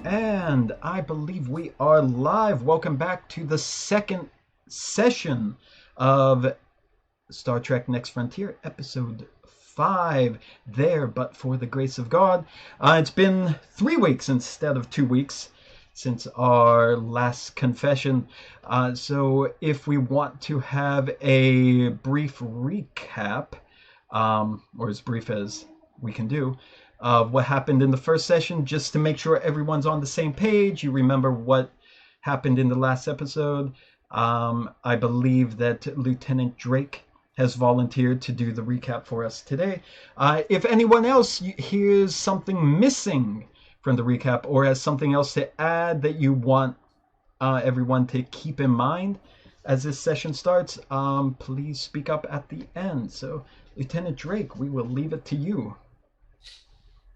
And I believe we are live. Welcome back to the second session of Star Trek Next Frontier, episode 5. There, but for the grace of God. It's been 3 weeks instead of 2 weeks since our last confession. So if we want to have a brief recap, or as brief as we can do, of what happened in the first session, just to make sure everyone's on the same page. You remember what happened in the last episode. I believe that Lieutenant Drake has volunteered to do the recap for us today. If anyone else hears something missing from the recap or has something else to add that you want everyone to keep in mind as this session starts, please speak up at the end. So, Lieutenant Drake, we will leave it to you.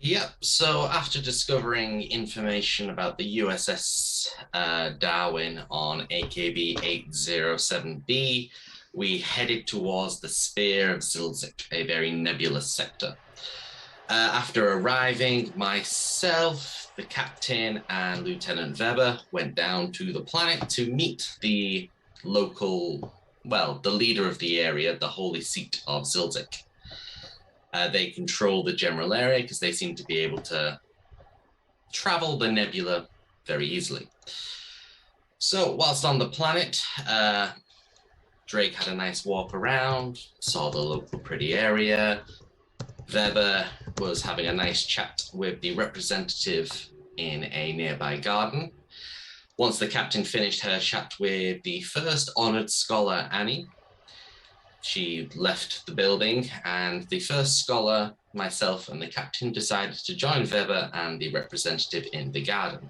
Yep, so after discovering information about the USS Darwin on AKB 807B, we headed towards the Sphere of Xylxyk, a very nebulous sector. After arriving, myself, the captain, and Lieutenant Weber went down to the planet to meet the local, the leader of the area, the holy seat of Xylxyk. They control the general area because they seem to be able to travel the nebula very easily. So whilst on the planet, Drake had a nice walk around, saw the local pretty area. Weber was having a nice chat with the representative in a nearby garden. Once the captain finished her chat with the first honored scholar, Annie, she left the building, and the first scholar, myself, and the captain decided to join Weber and the representative in the garden.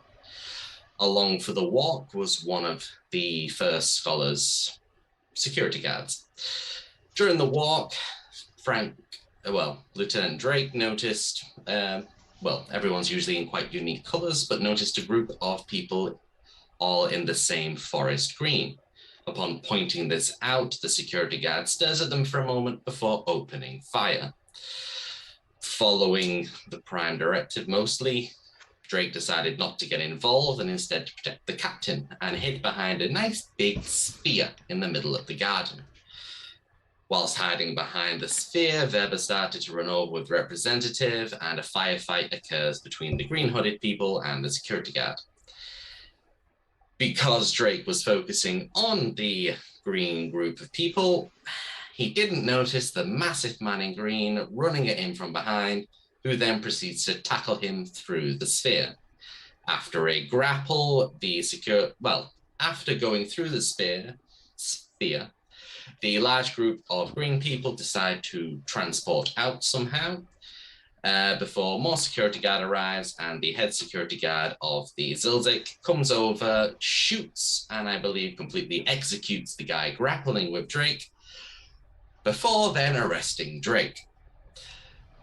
Along for the walk was one of the first scholar's security guards. During the walk, Lieutenant Drake noticed, everyone's usually in quite unique colors, but noticed a group of people all in the same forest green. Upon pointing this out, the security guard stares at them for a moment before opening fire. Following the prime directive mostly, Drake decided not to get involved and instead to protect the captain and hid behind a nice big sphere in the middle of the garden. Whilst hiding behind the sphere, Weber started to run over with the representative, and a firefight occurs between the green-hooded people and the security guard. Because Drake was focusing on the green group of people, he didn't notice the massive man in green running at him from behind, who then proceeds to tackle him through the sphere. After a grapple, after going through the sphere, the large group of green people decide to transport out somehow, before more security guard arrives, and the head security guard of the Xylxyk comes over, shoots, and I believe completely executes the guy grappling with Drake, before then arresting Drake.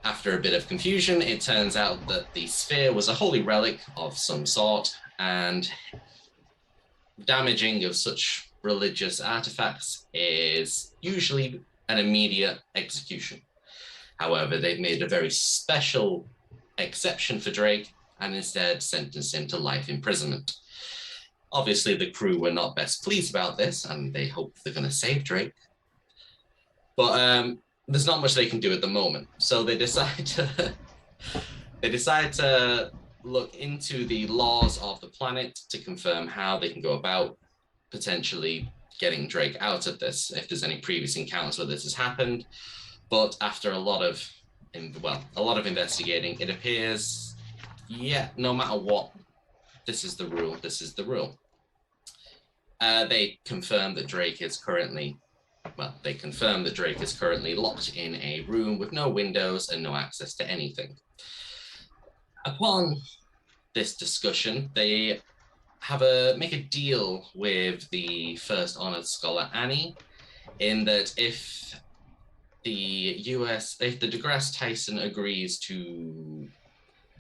After a bit of confusion, it turns out that the sphere was a holy relic of some sort, and damaging of such religious artifacts is usually an immediate execution. However, they've made a very special exception for Drake and instead sentenced him to life imprisonment. Obviously, the crew were not best pleased about this, and they hope they're going to save Drake. But there's not much they can do at the moment. So they decide to look into the laws of the planet to confirm how they can go about potentially getting Drake out of this, if there's any previous encounters where this has happened. But after a lot of investigating, it appears, no matter what, this is the rule. They confirm that Drake is currently locked in a room with no windows and no access to anything. Upon this discussion, they make a deal with the first honored scholar, Annie, in that if the DeGrasse Tyson agrees to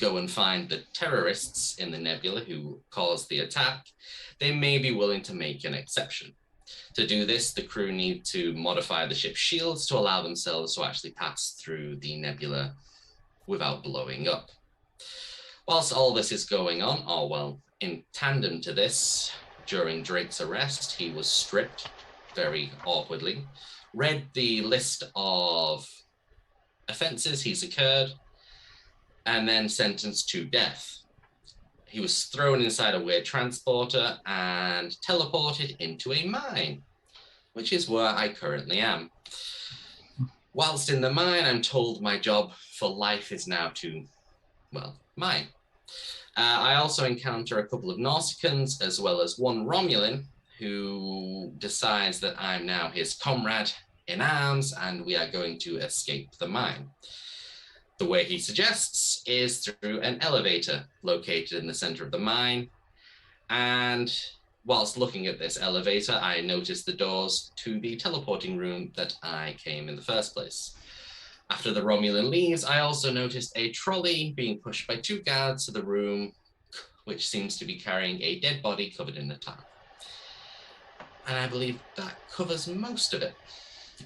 go and find the terrorists in the nebula who caused the attack, they may be willing to make an exception. To do this, the crew need to modify the ship's shields to allow themselves to actually pass through the nebula without blowing up. Whilst all this is going on, or well, in tandem to this, during Drake's arrest, he was stripped very awkwardly, read the list of offences he's incurred, and then sentenced to death. He was thrown inside a weird transporter and teleported into a mine, which is where I currently am. Whilst in the mine, I'm told my job for life is now to, well, mine. I also encounter a couple of Nausicans, as well as one Romulan, who decides that I'm now his comrade in arms, and we are going to escape the mine. The way he suggests is through an elevator located in the center of the mine. And whilst looking at this elevator, I noticed the doors to the teleporting room that I came in the first place. After the Romulan leaves, I also noticed a trolley being pushed by 2 guards to the room, which seems to be carrying a dead body covered in a tarp. And I believe that covers most of it,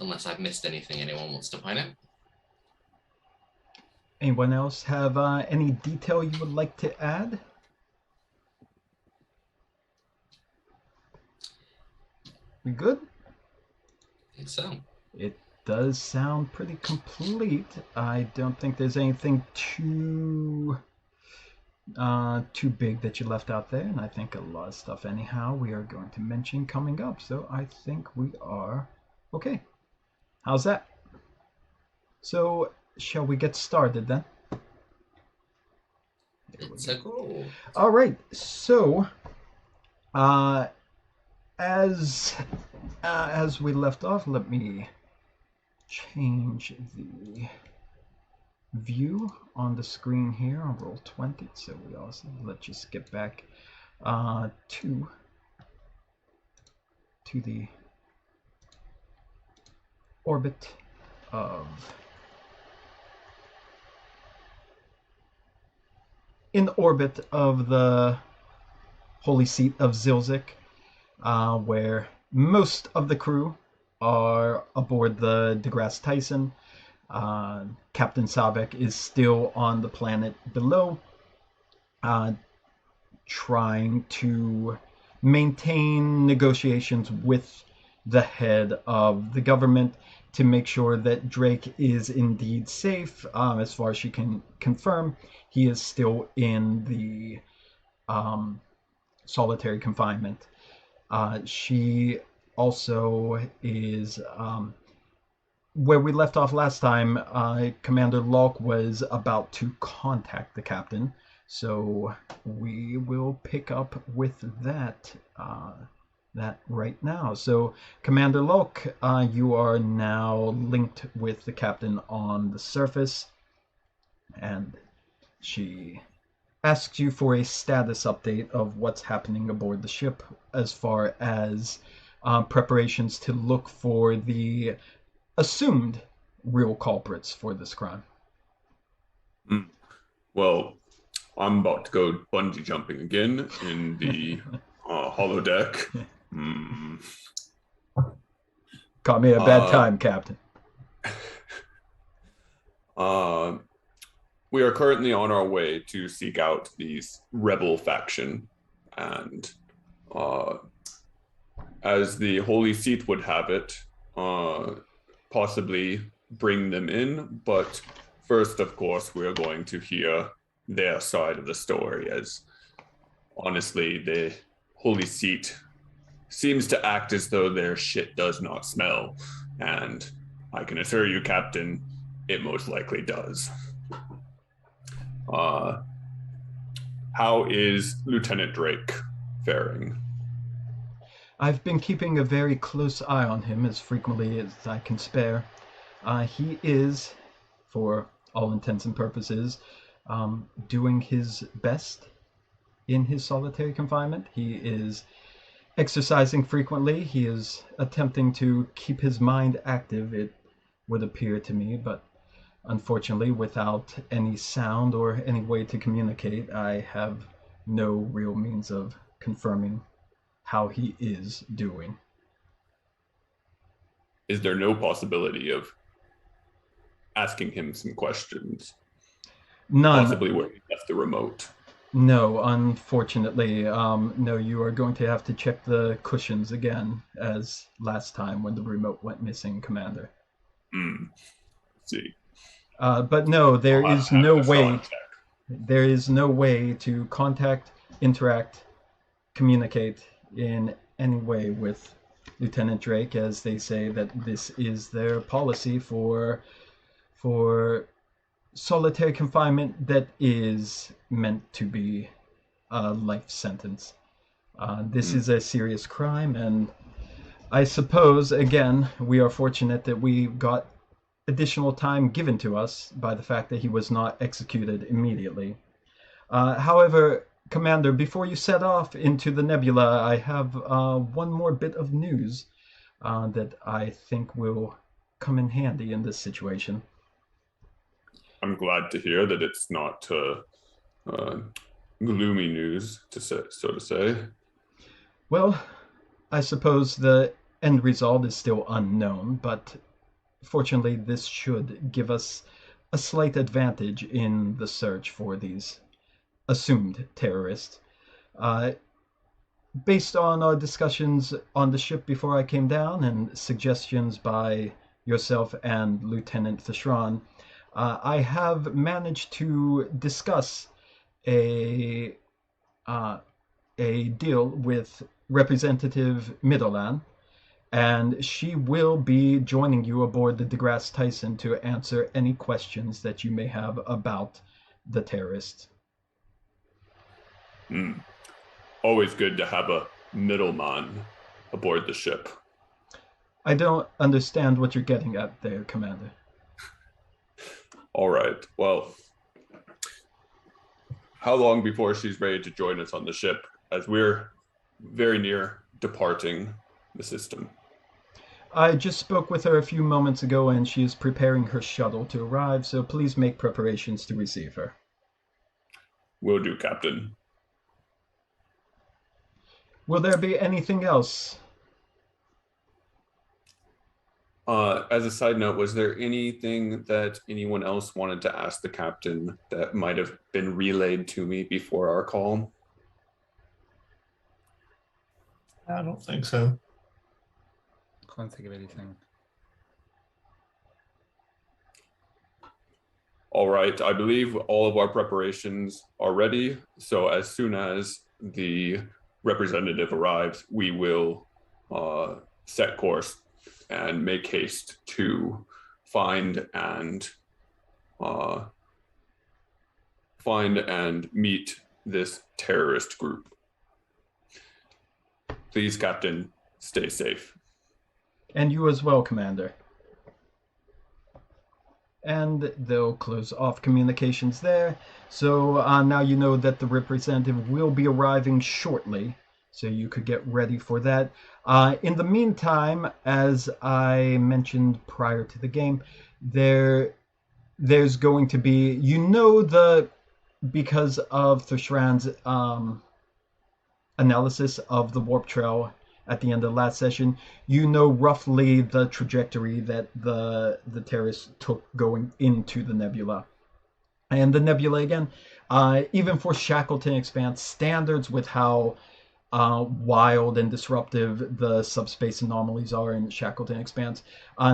unless I've missed anything anyone wants to point out. Anyone else have any detail you would like to add? We good? I think so. It does sound pretty complete. I don't think there's anything too big that you left out there, and I think a lot of stuff anyhow we are going to mention coming up, so I think we are okay. How's that? So shall we get started then? It's a go. All right, so as we left off, let me change the view on the screen here on roll 20. So we also let's just get back to the orbit of the holy seat of Xylxyk, where most of the crew are aboard the DEGRASSE TYSON. Captain Savek is still on the planet below, trying to maintain negotiations with the head of the government to make sure that Drake is indeed safe. As far as she can confirm, he is still in the solitary confinement. She also is, where we left off last time, Commander Locke was about to contact the captain, so we will pick up with that right now. So Commander Locke, you are now linked with the captain on the surface, and she asks you for a status update of what's happening aboard the ship as far as preparations to look for the assumed real culprits for this crime. Well, I'm about to go bungee jumping again in the holodeck. Caught me at a bad time, Captain. We are currently on our way to seek out these rebel faction, and as the Holy Seat would have it, possibly bring them in. But first, of course, we're going to hear their side of the story, as honestly, the Holy Seat seems to act as though their shit does not smell. And I can assure you, Captain, it most likely does. How is Lieutenant Drake faring? I've been keeping a very close eye on him as frequently as I can spare. He is, for all intents and purposes, doing his best in his solitary confinement. He is exercising frequently. He is attempting to keep his mind active, it would appear to me, but unfortunately, without any sound or any way to communicate, I have no real means of confirming how he is doing. Is there no possibility of asking him some questions? None. Possibly where he left the remote. No, unfortunately. No, you are going to have to check the cushions again, as last time when the remote went missing, Commander. See. But no, there I'll is have no the way. front check. There is no way to contact, interact, communicate in any way with Lieutenant Drake, as they say that this is their policy for solitary confinement that is meant to be a life sentence. This is a serious crime, and I suppose, again, we are fortunate that we got additional time given to us by the fact that he was not executed immediately. However, Commander, before you set off into the nebula, I have one more bit of news that I think will come in handy in this situation. I'm glad to hear that it's not gloomy news, so to say. Well, I suppose the end result is still unknown, but fortunately this should give us a slight advantage in the search for these assumed terrorists. Based on our discussions on the ship before I came down and suggestions by yourself and Lieutenant Thashran, I have managed to discuss a deal with Representative Middleland, and she will be joining you aboard the DeGrasse Tyson to answer any questions that you may have about the terrorists. Always good to have a middleman aboard the ship. I don't understand what you're getting at there, Commander. All right. Well, how long before she's ready to join us on the ship, as we're very near departing the system? I just spoke with her a few moments ago, and she is preparing her shuttle to arrive, so please make preparations to receive her. Will do, Captain. Will there be anything else? As a side note, was there anything that anyone else wanted to ask the captain that might have been relayed to me before our call? I don't think so. Can't think of anything. All right. I believe all of our preparations are ready. So as soon as the representative arrives, we will set course and make haste to find and meet this terrorist group. Please, Captain, stay safe. And you as well, Commander. And they'll close off communications there. So now you know that the representative will be arriving shortly, so you could get ready for that. In the meantime, as I mentioned prior to the game, there's going to be, because of Thashran's analysis of the warp trail at the end of the last session, you know roughly the trajectory that the terrorists took going into the nebula. And the nebula, again, even for Shackleton Expanse standards, with how wild and disruptive the subspace anomalies are in Shackleton Expanse,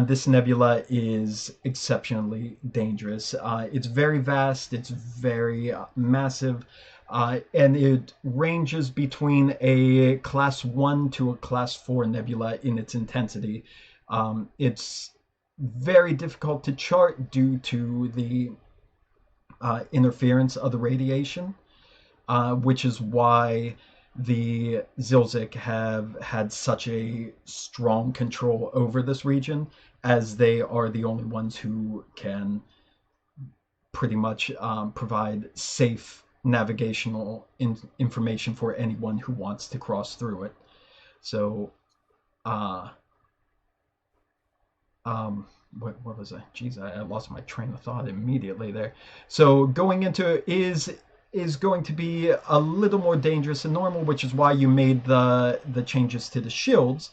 this nebula is exceptionally dangerous. It's very vast, it's very massive, and it ranges between a class 1 to a class 4 nebula in its intensity. It's very difficult to chart due to the interference of the radiation, which is why the Xylxyk have had such a strong control over this region, as they are the only ones who can pretty much provide safe navigational information for anyone who wants to cross through it. So, what was I? Jeez, I lost my train of thought immediately there. So going into is going to be a little more dangerous than normal, which is why you made the changes to the shields.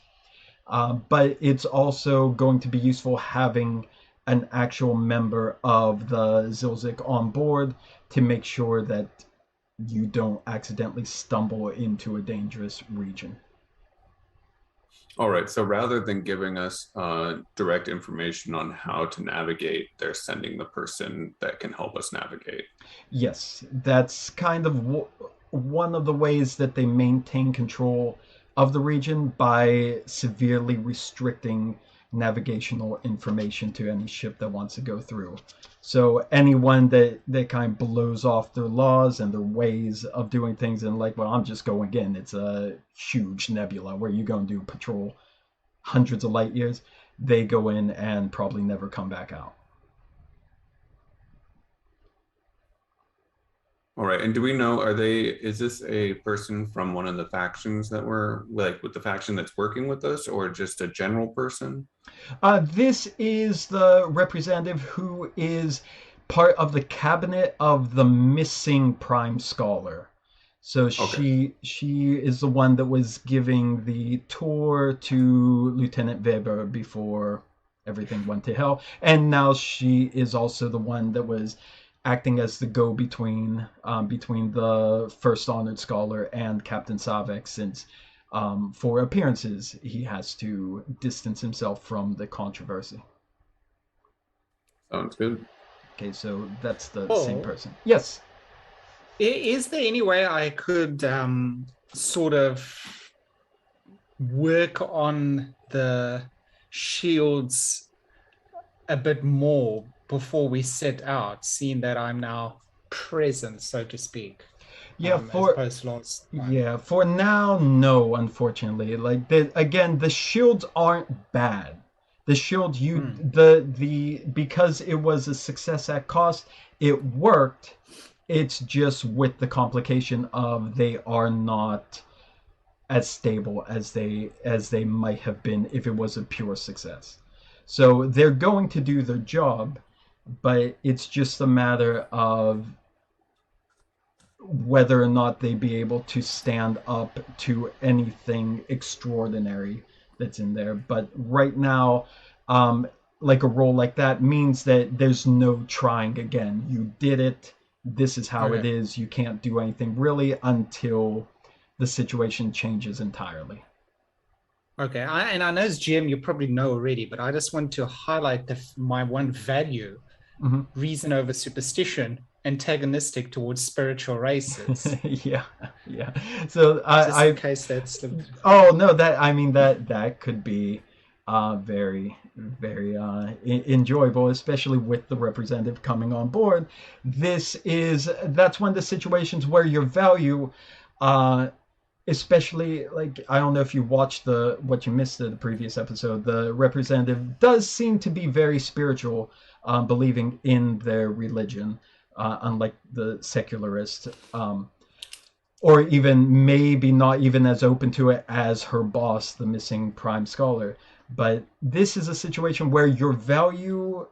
But it's also going to be useful having an actual member of the Xylxyk on board to make sure that you don't accidentally stumble into a dangerous region. All right, so rather than giving us direct information on how to navigate, they're sending the person that can help us navigate. Yes, that's kind of one of the ways that they maintain control of the region, by severely restricting navigational information to any ship that wants to go through. So anyone that kind of blows off their laws and their ways of doing things, and like, well, I'm just going in. It's a huge nebula where you go and do patrol hundreds of light years. They go in and probably never come back out. All right, and do we know, is this a person from one of the factions that we're, like, with the faction that's working with us, or just a general person? This is the representative who is part of the cabinet of the missing Prime Scholar. So Okay. she is the one that was giving the tour to Lieutenant Weber before everything went to hell, and now she is also the one that was acting as the go-between between the First Honored Scholar and Captain Savek, since for appearances he has to distance himself from the controversy. Sounds good. Okay, so that's the same Paul? person. Yes. Is there any way I could sort of work on the shields a bit more before we set out, seeing that I'm now present, so to speak? Yeah, as opposed to last time. yeah, for now, no, unfortunately. Like again, the shields aren't bad. The shield the because it was a success at cost, it worked. It's just with the complication of they are not as stable as they might have been if it was a pure success. So they're going to do their job, but it's just a matter of whether or not they be able to stand up to anything extraordinary that's in there. But right now, like a role like that means that there's no trying again. You did it. This is how it is. You can't do anything really until the situation changes entirely. Okay, and I know as GM you probably know already, but I just want to highlight my one value, reason over superstition, antagonistic towards spiritual races. yeah. So just in case that's the... Oh no, that could be very enjoyable, especially with the representative coming on board. That's one of the situations where your value, especially, like, I don't know if you watched what you missed in the previous episode, the representative does seem to be very spiritual, believing in their religion, unlike the secularist, or even maybe not even as open to it as her boss, the missing Prime Scholar. But this is a situation where your value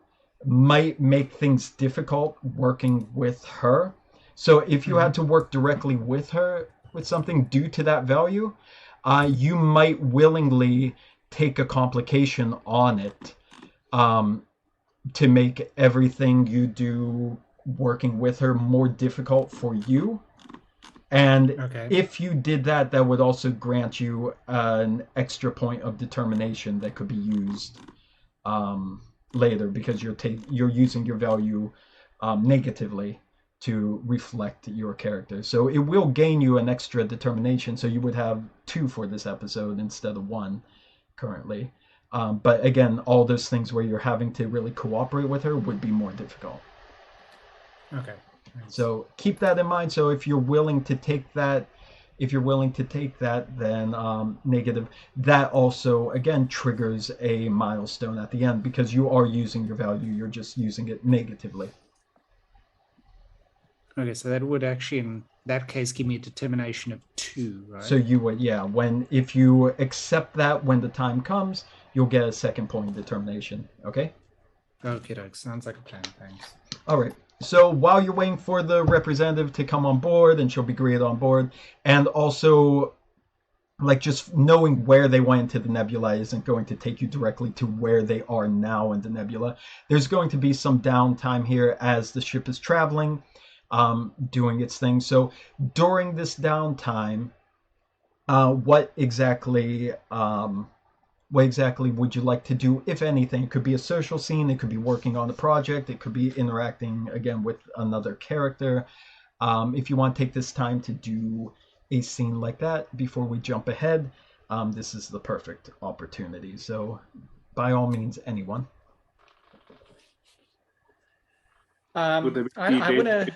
might make things difficult working with her. So if you had to work directly with her with something due to that value, you might willingly take a complication on it, to make everything you do working with her more difficult for you. And if you did that, that would also grant you an extra point of determination that could be used later, because you're using your value negatively to reflect your character. So it will gain you an extra determination. So you would have 2 for this episode instead of 1 currently. But again, all those things where you're having to really cooperate with her would be more difficult. Okay. Nice. So keep that in mind. So if you're willing to take that, then negative. That also, again, triggers a milestone at the end, because you are using your value. You're just using it negatively. Okay, so that would actually, in that case, give me a determination of 2, right? So you would, yeah. If you accept that when the time comes, you'll get a 2nd point of determination. Okay? Okay, sounds like a plan. Thanks. All right. So while you're waiting for the representative to come on board, and she'll be greeted on board, and also like just knowing where they went into the nebula isn't going to take you directly to where they are now in the nebula. There's going to be some downtime here as the ship is traveling, doing its thing. So during this downtime, what exactly would you like to do, if anything? It could be a social scene, it could be working on a project, it could be interacting again with another character. If you want to take this time to do a scene like that before we jump ahead, this is the perfect opportunity. So by all means, anyone. I want to...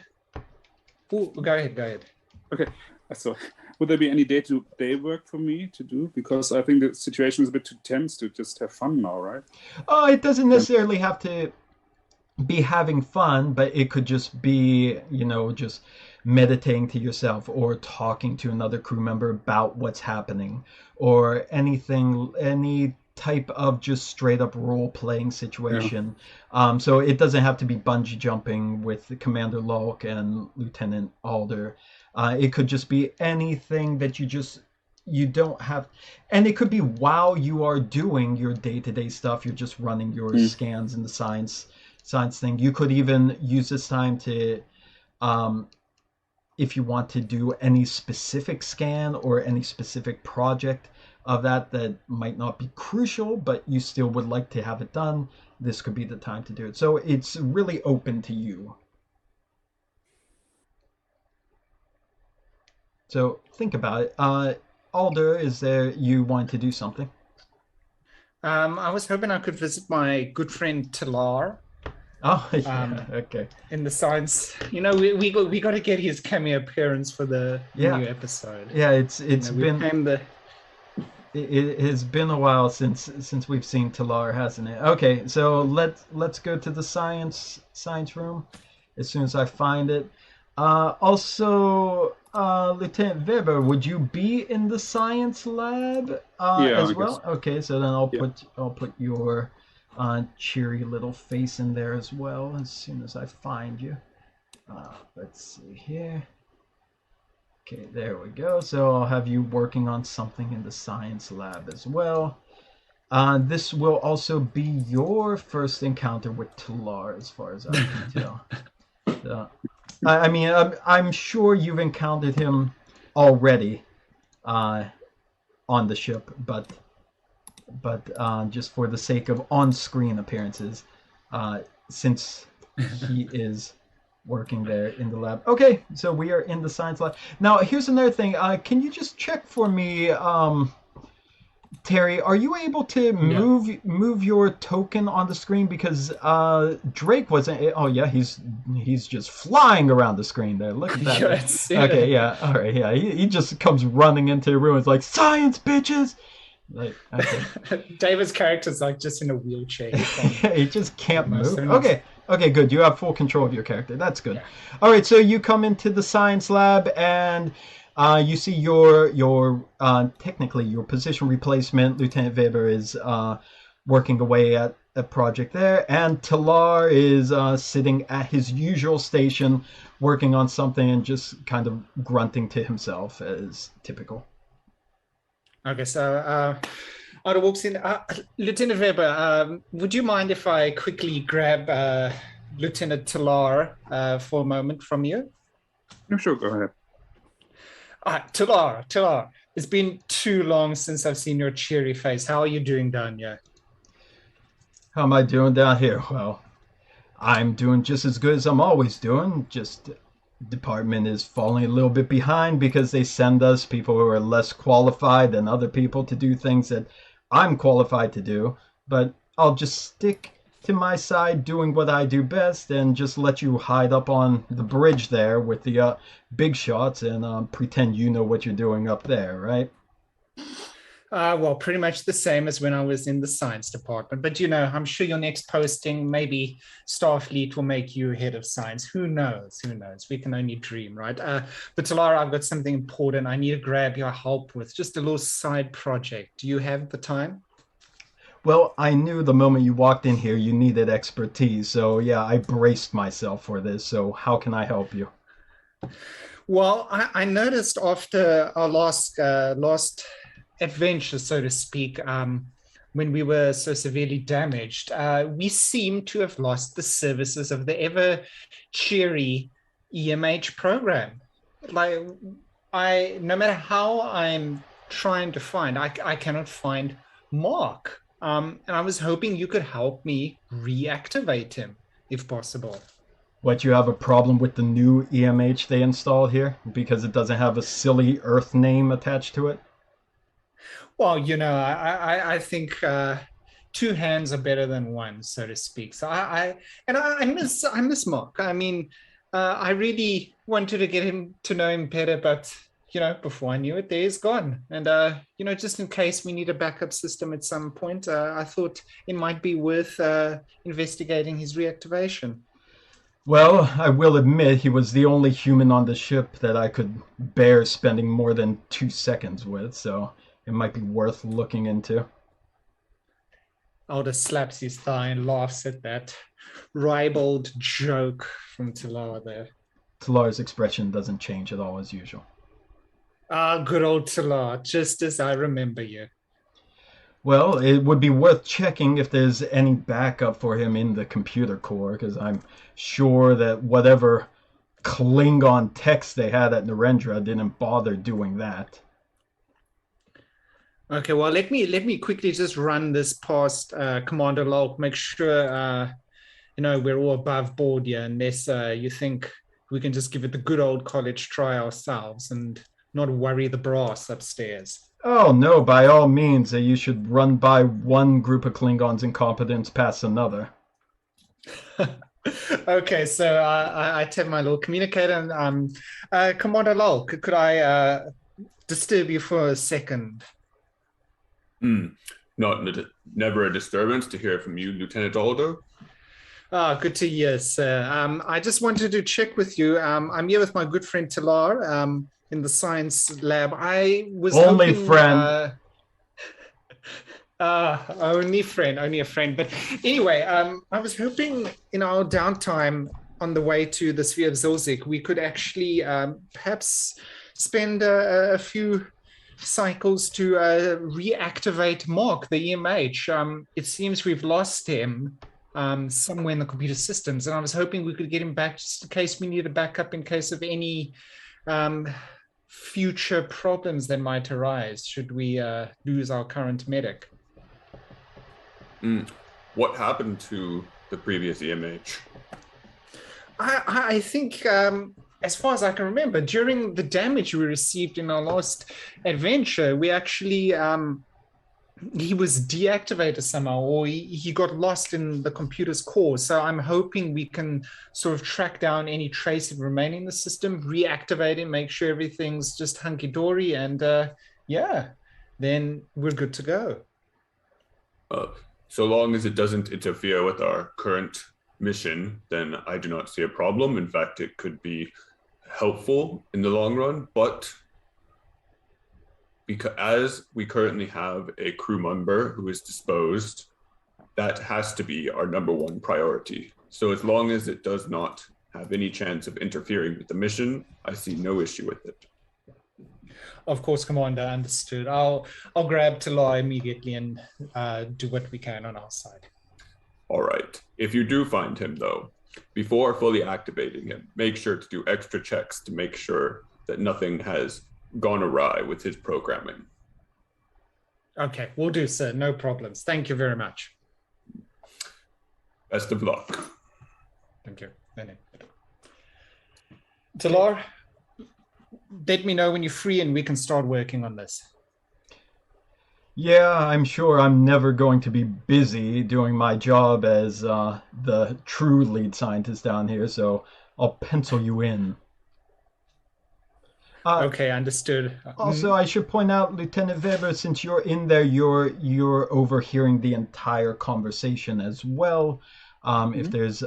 Go ahead. Okay, so would there be any day-to-day work for me to do? Because I think the situation is a bit too tense to just have fun now, right? Oh, it doesn't necessarily have to be having fun, but it could just be, just meditating to yourself or talking to another crew member about what's happening, or any type of just straight up role playing situation. Yeah. So it doesn't have to be bungee jumping with Commander Lulk and Lieutenant Alder. It could just be anything that you don't have, and it could be while you are doing your day-to-day stuff. You're just running your scans in the science thing. You could even use this time to, if you want to do any specific scan or any specific project of that might not be crucial, but you still would like to have it done, this could be the time to do it. So it's really open to you. So think about it. Alder, is there, you want to do something? I was hoping I could visit my good friend Talar. Oh, yeah, okay. In the science, we got to get his cameo appearance for the new episode. Yeah, it's been it has been a while since we've seen Talar, hasn't it? Okay, so let's go to the science room as soon as I find it. Also, Lieutenant Weber, would you be in the science lab as well? Okay, so then I'll put your cheery little face in there as well as soon as I find you. Let's see here. Okay, there we go. So I'll have you working on something in the science lab as well. This will also be your first encounter with Talar, as far as I can tell. So, I mean, I'm sure you've encountered him already on the ship, but just for the sake of on-screen appearances, since he is working there in the lab. Okay, so we are in the science lab. Now, here's another thing. Can you just check for me, Terry, are you able to move your token on the screen? Because Drake wasn't... Oh, yeah, he's just flying around the screen there. Look at that. Okay, yeah, all right, yeah. He just comes running into the room. It's like, science, bitches! Like, okay. David's character's like just in a wheelchair. He just can't move. Okay, good. You have full control of your character. That's good. Yeah. All right, so you come into the science lab and you see your technically your position replacement, Lieutenant Weber, is working away at a project there, and Talar is sitting at his usual station working on something and just kind of grunting to himself as typical. Okay, so Otto walks in. Lieutenant Weber, would you mind if I quickly grab Lieutenant Talar for a moment from you? No, sure, go ahead. Talar, it's been too long since I've seen your cheery face. How are you doing down here? How am I doing down here? Well, I'm doing just as good as I'm always doing. Just department is falling a little bit behind because they send us people who are less qualified than other people to do things that I'm qualified to do. But I'll just stick to my side doing what I do best and just let you hide up on the bridge there with the big shots and pretend you know what you're doing up there, right? Well, pretty much the same as when I was in the science department. But, I'm sure your next posting, maybe Starfleet will make you head of science. Who knows? We can only dream, right? But Talara, I've got something important I need to grab your help with. Just a little side project. Do you have the time? Well, I knew the moment you walked in here you needed expertise. So, yeah, I braced myself for this. So how can I help you? Well, I noticed after our last adventure, so to speak, when we were so severely damaged, we seem to have lost the services of the ever cheery EMH program. Like, no matter how I'm trying to find, I cannot find Mark. And I was hoping you could help me reactivate him, if possible. What, you have a problem with the new EMH they installed here because it doesn't have a silly Earth name attached to it? Well, I think two hands are better than one, so to speak. So I miss Mark. I mean, I really wanted to get him to know him better, but before I knew it, there he's gone. And just in case we need a backup system at some point, I thought it might be worth investigating his reactivation. Well, I will admit he was the only human on the ship that I could bear spending more than 2 seconds with, so it might be worth looking into. Alder slaps his thigh and laughs at that ribald joke from Talar there. Talar's expression doesn't change at all as usual. Ah, good old Talar, just as I remember you. Well, it would be worth checking if there's any backup for him in the computer core, because I'm sure that whatever Klingon text they had at Narendra didn't bother doing that. Okay, well, let me quickly just run this past Commander Lulk, make sure we're all above board here, unless you think we can just give it the good old college try ourselves and not worry the brass upstairs. Oh no, by all means, you should run by one group of Klingons' incompetence past another. Okay, so I tap my little communicator and Commander Lulk, could I disturb you for a second? Never a disturbance to hear from you, Lieutenant Alder. Good to hear, sir. I just wanted to check with you. I'm here with my good friend Talar in the science lab. I was only hoping, friend. Only a friend. But anyway, I was hoping in our downtime on the way to the Sphere of Xylxyk, we could actually perhaps spend a few cycles to reactivate Mark, the EMH. It seems we've lost him somewhere in the computer systems, and I was hoping we could get him back just in case we need a backup in case of any future problems that might arise should we lose our current medic. What happened to the previous EMH? I think, as far as I can remember, during the damage we received in our last adventure, we actually, he was deactivated somehow, or he got lost in the computer's core. So I'm hoping we can sort of track down any trace of remaining in the system, reactivate it, make sure everything's just hunky-dory, and then we're good to go. So long as it doesn't interfere with our current mission, then I do not see a problem. In fact, it could be helpful in the long run, but because as we currently have a crew member who is disposed, that has to be our number one priority. So as long as it does not have any chance of interfering with the mission, I see no issue with it. Of course, Commander, understood. I'll grab Talar immediately and do what we can on our side. All right. If you do find him, though, before fully activating him, make sure to do extra checks to make sure that nothing has gone awry with his programming. Okay, will do, sir. No problems. Thank you very much. Best of luck. Thank you. Talar, let me know when you're free and we can start working on this. Yeah, I'm sure I'm never going to be busy doing my job as the true lead scientist down here, so I'll pencil you in. Okay, understood. Also, I should point out, Lieutenant Weber, since you're in there, you're overhearing the entire conversation as well. If there's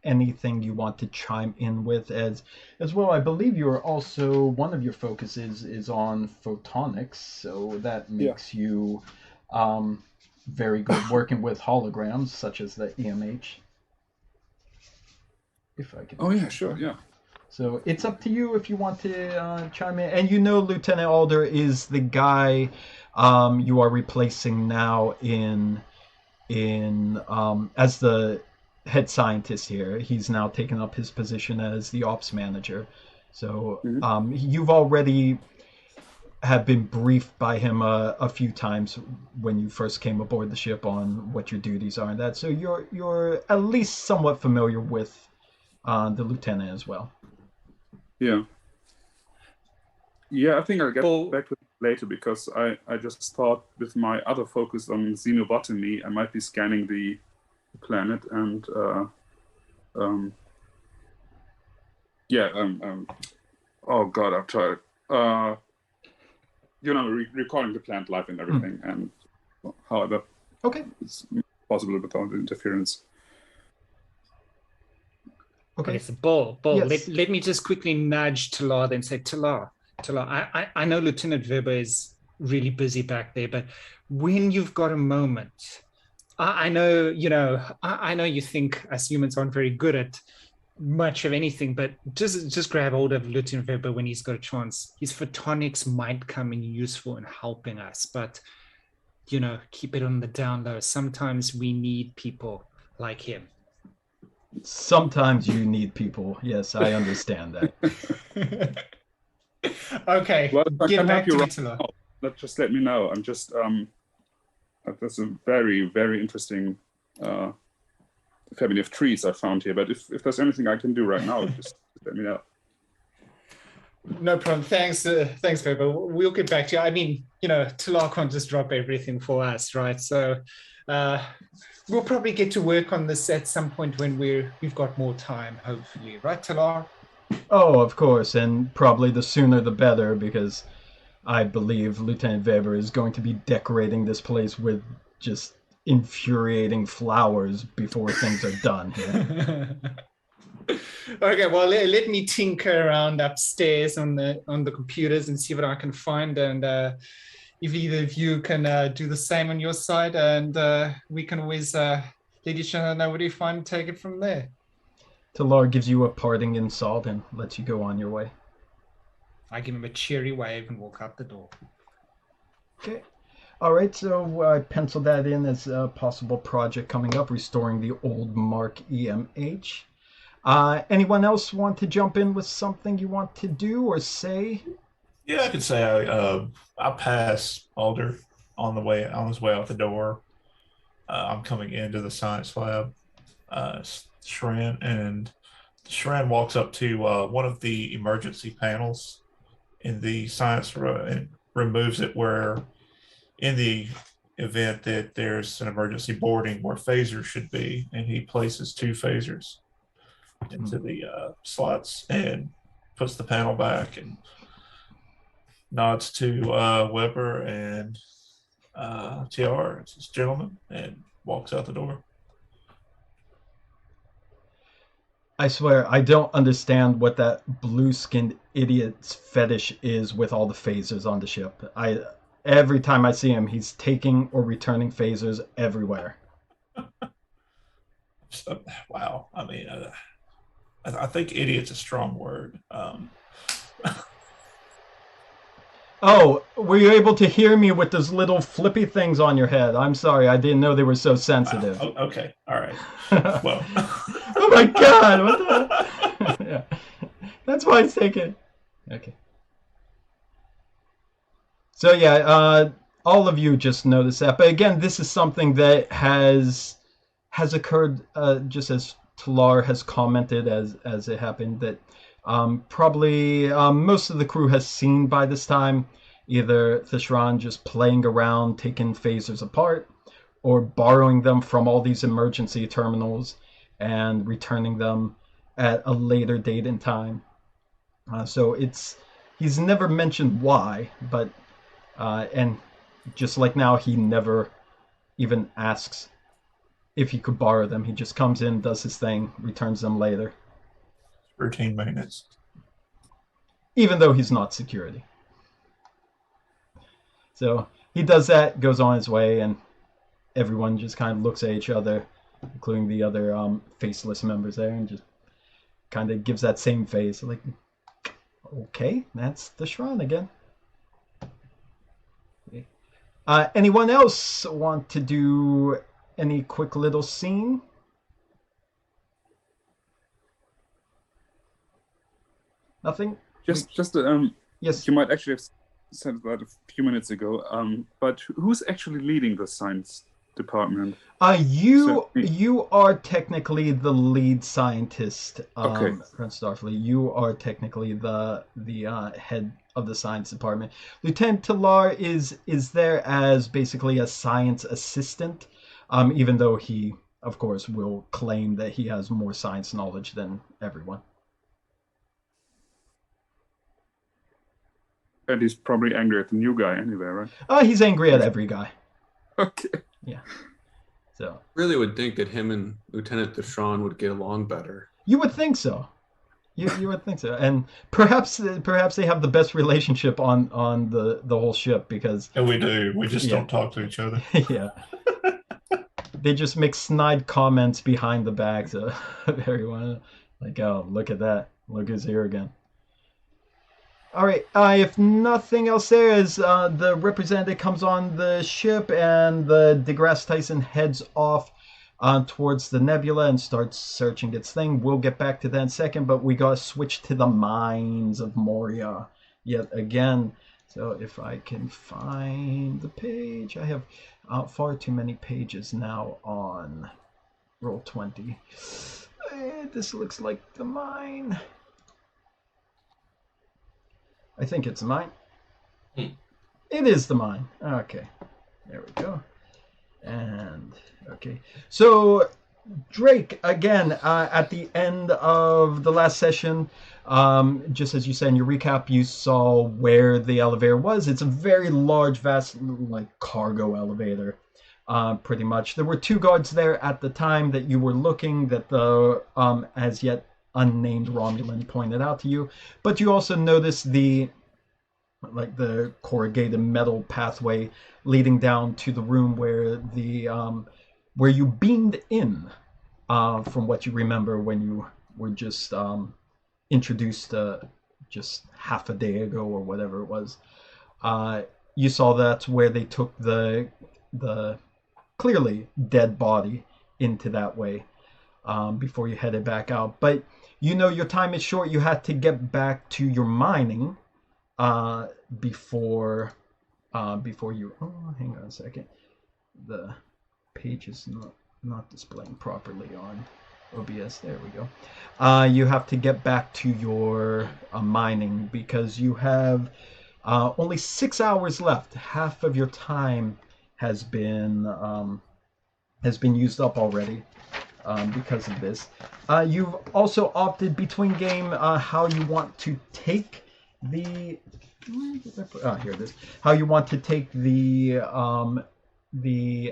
anything you want to chime in with as well, I believe you're also, one of your focuses is on photonics, so that makes you very good working with holograms such as the EMH. If I can. Oh yeah, sure, yeah. So it's up to you if you want to chime in. And Lieutenant Alder is the guy you are replacing now as the head scientist here. He's now taken up his position as the ops manager. So you've already have been briefed by him a few times when you first came aboard the ship on what your duties are and that. So you're at least somewhat familiar with the lieutenant as well. Yeah. Yeah, I think I'll get back to it later, because I just thought with my other focus on xenobotany, I might be scanning the planet and oh god, I've tried. Recording the plant life and everything, and however it's possible without interference. Okay, so Bull, Yes. let me just quickly nudge Talar and say, Talar, I know Lieutenant Weber is really busy back there, but when you've got a moment, I know, I know you think us humans aren't very good at much of anything, but just grab hold of Lieutenant Weber when he's got a chance. His photonics might come in useful in helping us, but, keep it on the down low. Sometimes we need people like him. Sometimes you need people. Yes, I understand that. Okay, well, get back to Talar. Just let me know. I'm just that's a very, very interesting family of trees I found here. But if there's anything I can do right now, just let me know. No problem. Thanks, Weber. We'll get back to you. I mean, Talar can't just drop everything for us, right? So we'll probably get to work on this at some point when we've got more time, hopefully, right, Talar? Oh, of course, and probably the sooner the better, because I believe Lieutenant Weber is going to be decorating this place with just infuriating flowers before things are done here. Okay, well, let me tinker around upstairs on the computers and see what I can find, and if either of you can do the same on your side, and we can always let each other know what you find and take it from there. Talar gives you a parting insult and lets you go on your way. I give him a cheery wave and walk out the door. Okay. All right, so I penciled that in as a possible project coming up, restoring the old Mark EMH. Anyone else want to jump in with something you want to do or say? Yeah, I could say I pass Alder on his way out the door. I'm coming into the science lab. Shran, and Shran walks up to one of the emergency panels in the science room and removes it, where in the event that there's an emergency boarding where phasers should be, and he places 2 phasers into the slots and puts the panel back and nods to Weber and TR, this gentleman, and walks out the door. I swear, I don't understand what that blue-skinned idiot's fetish is with all the phasers on the ship. Every time I see him, he's taking or returning phasers everywhere. So, wow. I mean, I think idiot's a strong word. Oh, were you able to hear me with those little flippy things on your head? I'm sorry, I didn't know they were so sensitive. Wow. Oh, okay, all right. Well, oh my God! What the? Yeah. That's why it's taken. Okay. So yeah, all of you just noticed that, but again, this is something that has occurred just as Talar has commented as it happened, that probably most of the crew has seen by this time either Thishran just playing around, taking phasers apart, or borrowing them from all these emergency terminals and returning them at a later date and time. So he's never mentioned why, but and just like now, he never even asks if he could borrow them. He just comes in, does his thing, returns them later. Routine maintenance. Even though he's not security. So he does that, goes on his way, and everyone just kind of looks at each other, including the other faceless members there, and just kind of gives that same face, like, okay, that's the Shran again. Anyone else want to do any quick little scene? Nothing? Just Yes. you might actually have said that a few minutes ago. But who's actually leading the science department? You are technically the lead scientist. Okay. From Starfleet. You are technically the head of the science department. Lieutenant Talar is there as basically a science assistant, even though he, of course, will claim that he has more science knowledge than everyone. And he's probably angry at the new guy anyway, right? He's angry at every guy. Okay. Yeah. So Really would think that him and Lieutenant Deshawn would get along better. you would think so. You would think so, and perhaps they have the best relationship on the whole ship because And we do. We just don't talk to each other. yeah, they just make snide comments behind the backs of everyone, like, "Oh, look at that! Look who's here again." All right. If nothing else, there is the representative comes on the ship, and the DeGrasse Tyson heads off towards the nebula and starts searching its thing. We'll get back to that in a second, but we gotta switch to the mines of Moria yet again. So if I can find the page, I have far too many pages now on Roll20. This looks like the mine. I think it's mine. It is the mine. Okay. There we go. And, okay. So, Drake, again, at the end of the last session, just as you said in your recap, you saw where the elevator was. It's a very large, vast, like, cargo elevator, pretty much. There were 2 guards there at the time that you were looking that the as yet unnamed Romulan pointed out to you, but you also noticed the corrugated metal pathway leading down to the room where the where you beamed in, from what you remember when you were just introduced just half a day ago or whatever it was. You saw that's where they took the clearly dead body into that way, before you headed back out. But you know your time is short. You had to get back to your mining before you. Oh, hang on a second. The page is not displaying properly on OBS. There we go. You have to get back to your mining because you have only 6 hours left. Half of your time has been used up already. Because of this, you've also opted between game how you want to take the. Here it is. How you want to take the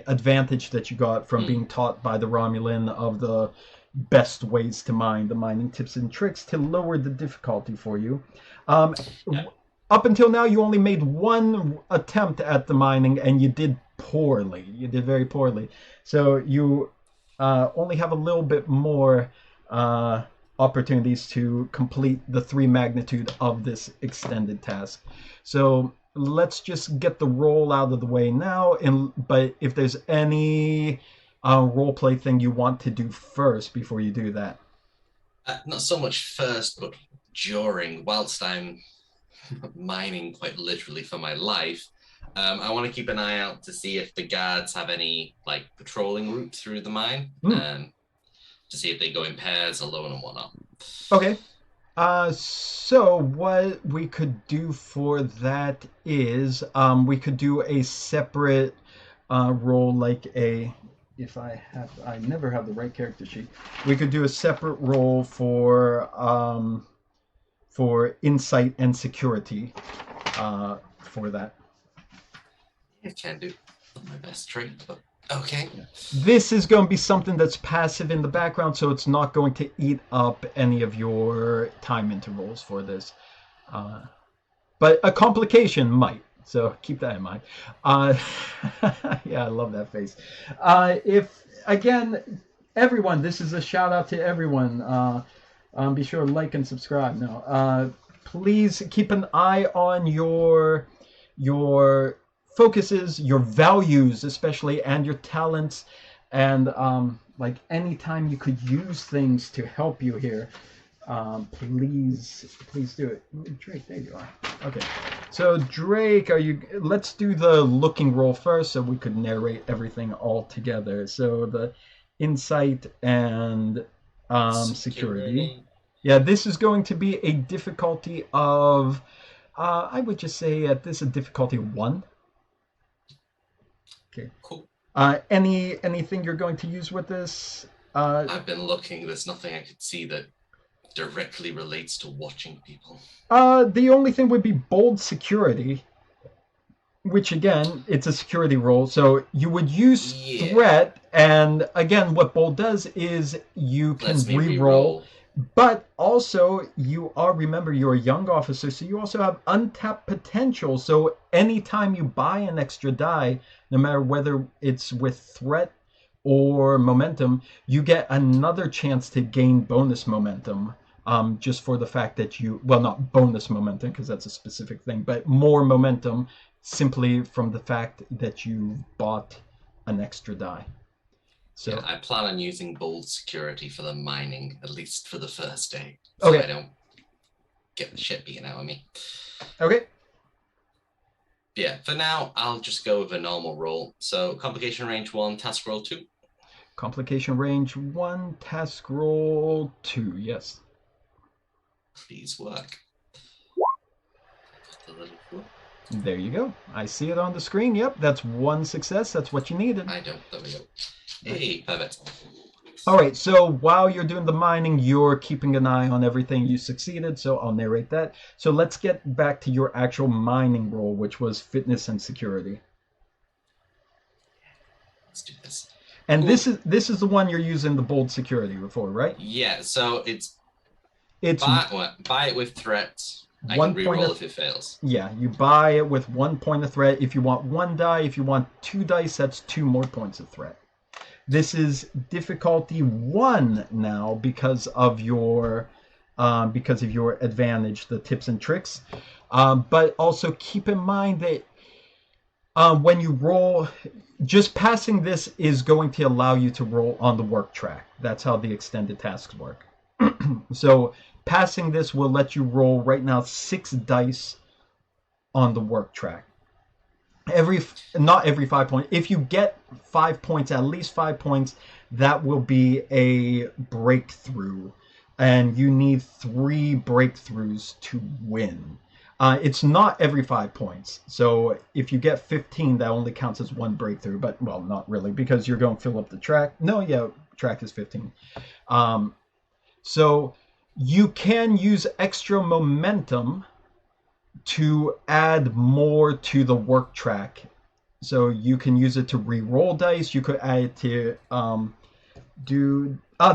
advantage that you got from being taught by the Romulan of the best ways to mine, the mining tips and tricks to lower the difficulty for you. Up until now, you only made 1 attempt at the mining, and you did poorly. You did very poorly. So you only have a little bit more opportunities to complete the 3 magnitude of this extended task. So let's just get the roll out of the way now. But if there's any roleplay thing you want to do first before you do that. Not so much first, but during, whilst I'm mining quite literally for my life. I want to keep an eye out to see if the guards have any like patrolling route through the mine, to see if they go in pairs, alone, and whatnot. Okay. So what we could do for that is we could do a separate roll, like a. If I never have the right character sheet. We could do a separate roll for insight and security for that. I can do. Not my best trait, but okay. This is going to be something that's passive in the background, so it's not going to eat up any of your time intervals for this. But a complication might, so keep that in mind. Yeah, I love that face. If, again, everyone, this is a shout out to everyone. Be sure to like and subscribe. No, please keep an eye on your focuses, your values especially, and your talents, and like anytime you could use things to help you here, please do it. Drake, there you are. Okay, so Drake, let's do the looking roll first so we could narrate everything all together. So the insight and security. Yeah, this is going to be a difficulty of, I would just say this is a difficulty of 1. Okay. Cool. Anything you're going to use with this? I've been looking. There's nothing I could see that directly relates to watching people. The only thing would be bold security, which again, it's a security roll. So you would use threat, and again, what bold does is you can re-roll. But also, remember, you're a young officer, so you also have untapped potential. So anytime you buy an extra die, no matter whether it's with threat or momentum, you get another chance to gain bonus momentum. Just for the fact that not bonus momentum, because that's a specific thing, but more momentum simply from the fact that you bought an extra die. So yeah, I plan on using bold security for the mining, at least for the first day, so I don't get the shit beaten out of me. Okay. Yeah, for now, I'll just go with a normal roll. So complication range 1, task roll 2. Complication range 1, task roll 2, yes. Please work. There you go. I see it on the screen. Yep, that's 1 success. That's what you needed. I don't. There we go. Hey, perfect. All right, so while you're doing the mining, you're keeping an eye on everything. You succeeded, so I'll narrate that. So let's get back to your actual mining roll, which was fitness and security. Let's do this. And cool. This is the one you're using the bold security for, right? Yeah, so it's buy it with threats. I can reroll if it fails. Yeah, you buy it with 1 point of threat. If you want 1 die, if you want 2 dice, that's 2 more points of threat. This is difficulty 1 now because of your advantage, the tips and tricks. But also keep in mind that when you roll, just passing this is going to allow you to roll on the work track. That's how the extended tasks work. So passing this will let you roll right now 6 dice on the work track. Not every 5 points. If you get 5 points, at least 5 points, that will be a breakthrough, and you need 3 breakthroughs to win. It's not every 5 points. So if you get 15, that only counts as 1 breakthrough. But well, not really, because you're going to fill up the track. No, yeah, track is 15. So you can use extra momentum to add more to the work track. So you can use it to re-roll dice. You could add it to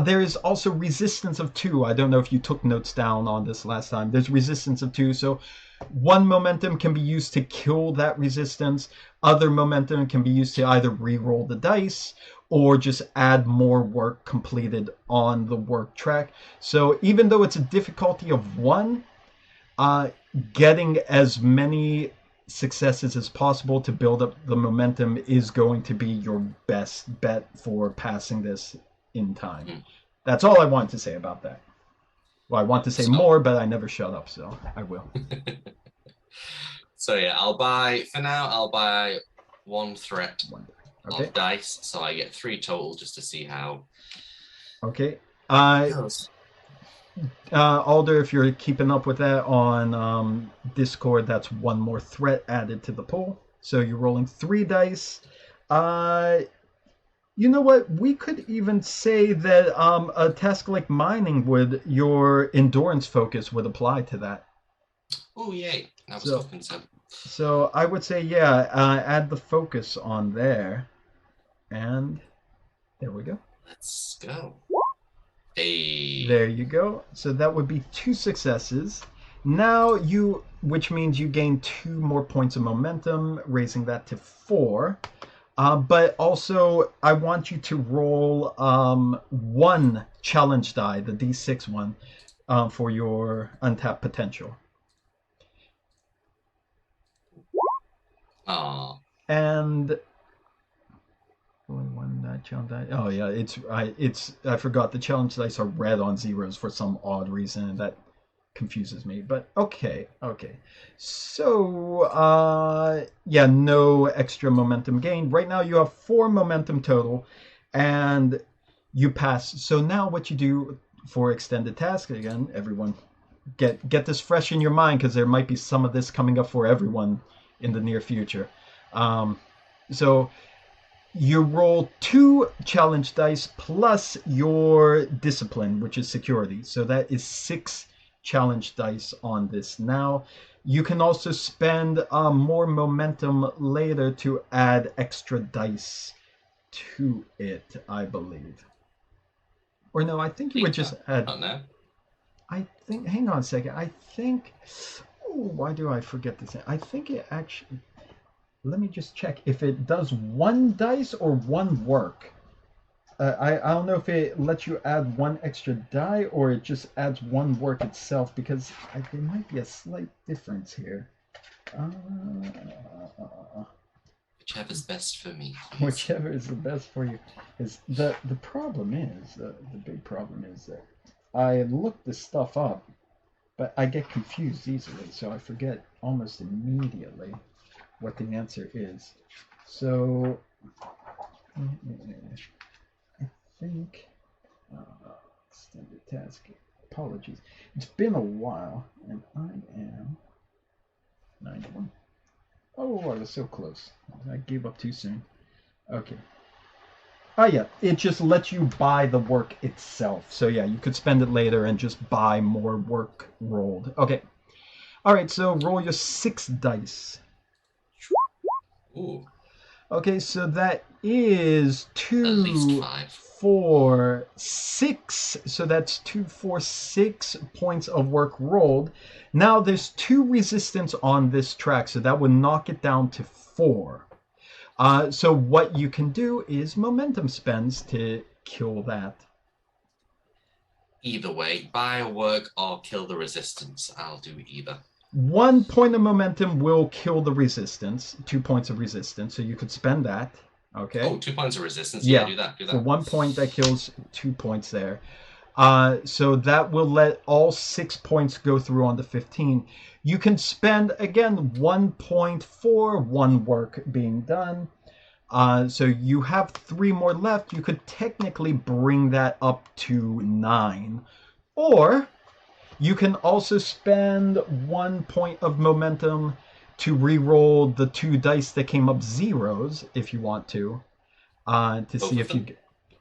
there is also resistance of 2. I don't know if you took notes down on this last time. There's resistance of 2. So 1 momentum can be used to kill that resistance. Other momentum can be used to either re-roll the dice or just add more work completed on the work track. So even though it's a difficulty of 1, getting as many successes as possible to build up the momentum is going to be your best bet for passing this in time. That's all I want to say about that. Well, I want to say more, but I never shut up, so I will. So yeah, I'll buy 1 threat of dice, so I get 3 total just to see how. Okay. Alder, if you're keeping up with that on Discord, that's 1 more threat added to the pool. So you're rolling 3 dice. You know what? We could even say that a task like mining your endurance focus would apply to that. Oh, yay. I was hoping so. So I would say, yeah, add the focus on there. And there we go. Let's go. Hey. There you go. So that would be 2 successes. Now which means you gain 2 more points of momentum, raising that to 4. But also, I want you to roll 1 challenge die, the D6 one, for your untapped potential. and only one challenge dice. Oh yeah, I forgot the challenge dice are red on zeros for some odd reason, and that confuses me. But okay. So yeah, no extra momentum gain. Right now you have 4 momentum total, and you pass. So now what you do for extended task, again, everyone get this fresh in your mind, because there might be some of this coming up for everyone in the near future. So you roll 2 challenge dice plus your discipline, which is security. So that is 6 challenge dice on this. Now you can also spend more momentum later to add extra dice to it, I believe. Or no, I think you would just add. Oh no. I think. Hang on a second. I think. Oh, why do I forget this? I think it actually. Let me just check if it does 1 dice or 1 work. I don't know if it lets you add 1 extra die or it just adds 1 work itself, because there might be a slight difference here. Whichever's best for me. Please. Whichever is the best for you. Is the problem is the big problem is that I looked this stuff up, but I get confused easily, so I forget almost immediately what the answer is. So I think extended task. Apologies. It's been a while, and I am 91. Oh, I was so close. I gave up too soon. Okay. Oh yeah, it just lets you buy the work itself. So yeah, you could spend it later and just buy more work rolled. Okay. All right, so roll your 6 dice. Ooh. Okay, so that is 2, At least 5. 4, 6. So that's 2, 4, 6 points of work rolled. Now there's 2 resistance on this track, so that would knock it down to 4. So what you can do is momentum spends to kill that. Either way, buy work or kill the resistance. I'll do either. 1 point of momentum will kill the resistance. 2 points of resistance, so you could spend that. Okay. Oh, 2 points of resistance. Yeah, do that. So 1 point that kills 2 points there. So that will let all 6 points go through on the 15. You can spend, again, 1 point for 1 work being done. So you have 3 more left. You could technically bring that up to 9. Or you can also spend 1 point of momentum to re-roll the 2 dice that came up zeros, if you want to see if you get.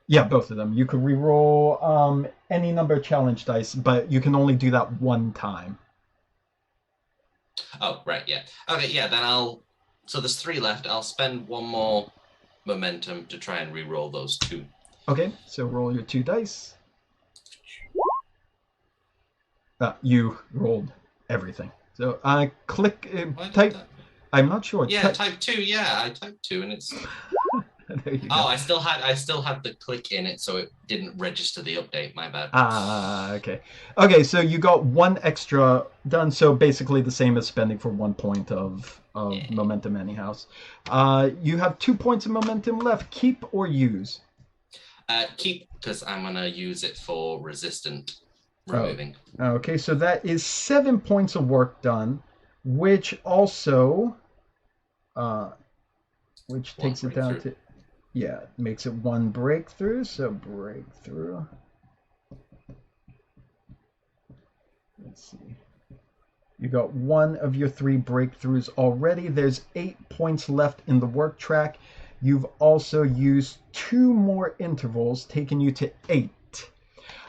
Yeah, both of them. You could re-roll any number of challenge dice, but you can only do that 1 time. Oh, right, yeah. Okay, yeah, then so there's 3 left. I'll spend 1 more momentum to try and re-roll those 2. Okay, so roll your 2 dice. You rolled everything. So click, type. I'm not sure. Yeah, type 2. Yeah, I typed 2, and it's. There you go. Oh, I still had the click in it, so it didn't register the update. My bad. Okay. Okay, so you got 1 extra done. So basically the same as spending for 1 point of momentum anyhow. You have 2 points of momentum left. Keep or use? Keep, because I'm gonna use it for resistant removing. Okay, so that is 7 points of work done, which also, which takes it down to. Yeah, makes it 1 breakthrough, so breakthrough. Let's see. You got 1 of your 3 breakthroughs already. There's 8 points left in the work track. You've also used 2 more intervals, taking you to 8.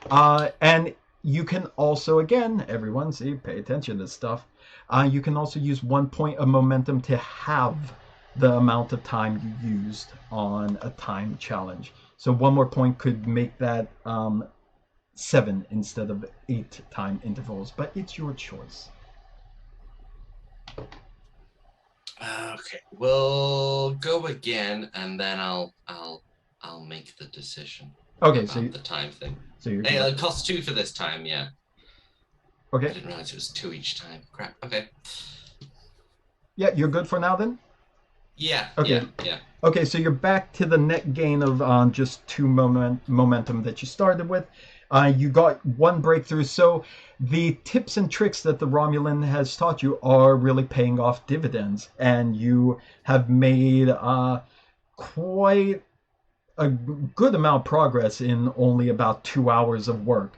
And you can also, again, everyone, see, pay attention to this stuff. You can also use 1 point of momentum to have the amount of time you used on a time challenge. So 1 more point could make that 7 instead of 8 time intervals, but it's your choice. Okay, we'll go again, and then I'll make the decision. Okay, about so the time thing. So you're. Hey, it costs 2 for this time. Yeah. Okay. I didn't realize it was 2 each time. Crap. Okay. Yeah, you're good for now then. Yeah. Okay. Yeah. Okay, so you're back to the net gain of just two momentum that you started with. You got one breakthrough, so the tips and tricks that the Romulan has taught you are really paying off dividends, and you have made quite a good amount of progress in only about 2 hours of work.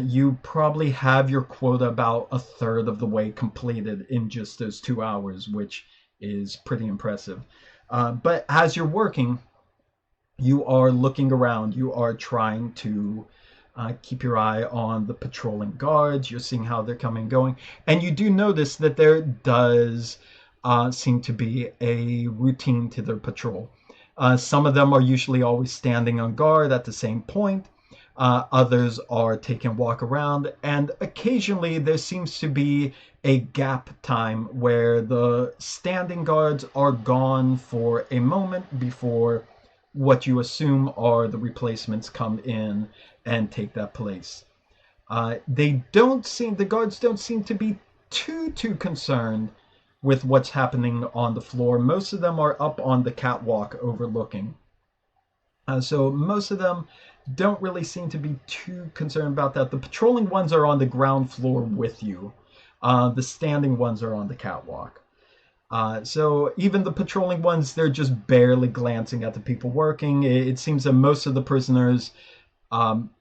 You probably have your quota about a third of the way completed in just those 2 hours, which is pretty impressive. But as you're working, you are looking around. You are trying to keep your eye on the patrolling guards. You're seeing how they're coming and going. And you do notice that there does seem to be a routine to their patrol. Some of them are usually always standing on guard at the same point. Others are taking a walk around. And occasionally there seems to be a gap time where the standing guards are gone for a moment before what you assume are the replacements come in and take that place. The guards don't seem to be too concerned with what's happening on the floor. Most of them are up on the catwalk overlooking. So most of them don't really seem to be too concerned about that. The patrolling ones are on the ground floor with you. The standing ones are on the catwalk. So even the patrolling ones, they're just barely glancing at the people working. It seems that most of the prisoners, from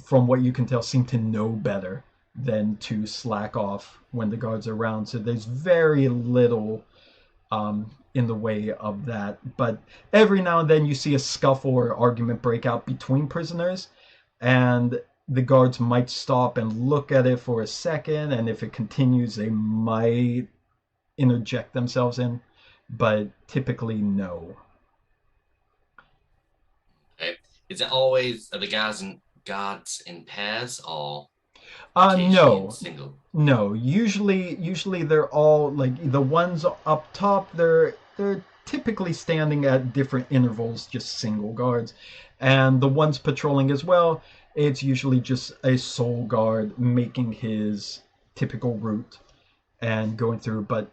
what you can tell, seem to know better than to slack off when the guards are around. So there's very little in the way of that. But every now and then you see a scuffle or argument break out between prisoners, and the guards might stop and look at it for a second, and if it continues, they might interject themselves in, but typically no. Okay. Is it always are the guards in pairs or No. occasionally in single? No, usually they're all like the ones up top. They're typically standing at different intervals, just single guards, and the ones patrolling as well. It's usually just a sole guard making his typical route and going through, but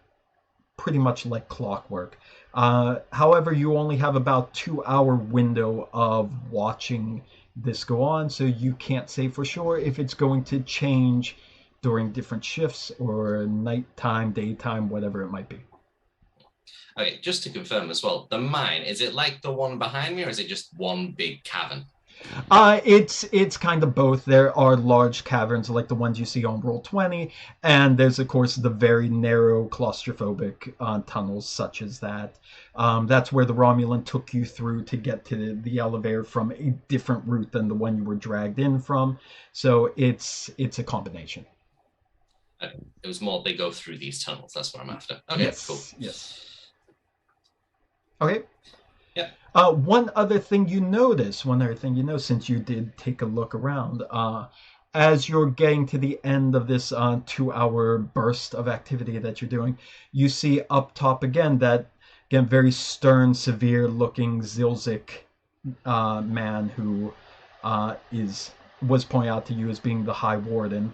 pretty much like clockwork. However, you only have about 2 hour window of watching this go on, so you can't say for sure if it's going to change during different shifts or nighttime, daytime, whatever it might be. Okay, just to confirm as well, the mine, is it like the one behind me or is it just one big cavern? It's kind of both. There are large caverns like the ones you see on Roll20, and there's of course the very narrow claustrophobic tunnels such as that. That's where the Romulan took you through to get to the elevator from a different route than the one you were dragged in from. So it's a combination. It was more they go through these tunnels. That's what I'm after. Okay, yes, cool. Yes. Okay. Yeah. One other thing you notice, since you did take a look around, as you're getting to the end of this 2 hour burst of activity that you're doing, you see up top again that very stern, severe-looking Xylxyk man who was pointed out to you as being the High Warden.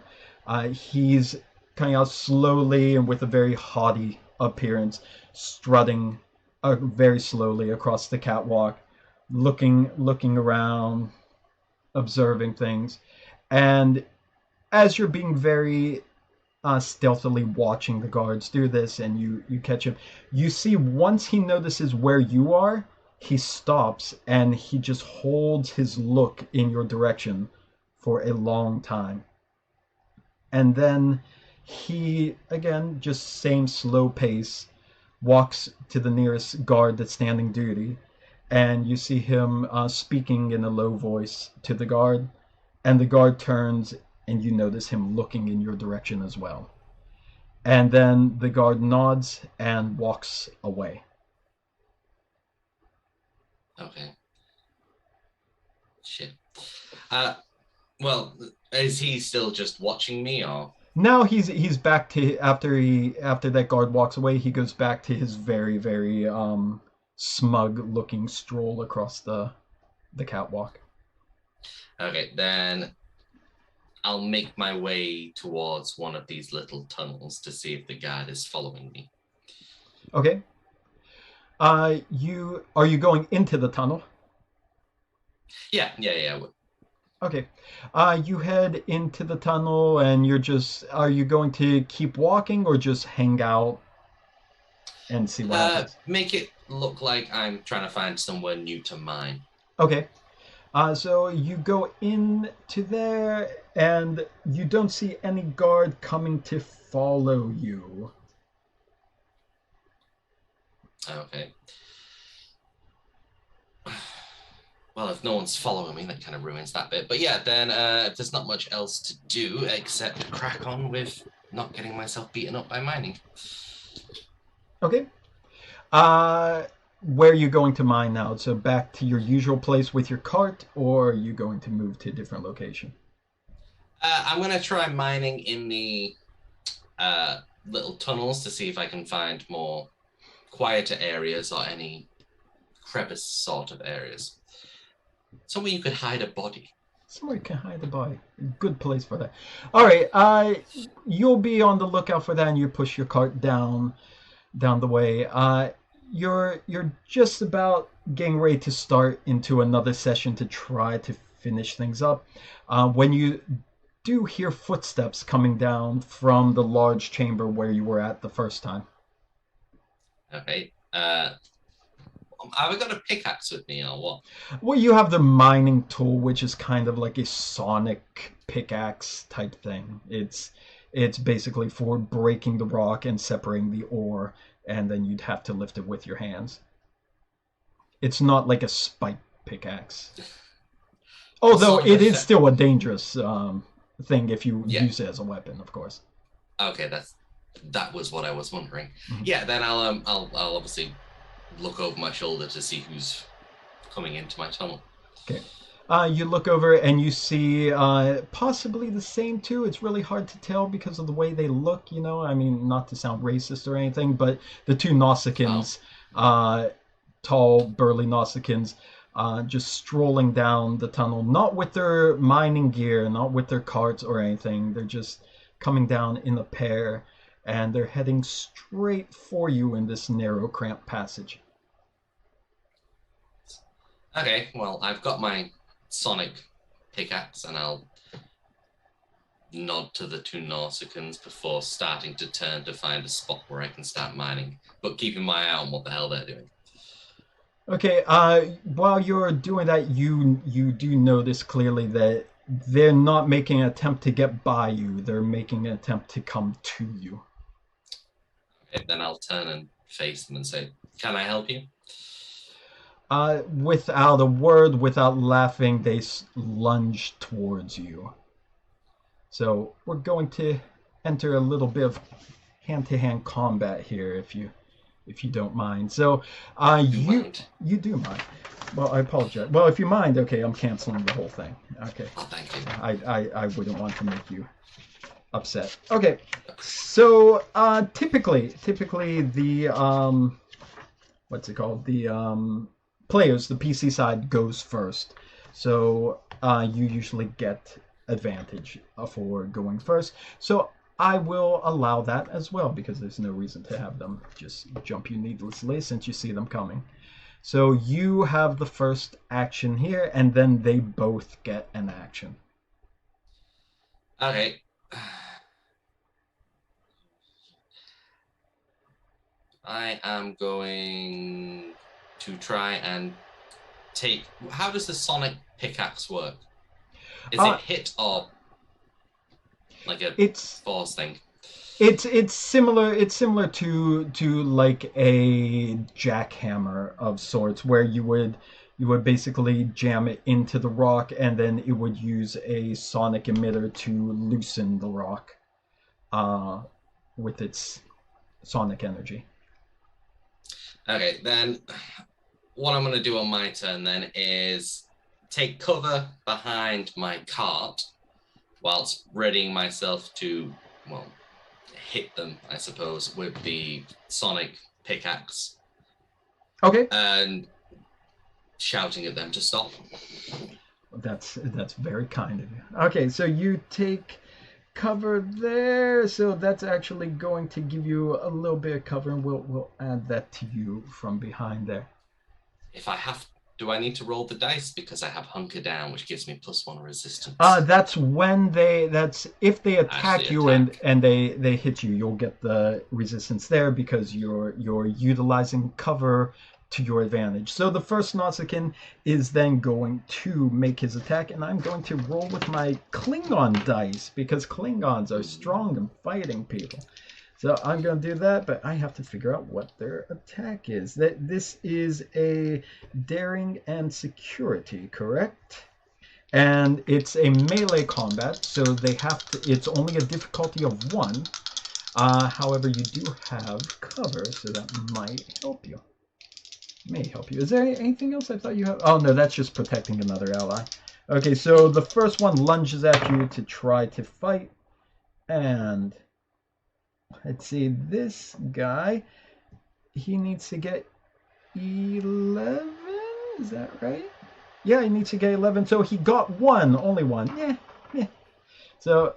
He's coming out slowly and with a very haughty appearance, strutting very slowly across the catwalk, looking around, observing things. And as you're being very stealthily watching the guards do this, and you catch him, you see once he notices where you are, he stops and he just holds his look in your direction for a long time. And then he, again, just same slow pace, walks to the nearest guard that's standing duty, and you see him speaking in a low voice to the guard, and the guard turns and you notice him looking in your direction as well. And then the guard nods and walks away. Okay. Shit. Well, is he still just watching me or? Now he's back to after that guard walks away, he goes back to his very, very smug looking stroll across the catwalk. Okay, then I'll make my way towards one of these little tunnels to see if the guard is following me. Okay. Are you going into the tunnel? Yeah. Okay. You head into the tunnel and are you going to keep walking or just hang out and see what happens? Make it look like I'm trying to find somewhere new to mine. Okay. So you go into there and you don't see any guard coming to follow you. Okay. Well, if no one's following me, that kind of ruins that bit. But yeah, then there's not much else to do except crack on with not getting myself beaten up by mining. Okay. Where are you going to mine now? So back to your usual place with your cart, or are you going to move to a different location? I'm going to try mining in the little tunnels to see if I can find more quieter areas or any crevice sort of areas. Somewhere you could hide a body. Somewhere you can hide the body. Good place for that. All right. You'll be on the lookout for that, and you push your cart down the way. You're just about getting ready to start into another session to try to finish things up. When you do hear footsteps coming down from the large chamber where you were at the first time. Okay. Have I got a pickaxe with me or what? Well, you have the mining tool, which is kind of like a sonic pickaxe type thing. It's basically for breaking the rock and separating the ore, and then you'd have to lift it with your hands. It's not like a spike pickaxe. Although it is still a dangerous thing if you use it as a weapon, of course. Okay, that was what I was wondering. Mm-hmm. Yeah, then I'll obviously look over my shoulder to see who's coming into my tunnel. Okay. You look over and you see possibly the same two. It's really hard to tell because of the way they look, you know. I mean, not to sound racist or anything, but the two Nausicaans, tall, burly Nausicaans, just strolling down the tunnel, not with their mining gear, not with their carts or anything. They're just coming down in a pair, and they're heading straight for you in this narrow, cramped passage. Okay, well, I've got my sonic pickaxe, and I'll nod to the two Nausicaans before starting to turn to find a spot where I can start mining, but keeping my eye on what the hell they're doing. Okay, while you're doing that, you do notice clearly that they're not making an attempt to get by you. They're making an attempt to come to you. Okay, then I'll turn and face them and say, "Can I help you?" Without a word, without laughing, they lunge towards you. So we're going to enter a little bit of hand-to-hand combat here, if you don't mind. So you do mind. Well, I apologize. Well, if you mind, okay, I'm canceling the whole thing. Okay. Oh, thank you. I wouldn't want to make you upset. Okay. So typically the what's it called? The players, the PC side goes first. So you usually get advantage for going first. So I will allow that as well because there's no reason to have them just jump you needlessly since you see them coming. So you have the first action here, and then they both get an action. Okay. I am going to try and take... How does the sonic pickaxe work? Is it hit or like a force thing? It's similar to like a jackhammer of sorts, where you would basically jam it into the rock, and then it would use a sonic emitter to loosen the rock with its sonic energy. Okay, then what I'm going to do on my turn then is take cover behind my cart whilst readying myself to, well, hit them, I suppose, with the sonic pickaxe. Okay. And shouting at them to stop. That's very kind of you. Okay, so you take cover there. So that's actually going to give you a little bit of cover, and we'll add that to you from behind there. If I have, do I need to roll the dice because I have hunker down, which gives me +1 resistance? That's when that's if they attack Actually you attack. and they hit you, you'll get the resistance there because you're utilizing cover to your advantage. So the first Nausicaan is then going to make his attack, and I'm going to roll with my Klingon dice because Klingons are strong and fighting people. So I'm going to do that, but I have to figure out what their attack is. This is a daring and security, correct? And it's a melee combat, so they have to. It's only a difficulty of 1. However, you do have cover, so that might help you. May help you. Is there anything else I thought you have? Oh no, that's just protecting another ally. Okay, so the first one lunges at you to try to fight, and let's see, this guy, he needs to get 11. Is that right? Yeah, he needs to get 11. So he got 1, only 1. Yeah. So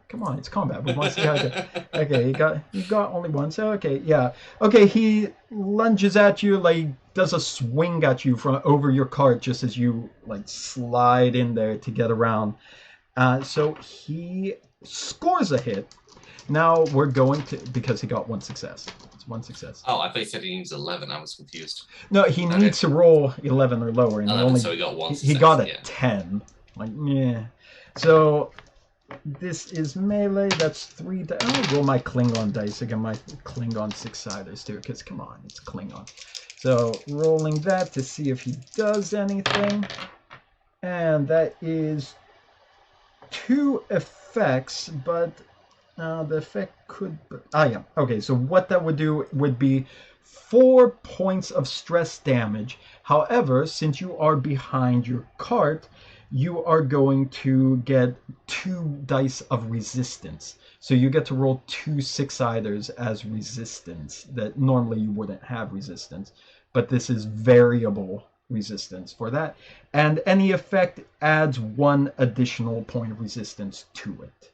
come on, it's combat. We want to see how it goes. Okay, he got only 1. So okay, yeah. Okay, he lunges at you, like does a swing at you from over your cart just as you like slide in there to get around. So he scores a hit. Now we're going to, because he got 1 success. It's 1 success. Oh, I thought you said he needs 11. I was confused. No, he needs to roll 11 or lower, and 11, so he got 1 success. He got a yeah. 10. Like, yeah. So this is melee. That's 3. I'll roll my Klingon dice again, my Klingon 6-siders too, because come on, it's Klingon. So rolling that to see if he does anything, and that is 2 effects, but the effect could. Yeah. Okay. So what that would do would be 4 points of stress damage. However, since you are behind your cart, you are going to get 2 dice of resistance. So you get to roll 2 6-siders as resistance that normally you wouldn't have resistance, but this is variable resistance for that. And any effect adds 1 additional point of resistance to it.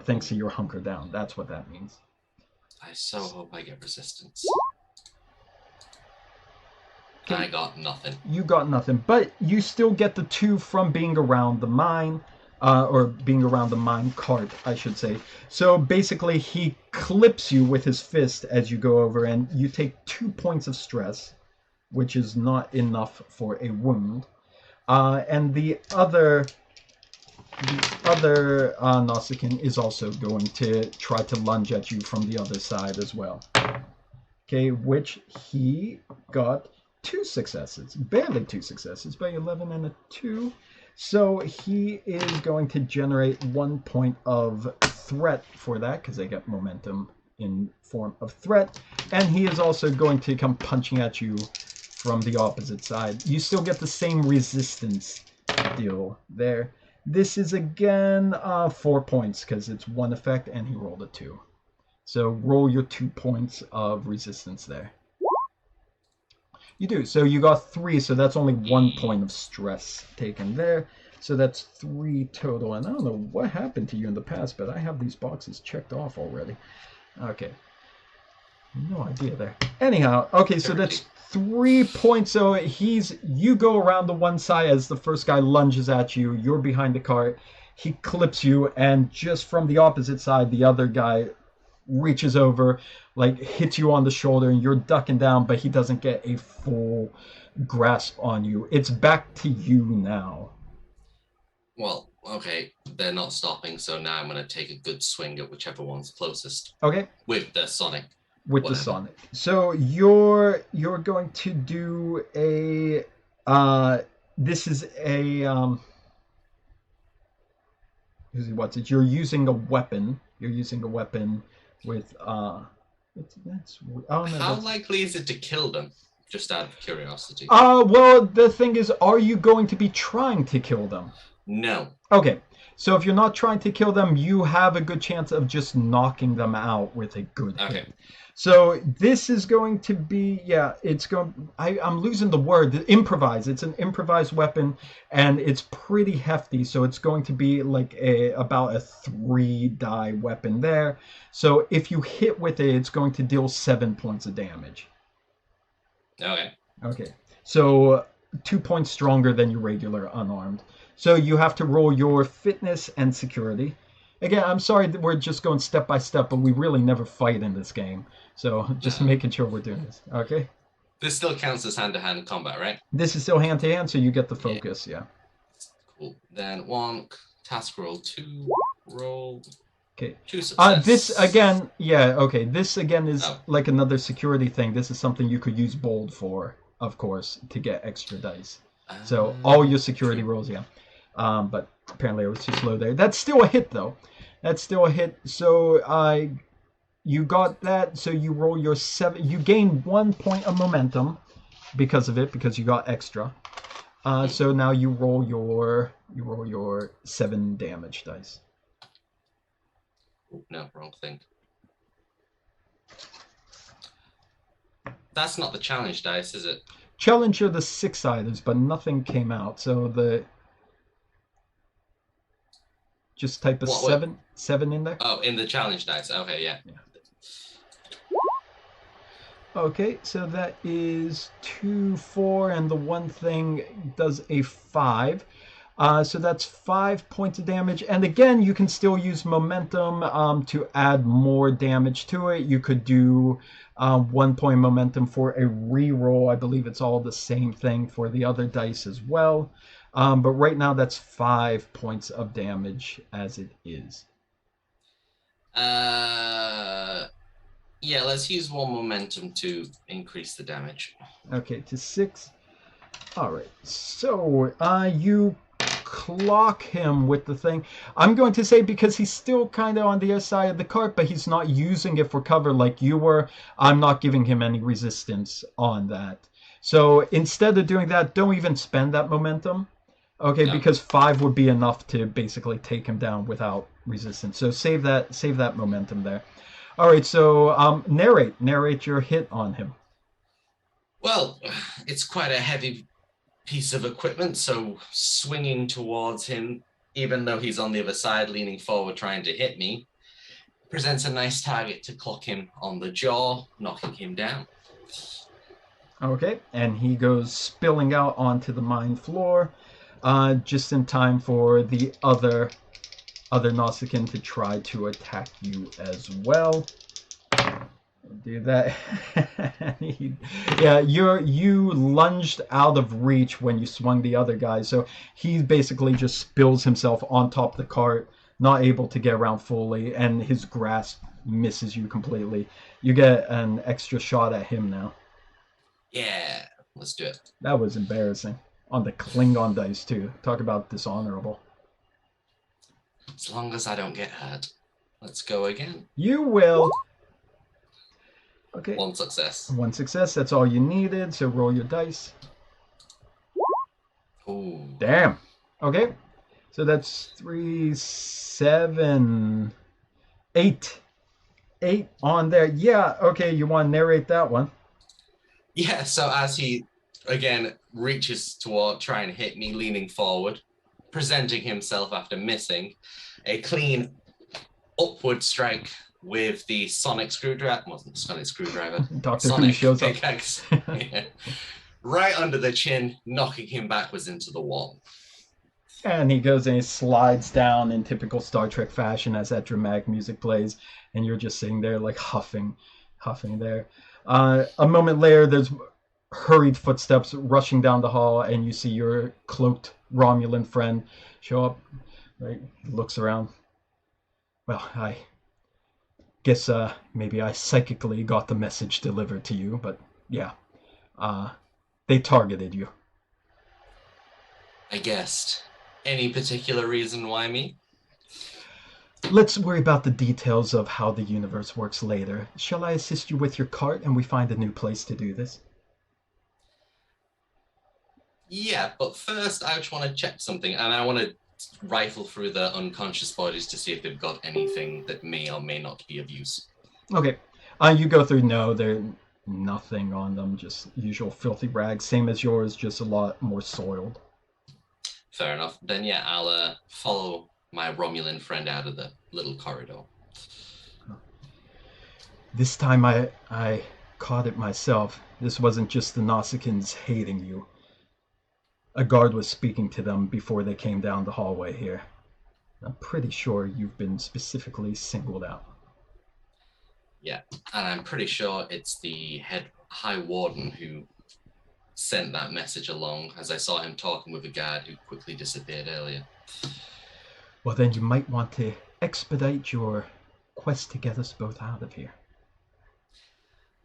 Thanks to your hunker down. That's what that means. I so hope I get resistance. I got nothing. You got nothing, but you still get the 2 from being around the mine, or being around the mine cart, I should say. So basically, he clips you with his fist as you go over, and you take 2 points of stress, which is not enough for a wound. And the other Nausicaan is also going to try to lunge at you from the other side as well. Okay, which he got 2 successes, barely 2 successes, by 11 and a 2. So he is going to generate 1 point of threat for that, because they get momentum in form of threat. And he is also going to come punching at you from the opposite side. You still get the same resistance deal there. This is again 4 points, because it's 1 effect, and he rolled a 2. So roll your 2 points of resistance there. You do. So you got 3, so that's only 1 point of stress taken there. So that's 3 total. And I don't know what happened to you in the past, but I have these boxes checked off already. Okay. No idea there. Anyhow, okay, so that's 3 points. So you go around the one side as the first guy lunges at you. You're behind the cart. He clips you, and just from the opposite side, the other guy reaches over, like hits you on the shoulder, and you're ducking down, but he doesn't get a full grasp on you. It's back to you now. Well, okay, they're not stopping, so now I'm going to take a good swing at whichever one's closest. Okay. With the Sonic. With the Sonic. So you're going to do a this is a what's it? You're using a weapon. You're using a weapon with oh no. How likely is it to kill them? Just out of curiosity. Well, the thing is, are you going to be trying to kill them? No. Okay, so if you're not trying to kill them, you have a good chance of just knocking them out with a good hit. Okay. So this is going to be, yeah, it's going, I'm losing the word, improvise. It's an improvised weapon, and it's pretty hefty, so it's going to be like about a 3-die weapon there. So if you hit with it, it's going to deal 7 points of damage. Okay. Okay, so 2 points stronger than your regular unarmed. So you have to roll your fitness and security. Again, I'm sorry that we're just going step by step, but we really never fight in this game. So just making sure we're doing this. Okay? This still counts as hand-to-hand combat, right? This is still hand-to-hand, so you get the focus, yeah. Cool. Then 1, task roll 2, roll... Okay. 2 success. This again, yeah, okay. This again is like another security thing. This is something you could use bold for, of course, to get extra dice. So all your security rolls, yeah. But apparently I was too slow there. That's still a hit, though. That's still a hit. So you got that. So you roll your 7. You gain 1 point of momentum because of it, because you got extra. So now you roll your 7 damage dice. No, wrong thing. That's not the challenge dice, is it? Challenge are the 6-siders, but nothing came out. So the just type a What? 7 in there. Oh, in the challenge dice. Okay, yeah. Okay, so that is 2, 4, and the one thing does a 5. So that's 5 points of damage. And again, you can still use momentum to add more damage to it. You could do 1 point momentum for a reroll. I believe it's all the same thing for the other dice as well. But right now, that's 5 points of damage as it is. Yeah, let's use 1 momentum to increase the damage. Okay, to 6. All right, so you clock him with the thing. I'm going to say because he's still kind of on the other side of the cart, but he's not using it for cover like you were. I'm not giving him any resistance on that. So instead of doing that, don't even spend that momentum. Okay, no. Because 5 would be enough to basically take him down without resistance. So save that momentum there. All right, so narrate your hit on him. Well, it's quite a heavy piece of equipment, so swinging towards him, even though he's on the other side, leaning forward, trying to hit me, presents a nice target to clock him on the jaw, knocking him down. Okay, and he goes spilling out onto the mine floor, just in time for the other Nausicaan to try to attack you as well. Do that. Yeah, you lunged out of reach when you swung the other guy, so he basically just spills himself on top of the cart, not able to get around fully, and his grasp misses you completely. You get an extra shot at him now. Yeah, let's do it. That was embarrassing. On the Klingon dice, too. Talk about dishonorable. As long as I don't get hurt. Let's go again. You will. Okay. 1 success. 1 success. That's all you needed. So roll your dice. Ooh. Damn. Okay. So that's 3, 7, 8. 8 on there. Yeah. Okay. You want to narrate that one? Yeah. So as he again reaches toward try and hit me, leaning forward, presenting himself after missing, a clean upward strike with the sonic screwdriver. Wasn't sonic screwdriver. Dr. Sonic Who shows up. pickaxe. Yeah. Right under the chin, knocking him backwards into the wall. And he goes and he slides down in typical Star Trek fashion as that dramatic music plays, and you're just sitting there like huffing there. A moment later, there's hurried footsteps rushing down the hall, and you see your cloaked Romulan friend show up. Right, looks around. Well, I guess maybe I psychically got the message delivered to you, but yeah, they targeted you. I guessed. Any particular reason why me? Let's worry about the details of how the universe works later. Shall I assist you with your cart and we find a new place to do this? Yeah, but first I just want to check something, and I want to rifle through the unconscious bodies to see if they've got anything that may or may not be of use. Okay. You go through. No, there's nothing on them. Just usual filthy rags, same as yours, just a lot more soiled. Fair enough. Then yeah, I'll follow my Romulan friend out of the little corridor. This time I caught it myself. This wasn't just the Nausicaans hating you. A guard was speaking to them before they came down the hallway here. I'm pretty sure you've been specifically singled out. Yeah, and I'm pretty sure it's the head High Warden who sent that message along, as I saw him talking with a guard who quickly disappeared earlier. Well, then you might want to expedite your quest to get us both out of here.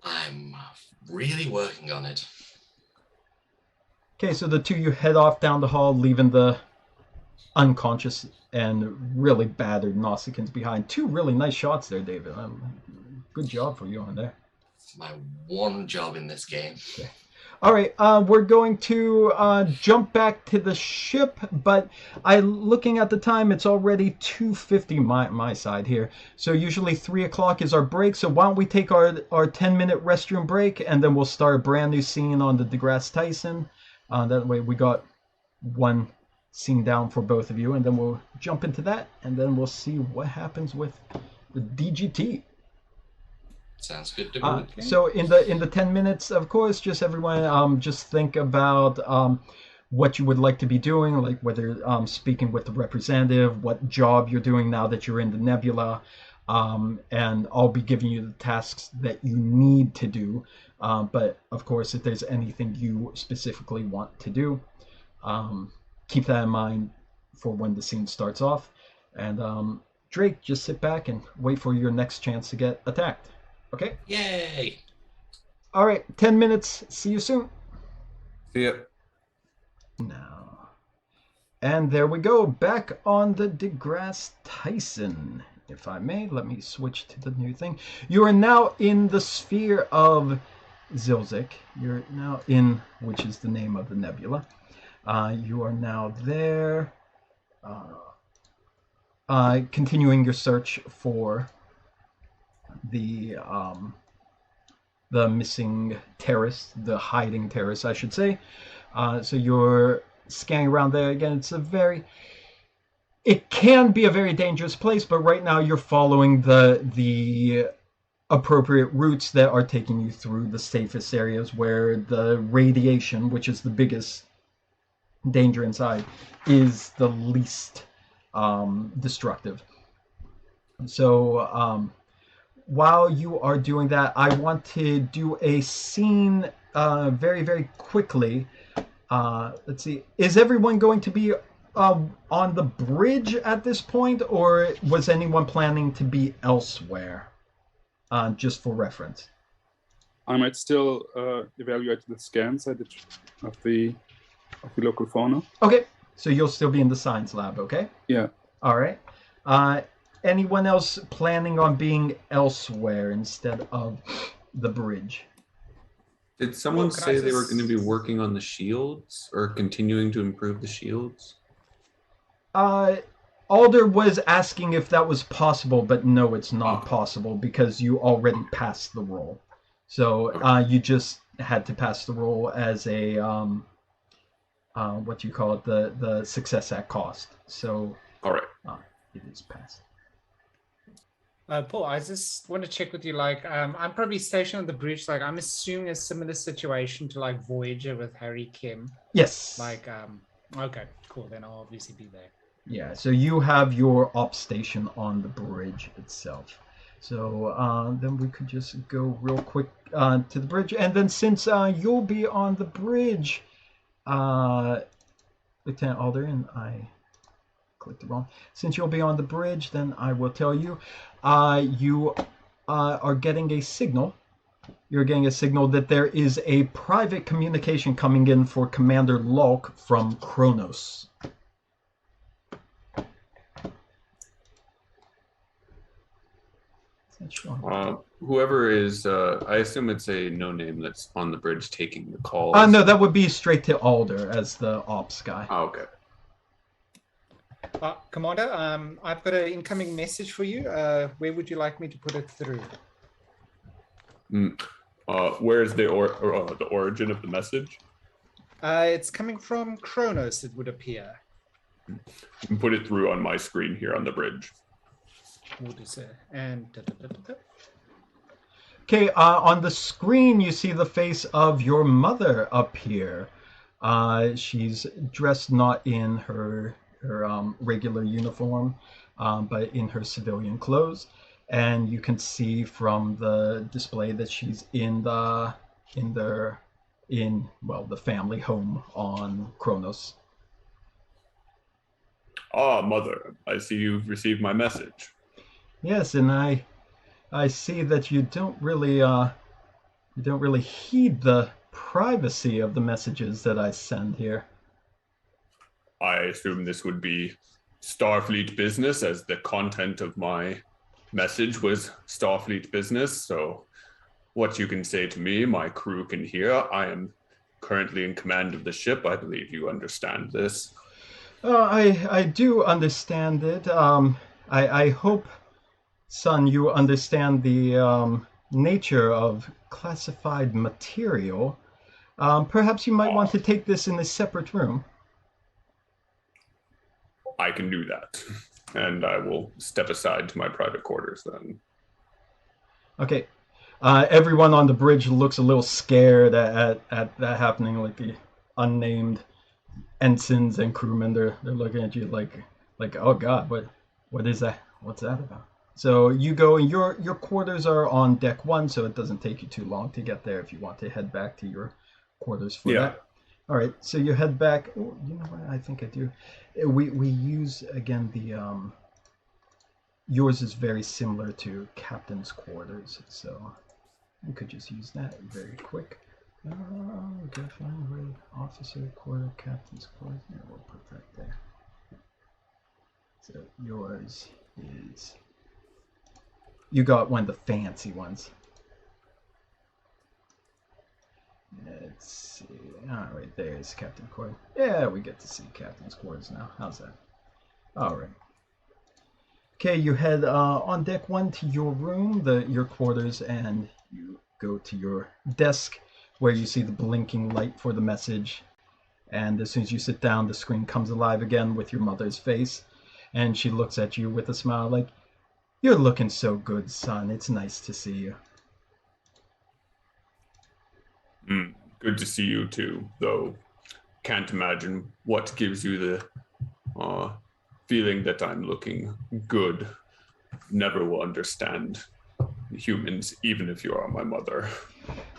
I'm really working on it. Okay, so the two of you head off down the hall, leaving the unconscious and really battered Nausicaans behind. Two really nice shots there, David. Good job for you on there. It's my one job in this game. Okay. All right, we're going to jump back to the ship, but looking at the time, it's already 2:50 my side here. So usually 3 o'clock is our break. So why don't we take our 10-minute restroom break, and then we'll start a brand new scene on the DeGrasse Tyson. That way we got one scene down for both of you, and then we'll jump into that, and then we'll see what happens with the DGT. Sounds good to me. So in the 10 minutes, of course, just everyone just think about what you would like to be doing, like whether speaking with the representative, what job you're doing now that you're in the nebula, and I'll be giving you the tasks that you need to do. But of course, if there's anything you specifically want to do, keep that in mind for when the scene starts off. And Drake, just sit back and wait for your next chance to get attacked. Okay? Yay! All right, 10 minutes. See you soon. See ya. Now. And there we go. Back on the DeGrasse Tyson. If I may, let me switch to the new thing. You are now in the Sphere of Xylxyk. You're now in, which is the name of the nebula. You are now there. Continuing your search for the missing terrorist, the hiding terrorist, I should say. So you're scanning around there again. It can be a very dangerous place, but right now you're following the appropriate routes that are taking you through the safest areas where the radiation, which is the biggest danger inside, is the least destructive. So while you are doing that, I want to do a scene very, very quickly. Let's see. Is everyone going to be on the bridge at this point, or was anyone planning to be elsewhere? Just for reference. I might still evaluate the scans I did of the local fauna. Okay, so you'll still be in the science lab, okay? Yeah. All right. Anyone else planning on being elsewhere instead of the bridge? Did someone say they were going to be working on the shields or continuing to improve the shields? Alder was asking if that was possible, but no, it's not possible because you already passed the roll. So you just had to pass the roll as a what do you call it, the success at cost. So all right, it is passed. Paul, I just want to check with you. Like, I'm probably stationed on the bridge. Like, I'm assuming a similar situation to like Voyager with Harry Kim. Yes. Like, okay, cool. Then I'll obviously be there. Yeah. So you have your op station on the bridge itself. So then we could just go real quick to the bridge, and then since you'll be on the bridge, Lieutenant Alder, and I clicked it wrong. Since you'll be on the bridge, then I will tell you, you are getting a signal. You're getting a signal that there is a private communication coming in for Commander Lulk from Kronos. It's not showing. Whoever is, I assume it's a no name that's on the bridge taking the calls. No, that would be straight to Alder as the ops guy. Oh, okay. Commander, I've got an incoming message for you. Where would you like me to put it through? Where's the origin of the message? It's coming from Kronos, it would appear. You can put it through on my screen here on the bridge. What is it? And Okay, on the screen you see the face of your mother appear. She's dressed not in her regular uniform, but in her civilian clothes, and you can see from the display that she's in the family home on Kronos. Ah, Mother, I see you've received my message. Yes, and I see that you don't really heed the privacy of the messages that I send here. I assume this would be Starfleet business, as the content of my message was Starfleet business. So what you can say to me, my crew can hear. I am currently in command of the ship. I believe you understand this. I do understand it. I hope, son, you understand the nature of classified material. Perhaps you might want to take this in a separate room. I can do that. And I will step aside to my private quarters then. Okay. Everyone on the bridge looks a little scared at that happening, like the unnamed ensigns and crewmen. They're looking at you like oh god, what is that? What's that about? So you go, and your quarters are on deck 1, so it doesn't take you too long to get there if you want to head back to your quarters for that. All right, so you head back. Oh, you know what? I think I do. We use again the yours is very similar to captain's quarters, so we could just use that very quick. Okay, fine. Right, officer quarter, captain's quarters. Yeah, we'll put that there. So yours is. You got one of the fancy ones. Let's see. All right, there's Captain Quarters. Yeah, we get to see Captain's Quarters now. How's that? All right. Okay, you head on deck 1 to your room, your quarters, and you go to your desk where you see the blinking light for the message. And as soon as you sit down, the screen comes alive again with your mother's face, and she looks at you with a smile like, "You're looking so good, son. It's nice to see you." Good to see you too, though can't imagine what gives you the feeling that I'm looking good. Never will understand humans, even if you are my mother.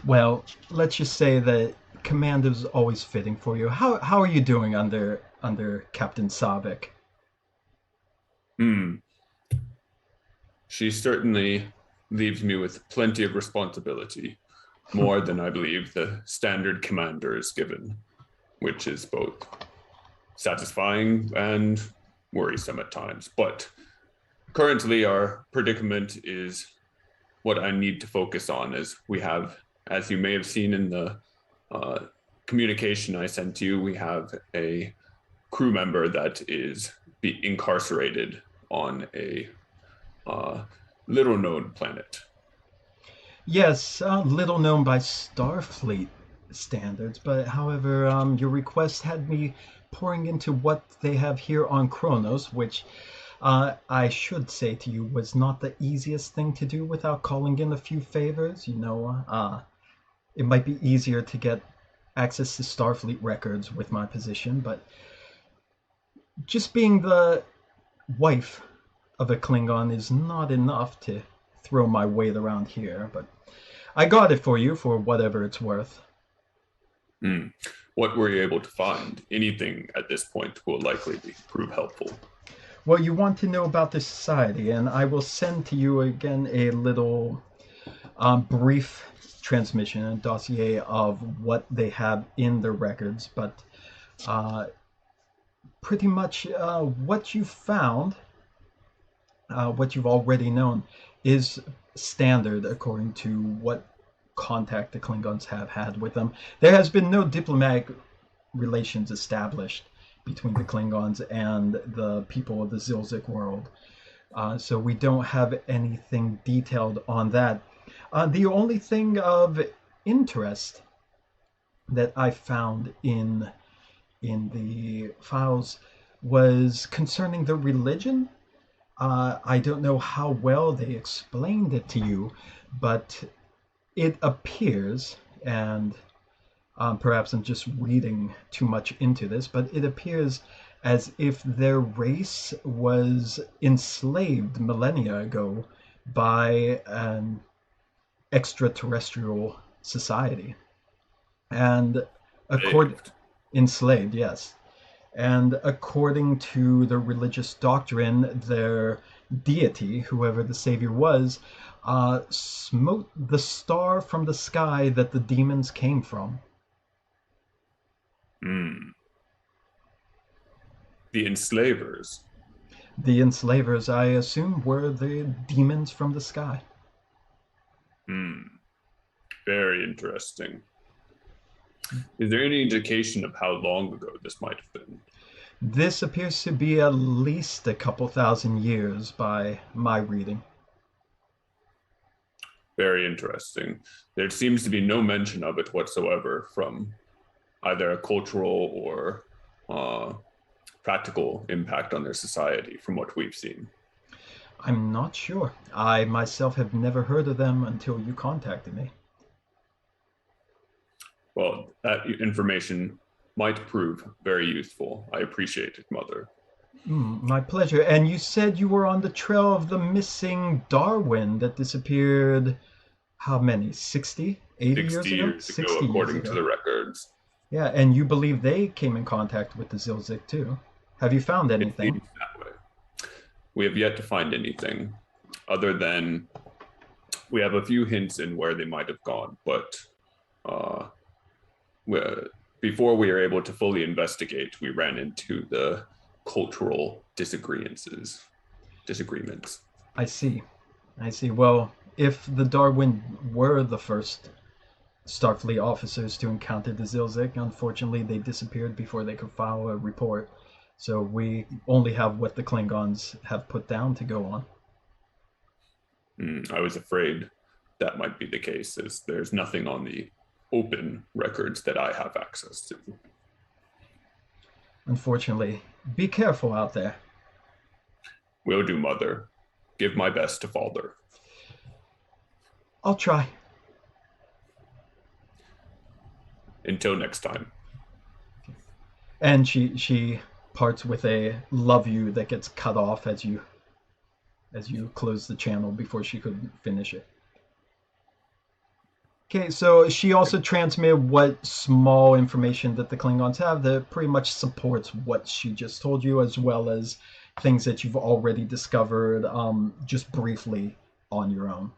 Well, let's just say that Commando's always fitting for you. How are you doing under Captain Savik? She certainly leaves me with plenty of responsibility, more than I believe the standard commander is given, which is both satisfying and worrisome at times. But currently our predicament is what I need to focus on, as we have, as you may have seen in the communication I sent to you, we have a crew member that is incarcerated on a little known planet. Yes, little known by Starfleet standards, but however, your request had me pouring into what they have here on Kronos, which I should say to you was not the easiest thing to do without calling in a few favors. You know, it might be easier to get access to Starfleet records with my position, but just being the wife of a Klingon is not enough to throw my weight around here, but I got it for you for whatever it's worth. What were you able to find? Anything at this point will likely prove helpful. Well, you want to know about the society, and I will send to you again a little brief transmission and dossier of what they have in their records, but pretty much what you found, what you've already known, is standard according to what contact the Klingons have had with them. There has been no diplomatic relations established between the Klingons and the people of the Xylxyk world. So we don't have anything detailed on that. The only thing of interest that I found in the files was concerning the religion. I don't know how well they explained it to you, but it appears, and perhaps I'm just reading too much into this, but it appears as if their race was enslaved millennia ago by an extraterrestrial society. And enslaved, yes. And according to the religious doctrine, their deity, whoever the savior was, smote the star from the sky that the demons came from. The enslavers. The enslavers, I assume, were the demons from the sky. Very interesting. Is there any indication of how long ago this might have been? This appears to be at least a couple thousand years by my reading. Very interesting. There seems to be no mention of it whatsoever from either a cultural or practical impact on their society from what we've seen. I'm not sure. I myself have never heard of them until you contacted me. Well, that information might prove very useful. I appreciate it, Mother. My pleasure. And you said you were on the trail of the missing Darwin that disappeared, how many, 60, 80 years ago? 60 years ago, according to the records. Yeah, and you believe they came in contact with the Xylxyk too. Have you found anything? It seems that way. We have yet to find anything other than we have a few hints in where they might have gone, but before we were able to fully investigate, we ran into the cultural disagreements. I see. Well, if the Darwin were the first Starfleet officers to encounter the Xylxyk, unfortunately they disappeared before they could file a report. So we only have what the Klingons have put down to go on. I was afraid that might be the case, as there's nothing on the open records that I have access to. Unfortunately. Be careful out there. Will do, Mother. Give my best to Father. I'll try. Until next time. And she parts with a love you that gets cut off as you close the channel before she could finish it. Okay, so she also transmitted what small information that the Klingons have that pretty much supports what she just told you, as well as things that you've already discovered just briefly on your own.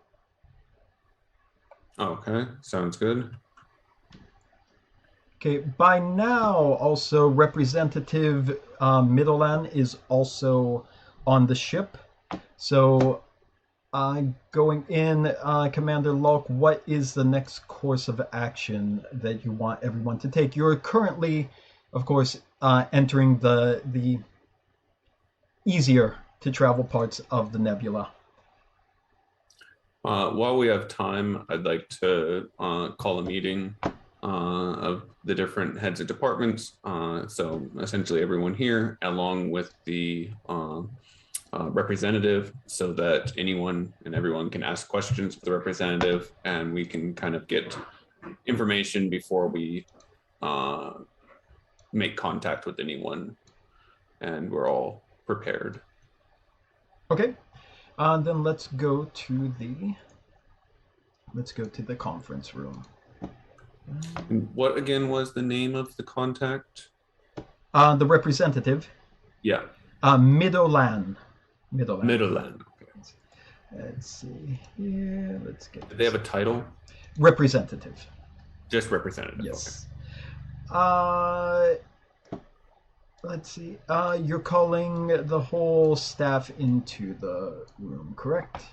Okay, sounds good. Okay, by now, also Representative Middleland is also on the ship. So, going in, Commander Locke, what is the next course of action that you want everyone to take? You're currently, of course, entering the easier to travel parts of the nebula. While we have time, I'd like to call a meeting of the different heads of departments. So essentially everyone here, along with the representative, so that anyone and everyone can ask questions of the representative, and we can kind of get information before we make contact with anyone, and we're all prepared. Okay, then let's go to the conference room. And what again was the name of the contact? The representative. Yeah. Middleland. Middleland. Okay. Let's see here. Let's get. Do they have a title? Representative. Just representative. Yes. Okay. Let's see. You're calling the whole staff into the room, correct?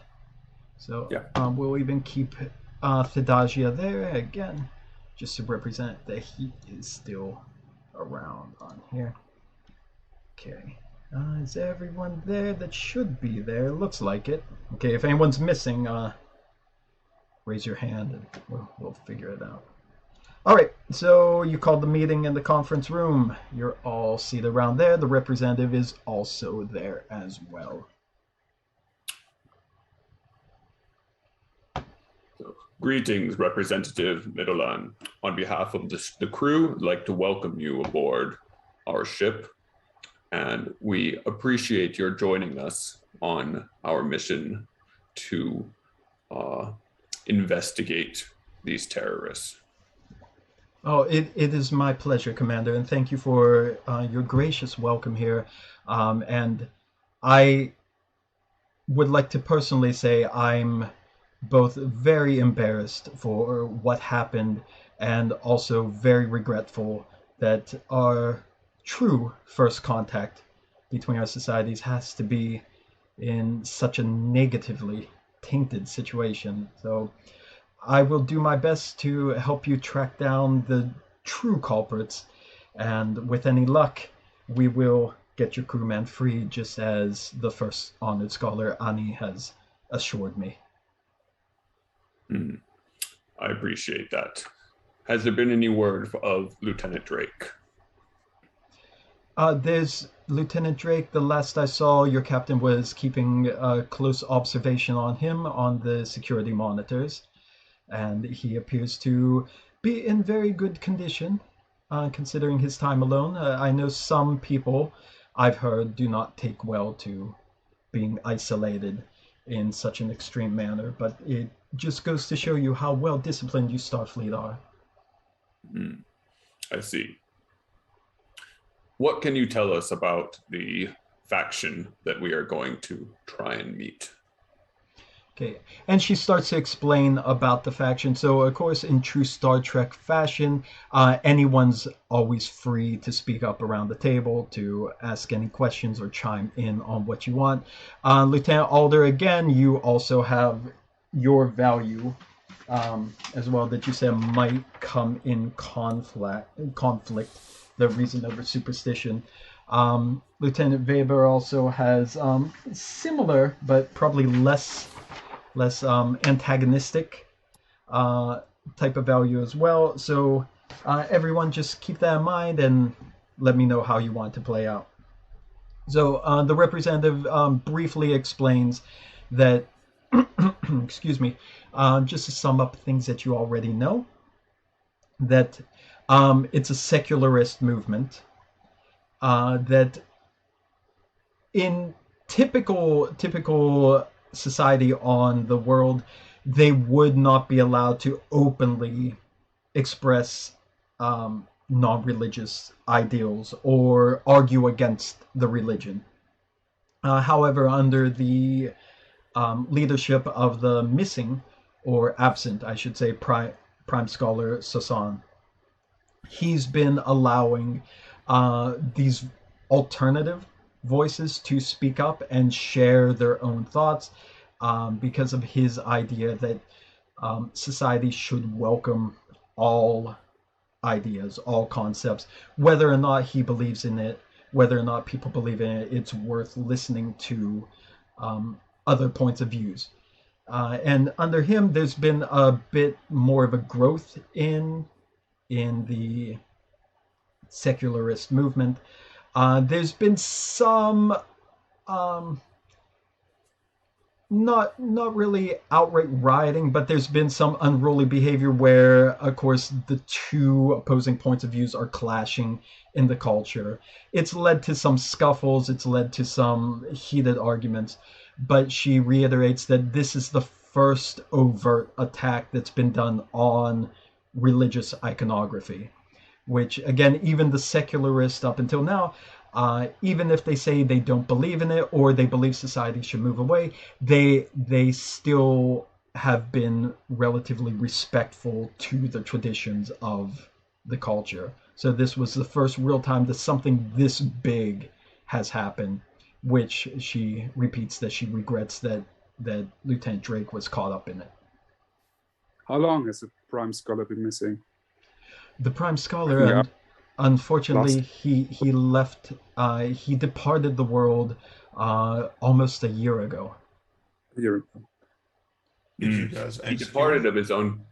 So Yeah. we'll even keep Thadagia there again, just to represent that he is still around on here. Okay. Is everyone there that should be there? Looks like it. Okay, if anyone's missing, raise your hand and we'll figure it out. All right, so you called the meeting in the conference room. You're all seated around there. The representative is also there as well. Greetings, Representative Middleland. On behalf of the crew, I'd like to welcome you aboard our ship, and we appreciate your joining us on our mission to investigate these terrorists. Oh, it is my pleasure, Commander, and thank you for your gracious welcome here. And I would like to personally say I'm both very embarrassed for what happened and also very regretful that our true first contact between our societies has to be in such a negatively tainted situation. So I will do my best to help you track down the true culprits, and with any luck, we will get your crewman free, just as the first honored scholar Ani has assured me. I appreciate that. Has there been any word of Lieutenant Drake? There's Lieutenant Drake. The last I saw, your captain was keeping a close observation on him on the security monitors, and he appears to be in very good condition, considering his time alone. I know some people, I've heard, do not take well to being isolated in such an extreme manner, but it just goes to show you how well disciplined you Starfleet are. I see. What can you tell us about the faction that we are going to try and meet? Okay, and she starts to explain about the faction. So, of course, in true Star Trek fashion, anyone's always free to speak up around the table, to ask any questions or chime in on what you want. Lieutenant Alder, again, you also have your value as well that you said might come in conflict, the reason over superstition. Lieutenant Weber also has similar, but probably less antagonistic type of value as well. So everyone just keep that in mind and let me know how you want to play out. So the representative briefly explains that, excuse me, just to sum up things that you already know, that it's a secularist movement, that in typical society on the world, they would not be allowed to openly express non-religious ideals or argue against the religion. However, under the leadership of the missing, or absent, I should say, Prime Scholar Sasan, he's been allowing these alternative voices to speak up and share their own thoughts because of his idea that society should welcome all ideas, all concepts, whether or not he believes in it, whether or not people believe in it, it's worth listening to other points of views. And under him, there's been a bit more of a growth in the secularist movement. There's been some not really outright rioting, but there's been some unruly behavior where, of course, the two opposing points of views are clashing in the culture. It's led to some scuffles, it's led to some heated arguments, but she reiterates that this is the first overt attack that's been done on religious iconography, which, again, even the secularists up until now, even if they say they don't believe in it or they believe society should move away, they still have been relatively respectful to the traditions of the culture. So this was the first real time that something this big has happened, which she repeats that she regrets that that Lieutenant Drake was caught up in it. How long has the Prime Scholar been missing? The Prime Scholar, Yeah. unfortunately, he left. He departed the world almost a year ago. A year ago. Did you guys He execute departed him? of his own.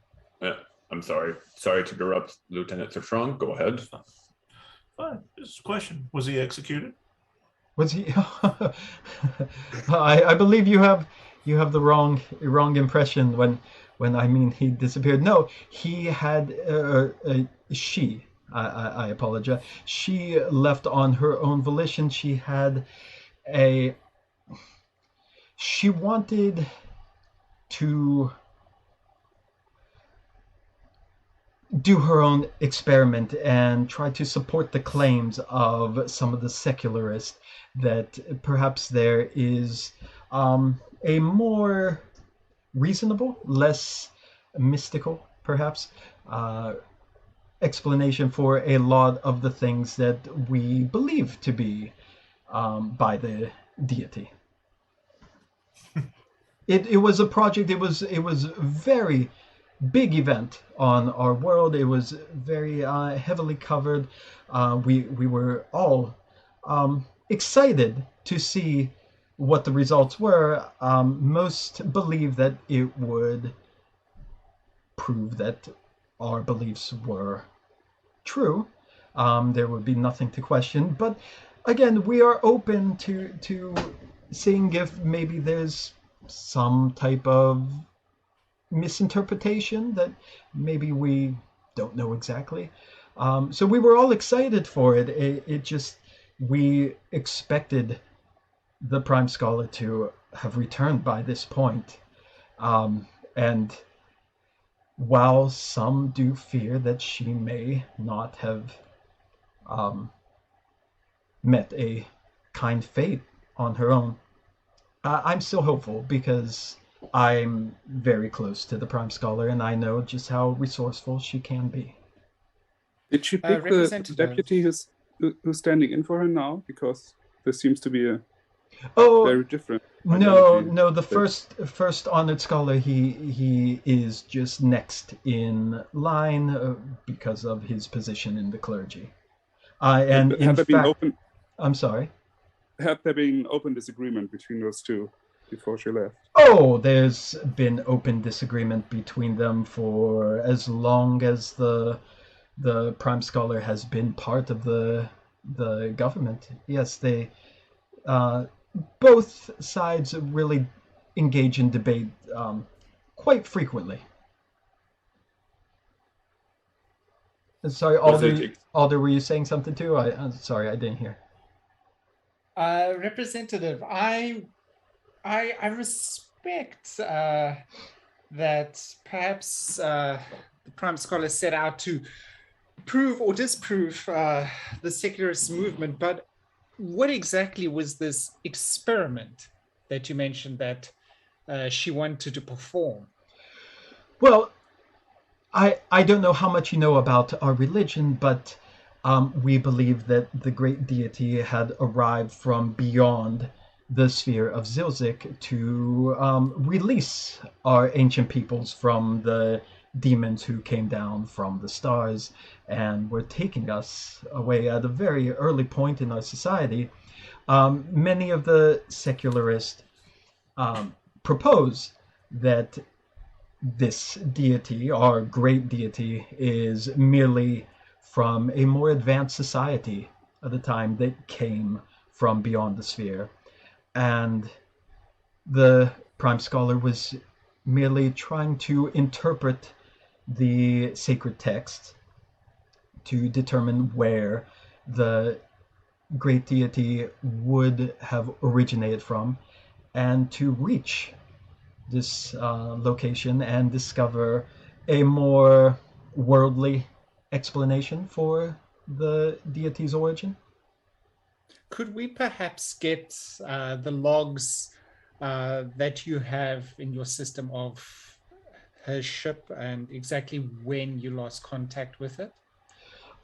I'm sorry. Sorry to interrupt, Lieutenant Strong. Go ahead. Fine. Just a question. Was he executed? Was he? I believe you have the wrong impression when I mean he disappeared. No, he had she. I apologize. She left on her own volition. She wanted to do her own experiment and try to support the claims of some of the secularists that perhaps there is a more reasonable, less mystical, perhaps, explanation for a lot of the things that we believe to be by the deity. It was a project. It was very big event on our world. It was very heavily covered. We were all excited to see what the results were. Most believe that it would prove that our beliefs were true. There would be nothing to question. But again, we are open to seeing if maybe there's some type of misinterpretation that maybe we don't know exactly. So we were all excited for it. It just, we expected the Prime Scholar to have returned by this point. And while some do fear that she may not have met a kind fate on her own, I'm still hopeful because I'm very close to the Prime Scholar and I know just how resourceful she can be. Did she pick the Representative. deputy who's standing in for her now? Because there seems to be a Oh, very different. no, identity. the first honored scholar, he is just next in line because of his position in the clergy. And But in had there been fact, open? I'm sorry. Had there been open disagreement between those two before she left? Oh, there's been open disagreement between them for as long as the Prime Scholar has been part of the government. Yes, they both sides really engage in debate quite frequently. Sorry, Alder, were you saying something too? I'm sorry, I didn't hear. Representative, I respect that perhaps the Prime Scholar set out to prove or disprove the secularist movement, but what exactly was this experiment that you mentioned that she wanted to perform? Well, I don't know how much you know about our religion, but we believe that the great deity had arrived from beyond the Sphere of Xylxyk to release our ancient peoples from the demons who came down from the stars and were taking us away at a very early point in our society. Many of the secularists propose that this deity, our great deity, is merely from a more advanced society at the time that came from beyond the sphere. And the Prime Scholar was merely trying to interpret the sacred text to determine where the great deity would have originated from and to reach this location and discover a more worldly explanation for the deity's origin. Could we perhaps get the logs that you have in your system of her ship and exactly when you lost contact with it?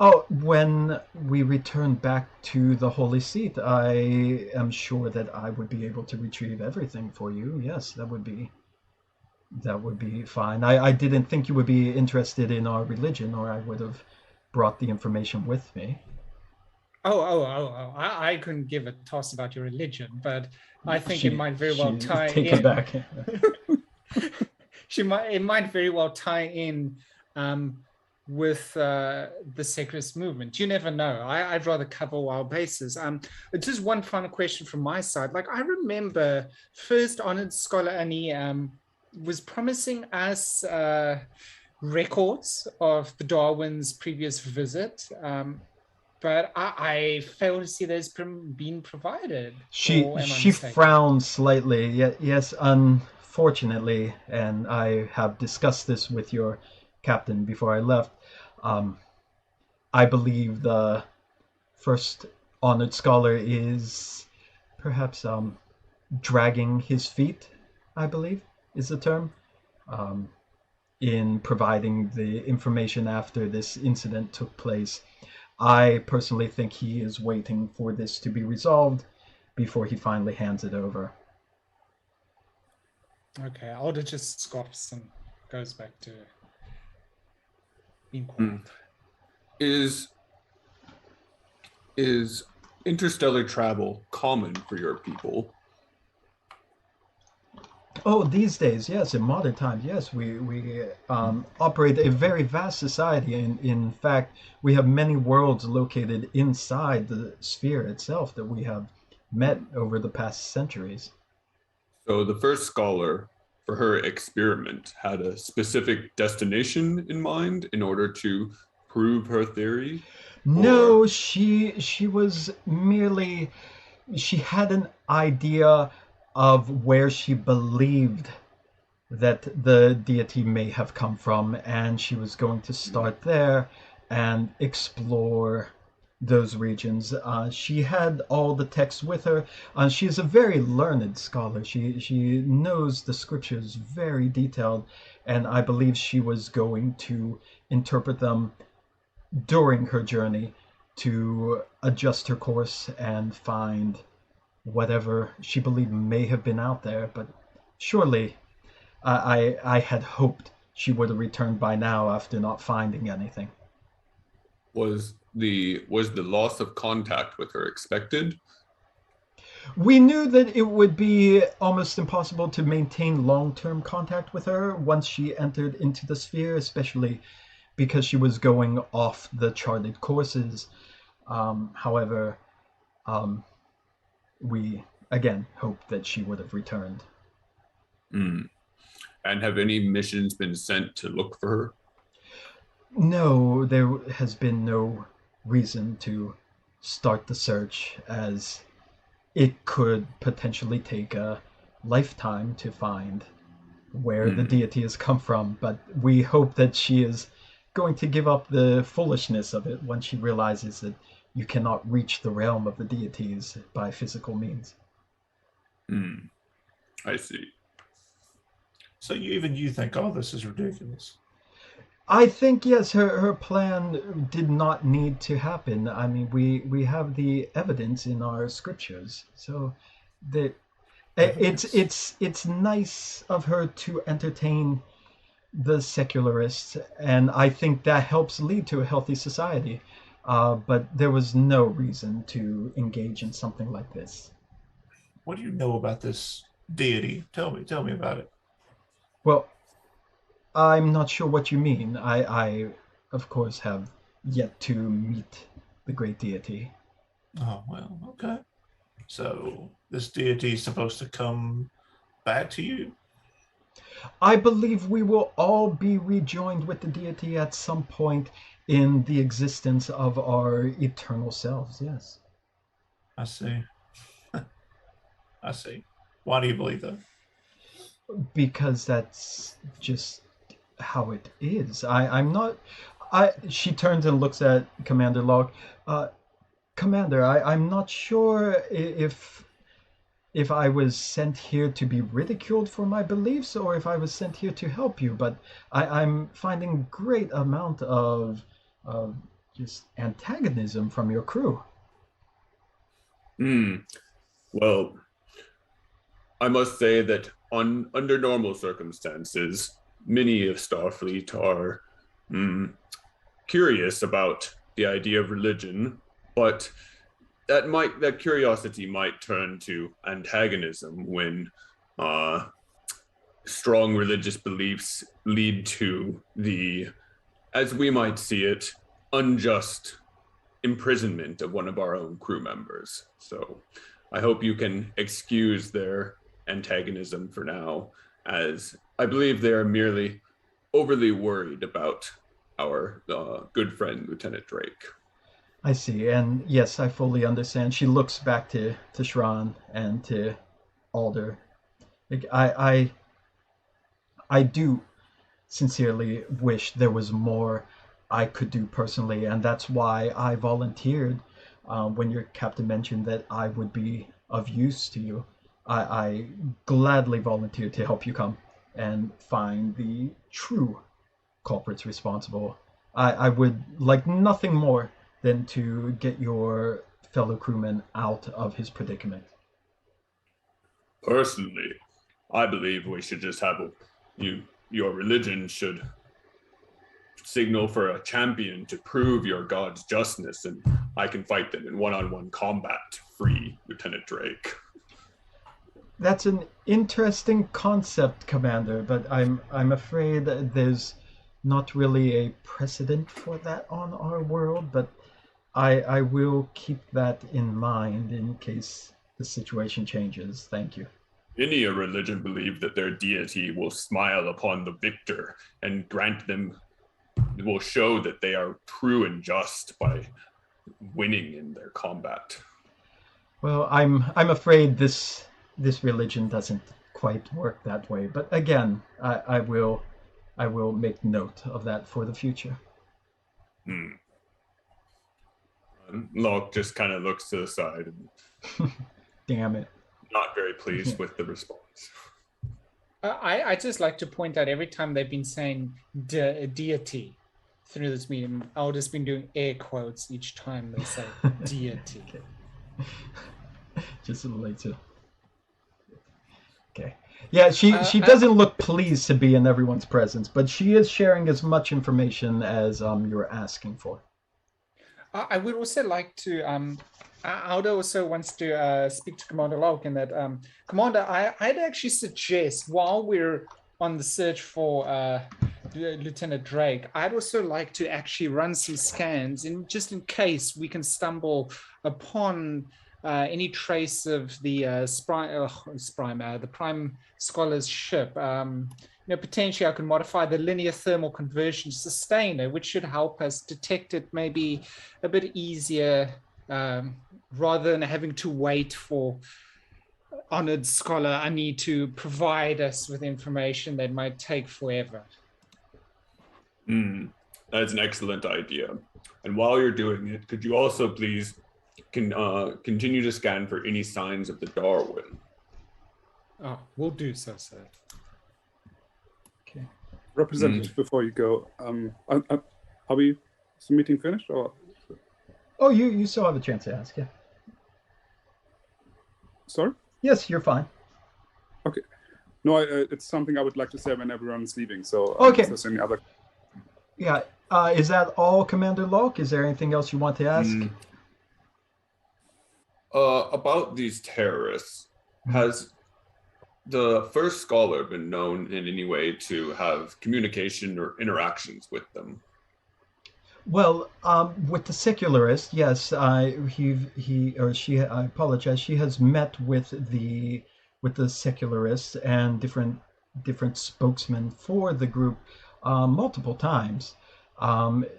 Oh, when we return back to the Holy Seat, I am sure that I would be able to retrieve everything for you. Yes, that would be fine. I didn't think you would be interested in our religion, or I would have brought the information with me. Oh! I couldn't give a toss about your religion, but I think it might very well She's tie taken in. back. It might very well tie in with the secularist movement. You never know. I'd rather cover all bases. Just one final question from my side. Like, I remember first honored scholar Annie was promising us records of the Darwin's previous visit, but I fail to see those being provided. She frowned slightly. Yes, unfortunately, and I have discussed this with your captain before I left. I believe the first honored scholar is perhaps dragging his feet, I believe is the term, in providing the information after this incident took place. I personally think he is waiting for this to be resolved before he finally hands it over. Okay, Alder just scoffs and goes back to being quiet. Is interstellar travel common for your people? Oh, these days, yes. In modern times, yes. We operate a very vast society. In fact, we have many worlds located inside the sphere itself that we have met over the past centuries. So the first scholar, for her experiment, had a specific destination in mind in order to prove her theory? No, she was merely, she had an idea of where she believed that the deity may have come from, and she was going to start there and explore those regions. She had all the texts with her. She is a very learned scholar. She knows the scriptures very detailed, and I believe she was going to interpret them during her journey to adjust her course and find whatever she believed may have been out there. But surely I had hoped she would have returned by now after not finding anything. Was the loss of contact with her expected? We knew that it would be almost impossible to maintain long-term contact with her once she entered into the sphere, especially because she was going off the charted courses. However, we again hoped that she would have returned. And have any missions been sent to look for her? No, there has been no reason to start the search, as it could potentially take a lifetime to find where the deity has come from. But we hope that she is going to give up the foolishness of it once she realizes that you cannot reach the realm of the deities by physical means. I see. So you think all this is ridiculous? I think, yes, her plan did not need to happen. I mean, we have the evidence in our scriptures, so that it's nice of her to entertain the secularists, and I think that helps lead to a healthy society. But there was no reason to engage in something like this. What do you know about this deity? Tell me about it. Well, I'm not sure what you mean. I of course, have yet to meet the great deity. Oh, well, okay. So this deity is supposed to come back to you? I believe we will all be rejoined with the deity at some point in the existence of our eternal selves, yes. I see. I see. Why do you believe that? Because that's just how it is. She turns and looks at Commander Locke. Commander, I'm not sure if I was sent here to be ridiculed for my beliefs or if I was sent here to help you, but I'm finding great amount of just antagonism from your crew. Well, I must say that under normal circumstances, many of Starfleet are curious about the idea of religion, but that curiosity might turn to antagonism when strong religious beliefs lead to the, as we might see it, unjust imprisonment of one of our own crew members. So I hope you can excuse their antagonism for now, as I believe they are merely overly worried about our good friend, Lieutenant Drake. I see, and yes, I fully understand. She looks back to Shran and to Alder. Like, I do sincerely wish there was more I could do personally, and that's why I volunteered when your captain mentioned that I would be of use to you. I gladly volunteered to help you come and find the true culprits responsible. I would like nothing more than to get your fellow crewman out of his predicament. Personally, I believe we should just have your religion should signal for a champion to prove your god's justness, and I can fight them in one-on-one combat to free Lieutenant Drake. That's an interesting concept, Commander, but I'm afraid there's not really a precedent for that on our world, but I will keep that in mind in case the situation changes. Thank you. Any religion believe that their deity will smile upon the victor and grant them, will show that they are true and just by winning in their combat. Well, I'm afraid this religion doesn't quite work that way, but again, I will make note of that for the future. Locke just kind of looks to the side and Damn it. not very pleased with the response. I just like to point out every time they've been saying deity through this meeting, I'll just been doing air quotes each time they say deity. Just later. Okay. Yeah, she doesn't look pleased to be in everyone's presence, but she is sharing as much information as you're asking for. I would also like to Aldo also wants to speak to Commander Locke, and that Commander, I'd actually suggest while we're on the search for Lieutenant Drake, I'd also like to actually run some scans, and just in case we can stumble upon any trace of the the Prime Scholar's ship. Potentially I can modify the linear thermal conversion sustainer, which should help us detect it maybe a bit easier, rather than having to wait for honored scholar. I need to provide us with information that might take forever. That's an excellent idea. And while you're doing it, could you also please continue to scan for any signs of the Darwin? Oh, we'll do so, sir. Okay. Representative, before you go, are we is the meeting finished or? Oh, you still have a chance to ask, yeah. Sorry? Yes, you're fine. Okay. No, it's something I would like to say when everyone's leaving. So, Okay. If there's any other? Yeah. Is that all, Commander Locke? Is there anything else you want to ask? About these terrorists, has the first scholar been known in any way to have communication or interactions with them? Well, with the secularist, yes, he or she. I apologize. She has met with the secularists and different spokesmen for the group multiple times.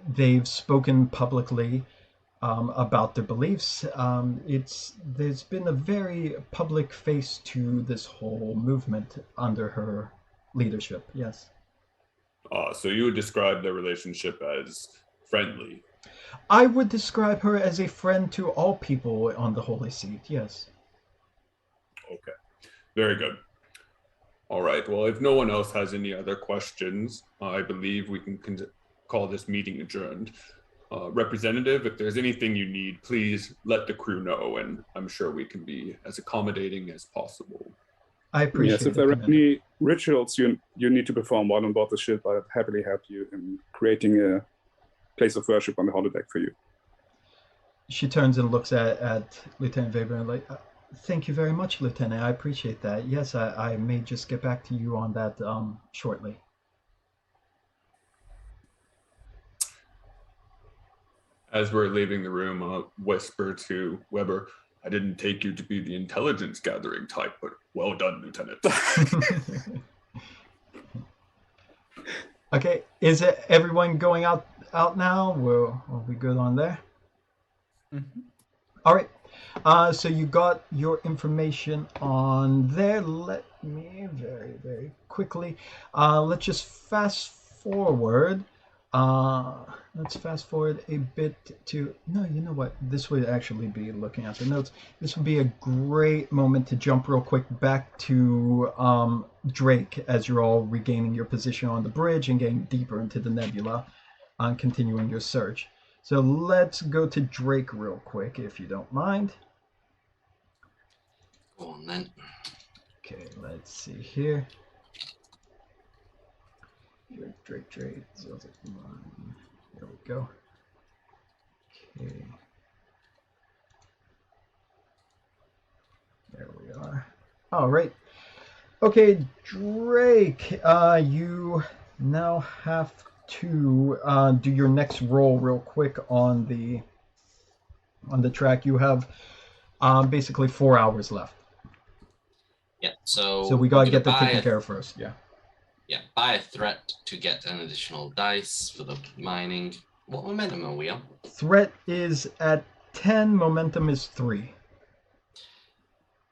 They've spoken publicly about their beliefs. There's been a very public face to this whole movement under her leadership. Yes. So you would describe their relationship as friendly? I would describe her as a friend to all people on the Holy Seat, yes. Okay, very good. All right, well, if no one else has any other questions, I believe we can call this meeting adjourned. representative. If there's anything you need, please let the crew know, and I'm sure we can be as accommodating as possible. I appreciate Yes, if it, there are Commander. any rituals you need to perform while on board the ship, I'd happily help you in creating a place of worship on the holodeck for you. She turns and looks at Lieutenant Weber and like, thank you very much, Lieutenant. I appreciate that. Yes, I may just get back to you on that shortly. As we're leaving the room, I'll whisper to Weber, I didn't take you to be the intelligence gathering type, but well done, Lieutenant. Okay, is it everyone going out now? Are we good on there? Mhm. All right. So you got your information on there. Let me very, very quickly. Let's just fast forward. Let's fast forward a bit to. No, you know what? This would actually be looking at the notes. This would be a great moment to jump real quick back to Drake as you're all regaining your position on the bridge and getting deeper into the nebula, on continuing your search. So let's go to Drake real quick, if you don't mind. Go on then. Okay, let's see here. Drake. There we go. Okay. There we are. All right. Okay, Drake, you now have to do your next roll real quick on the track. You have basically 4 hours left. Yeah, so So we gotta we're get that gonna taken buy care of first. Yeah. Yeah, buy a threat to get an additional dice for the mining. What momentum are we on? Threat is at 10. Momentum is 3.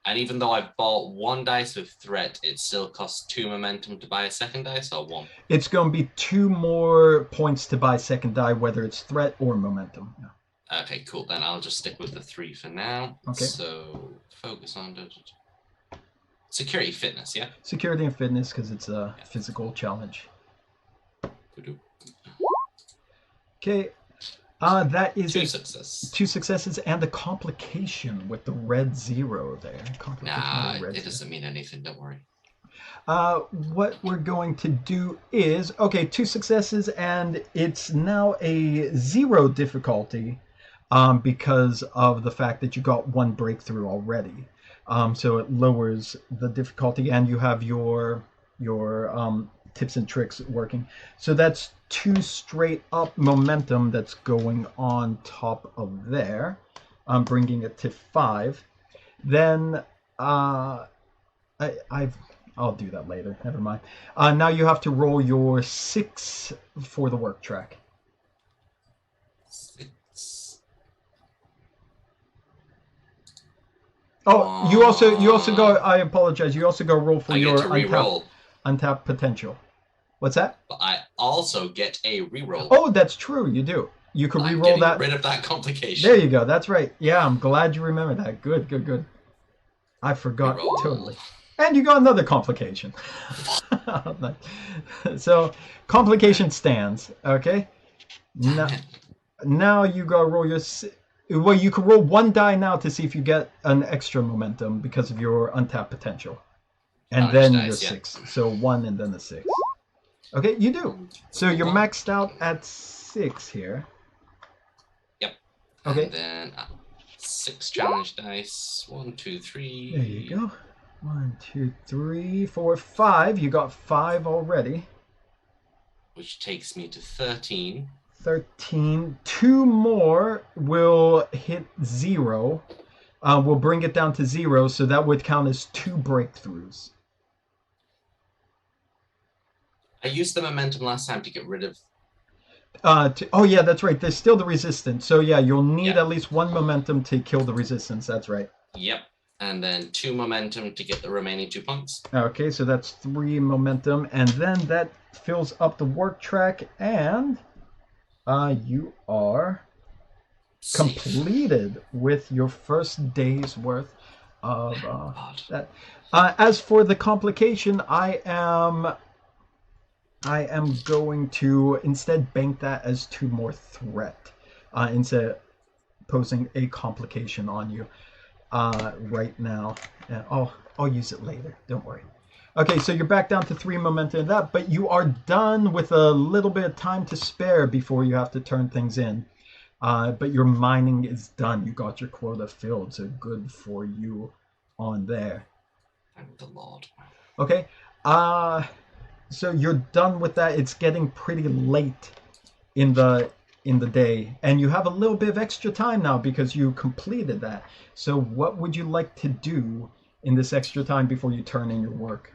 And even though I bought 1 dice with threat, it still costs 2 momentum to buy a second dice, or 1? It's going to be 2 more points to buy second die, whether it's threat or momentum. Yeah. Okay, cool. Then I'll just stick with the 3 for now. Okay. So focus on security fitness, yeah? Security and fitness, because it's a physical challenge. Doo-doo. Okay. That is 2 success. 2 successes and a complication with the red 0 there. Nah, with the red it 0. doesn't mean anything, don't worry. What we're going to do is, okay, 2 successes, and it's now a 0 difficulty because of the fact that you got 1 breakthrough already. So it lowers the difficulty, and you have your tips and tricks working. So that's 2 straight up momentum that's going on top of there. I'm bringing it to 5. Then I'll do that later. Never mind. Now you have to roll your 6 for the work track. 6. Oh, you also go. I apologize. You also go roll for I your get to reroll, untapped potential. What's that? but I also get a reroll. Oh, that's true. You do. You could I'm reroll getting that. rid of that complication. There you go. That's right. Yeah, I'm glad you remember that. Good. I forgot Reroll. totally. And you got another complication. So complication stands. Okay. Now you go roll your. Well, you can roll 1 die now to see if you get an extra momentum because of your untapped potential, and then your 6. So 1 and then a 6. Okay, you do. So you're maxed out at 6 here. Yep. Okay. And then 6 challenge dice. 1, 2, 3. There you go. 1, 2, 3, 4, 5. You got 5 already. Which takes me to 13. 13. 2 more will hit 0. We'll bring it down to 0, so that would count as 2 breakthroughs. I used the momentum last time to get rid of. Oh yeah, that's right. There's still the resistance. So yeah, you'll need at least 1 momentum to kill the resistance. That's right. Yep. And then 2 momentum to get the remaining 2 points. Okay, so that's 3 momentum, and then that fills up the work track, and you are completed with your first day's worth of that. As for the complication, I am going to instead bank that as 2 more threat. instead of posing a complication on you right now. And I'll use it later. Don't worry. Okay, so you're back down to 3 momentum in that, but you are done with a little bit of time to spare before you have to turn things in. But your mining is done. You got your quota filled, so good for you on there. Thank the Lord. Okay. So you're done with that. It's getting pretty late in the day, and you have a little bit of extra time now because you completed that. So what would you like to do in this extra time before you turn in your work?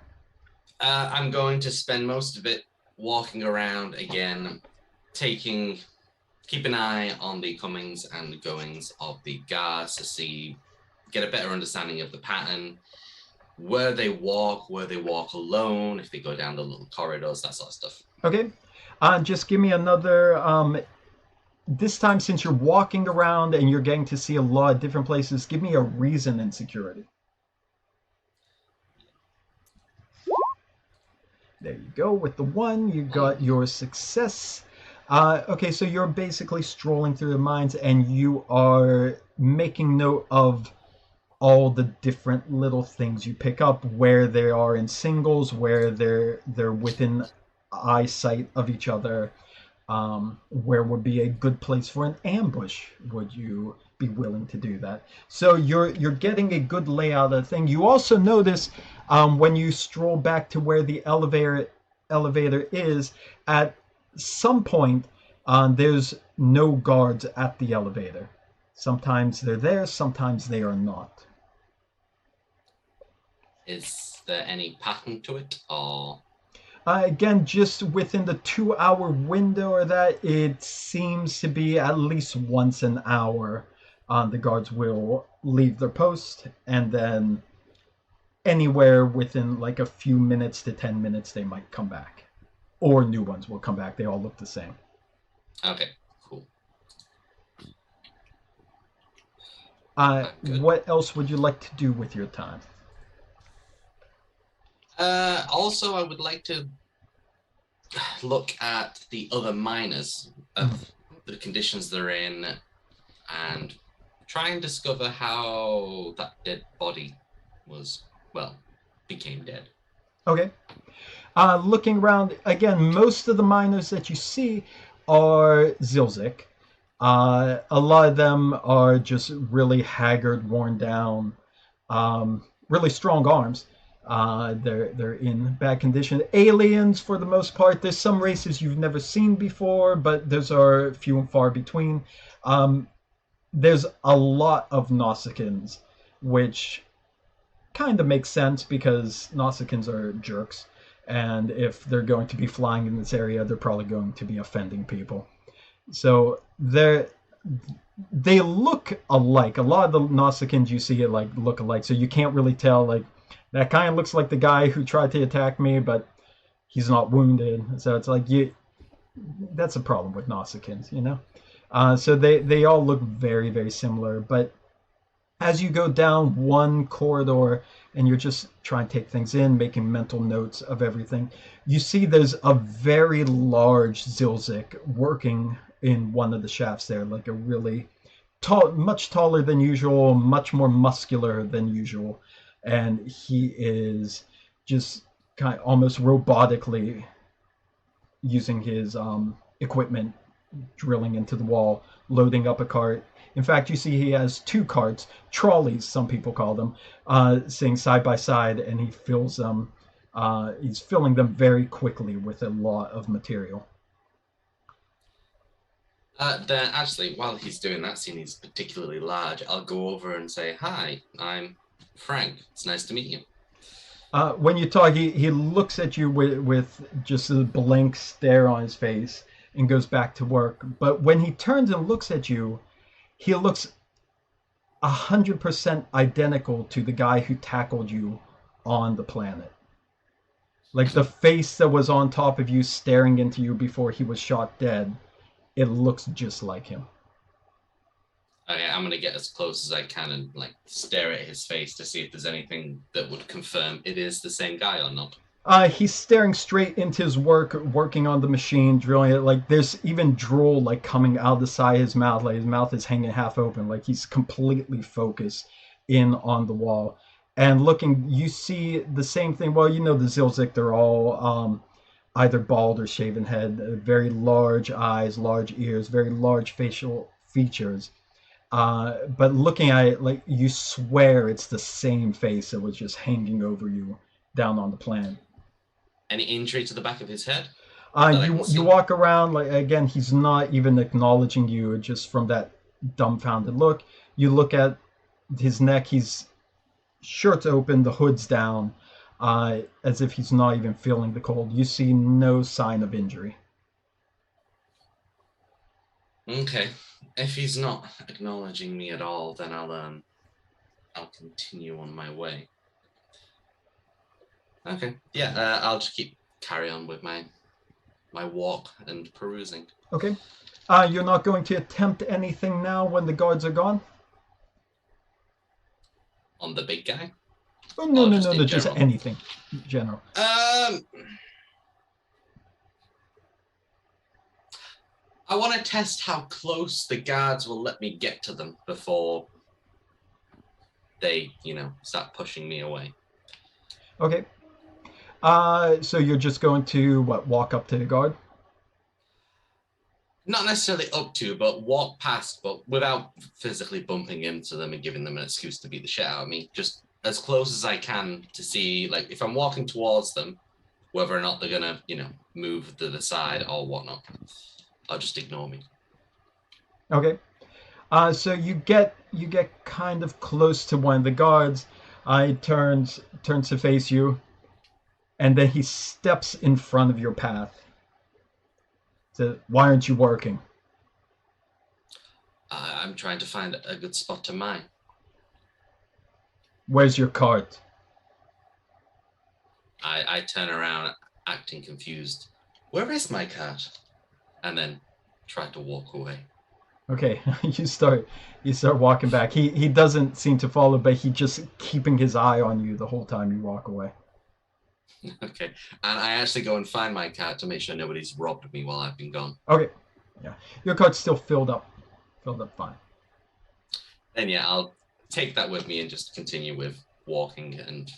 I'm going to spend most of it walking around again, keep an eye on the comings and goings of the guards to get a better understanding of the pattern, where they walk alone, if they go down the little corridors, that sort of stuff. Okay. Just give me another, this time since you're walking around and you're getting to see a lot of different places, give me a reason in security. There you go. With the 1, you got your success. Okay, so you're basically strolling through the mines and you are making note of all the different little things you pick up, where they are in singles, where they're within eyesight of each other, where would be a good place for an ambush. Would you be willing to do that? So you're getting a good layout of the thing. You also notice when you stroll back to where the elevator is, at some point there's no guards at the elevator. Sometimes they're there, sometimes they are not. Is there any pattern to it, or? Again, just within the 2-hour window or that, it seems to be at least once an hour. The guards will leave their post, and then anywhere within like a few minutes to 10 minutes, they might come back. Or new ones will come back. They all look the same. Okay, cool. What else would you like to do with your time? Also, I would like to look at the other miners of the conditions they're in and try and discover how that dead body became dead. Okay. Looking around, again, most of the miners that you see are Xylxyk. A lot of them are just really haggard, worn down, really strong arms. They're in bad condition. Aliens, for the most part. There's some races you've never seen before, but those are few and far between. There's a lot of Nausicaans, which kind of makes sense because Nausicaans are jerks, and if they're going to be flying in this area, they're probably going to be offending people. So they look alike. A lot of the Nausicaans you see look alike, so you can't really tell. Like, that kind of looks like the guy who tried to attack me, but he's not wounded. So it's like, that's a problem with Nausicaans, you know? So they all look very, very similar. But as you go down one corridor and you're just trying to take things in, making mental notes of everything, you see there's a very large Xylxyk working in one of the shafts there, like a really tall, much taller than usual, much more muscular than usual. And he is just kind of almost robotically using his equipment, drilling into the wall, loading up a cart. In fact, you see he has 2 carts, trolleys, some people call them, sitting side by side, and he fills them. He's filling them very quickly with a lot of material. Then actually, while he's doing that, seeing he's particularly large, I'll go over and say, "Hi, I'm Frank. It's nice to meet you." When you talk, he looks at you with just a blank stare on his face and goes back to work. But when he turns and looks at you, he looks 100% identical to the guy who tackled you on the planet. Like, the face that was on top of you staring into you before he was shot dead, it looks just like him. Okay, I'm gonna get as close as I can and stare at his face to see if there's anything that would confirm it is the same guy or not. He's staring straight into his work, working on the machine, drilling it. Like there's even drool like coming out the side of his mouth. Like his mouth is hanging half open. Like he's completely focused in on the wall. And looking, you see the same thing. Well, you know the Xylxyk, they're all either bald or shaven head, very large eyes, large ears, very large facial features. But looking at it, like you swear it's the same face that was just hanging over you down on the plan. Any injury to the back of his head? You walk around, like again, he's not even acknowledging you, just from that dumbfounded look. You look at his neck, his shirt's open, the hood's down, as if he's not even feeling the cold. You see no sign of injury. Okay. If he's not acknowledging me at all, then I'll continue on my way. Okay. Yeah, I'll just carry on with my walk and perusing. Okay. You're not going to attempt anything now when the guards are gone? On the big guy? Oh, no, just anything in general. I want to test how close the guards will let me get to them before they, start pushing me away. Okay. So you're just going to, walk up to the guard? Not necessarily up to, but walk past, but without physically bumping into them and giving them an excuse to beat the shit out of me. Just as close as I can to see, like, if I'm walking towards them, whether or not they're going to, move to the side or whatnot. I'll just ignore me. Okay. So you get kind of close to one of the guards. He turns to face you, and then he steps in front of your path. Says, "Why aren't you working?" I'm trying to find a good spot to mine. "Where's your cart?" I turn around, acting confused. Where is my cart? And then try to walk away. Okay, you start walking back. He doesn't seem to follow, but he just keeping his eye on you the whole time you walk away. Okay, and I actually go and find my cart to make sure nobody's robbed me while I've been gone. Okay, yeah, your cart's still filled up fine. Then yeah, I'll take that with me and just continue with walking. And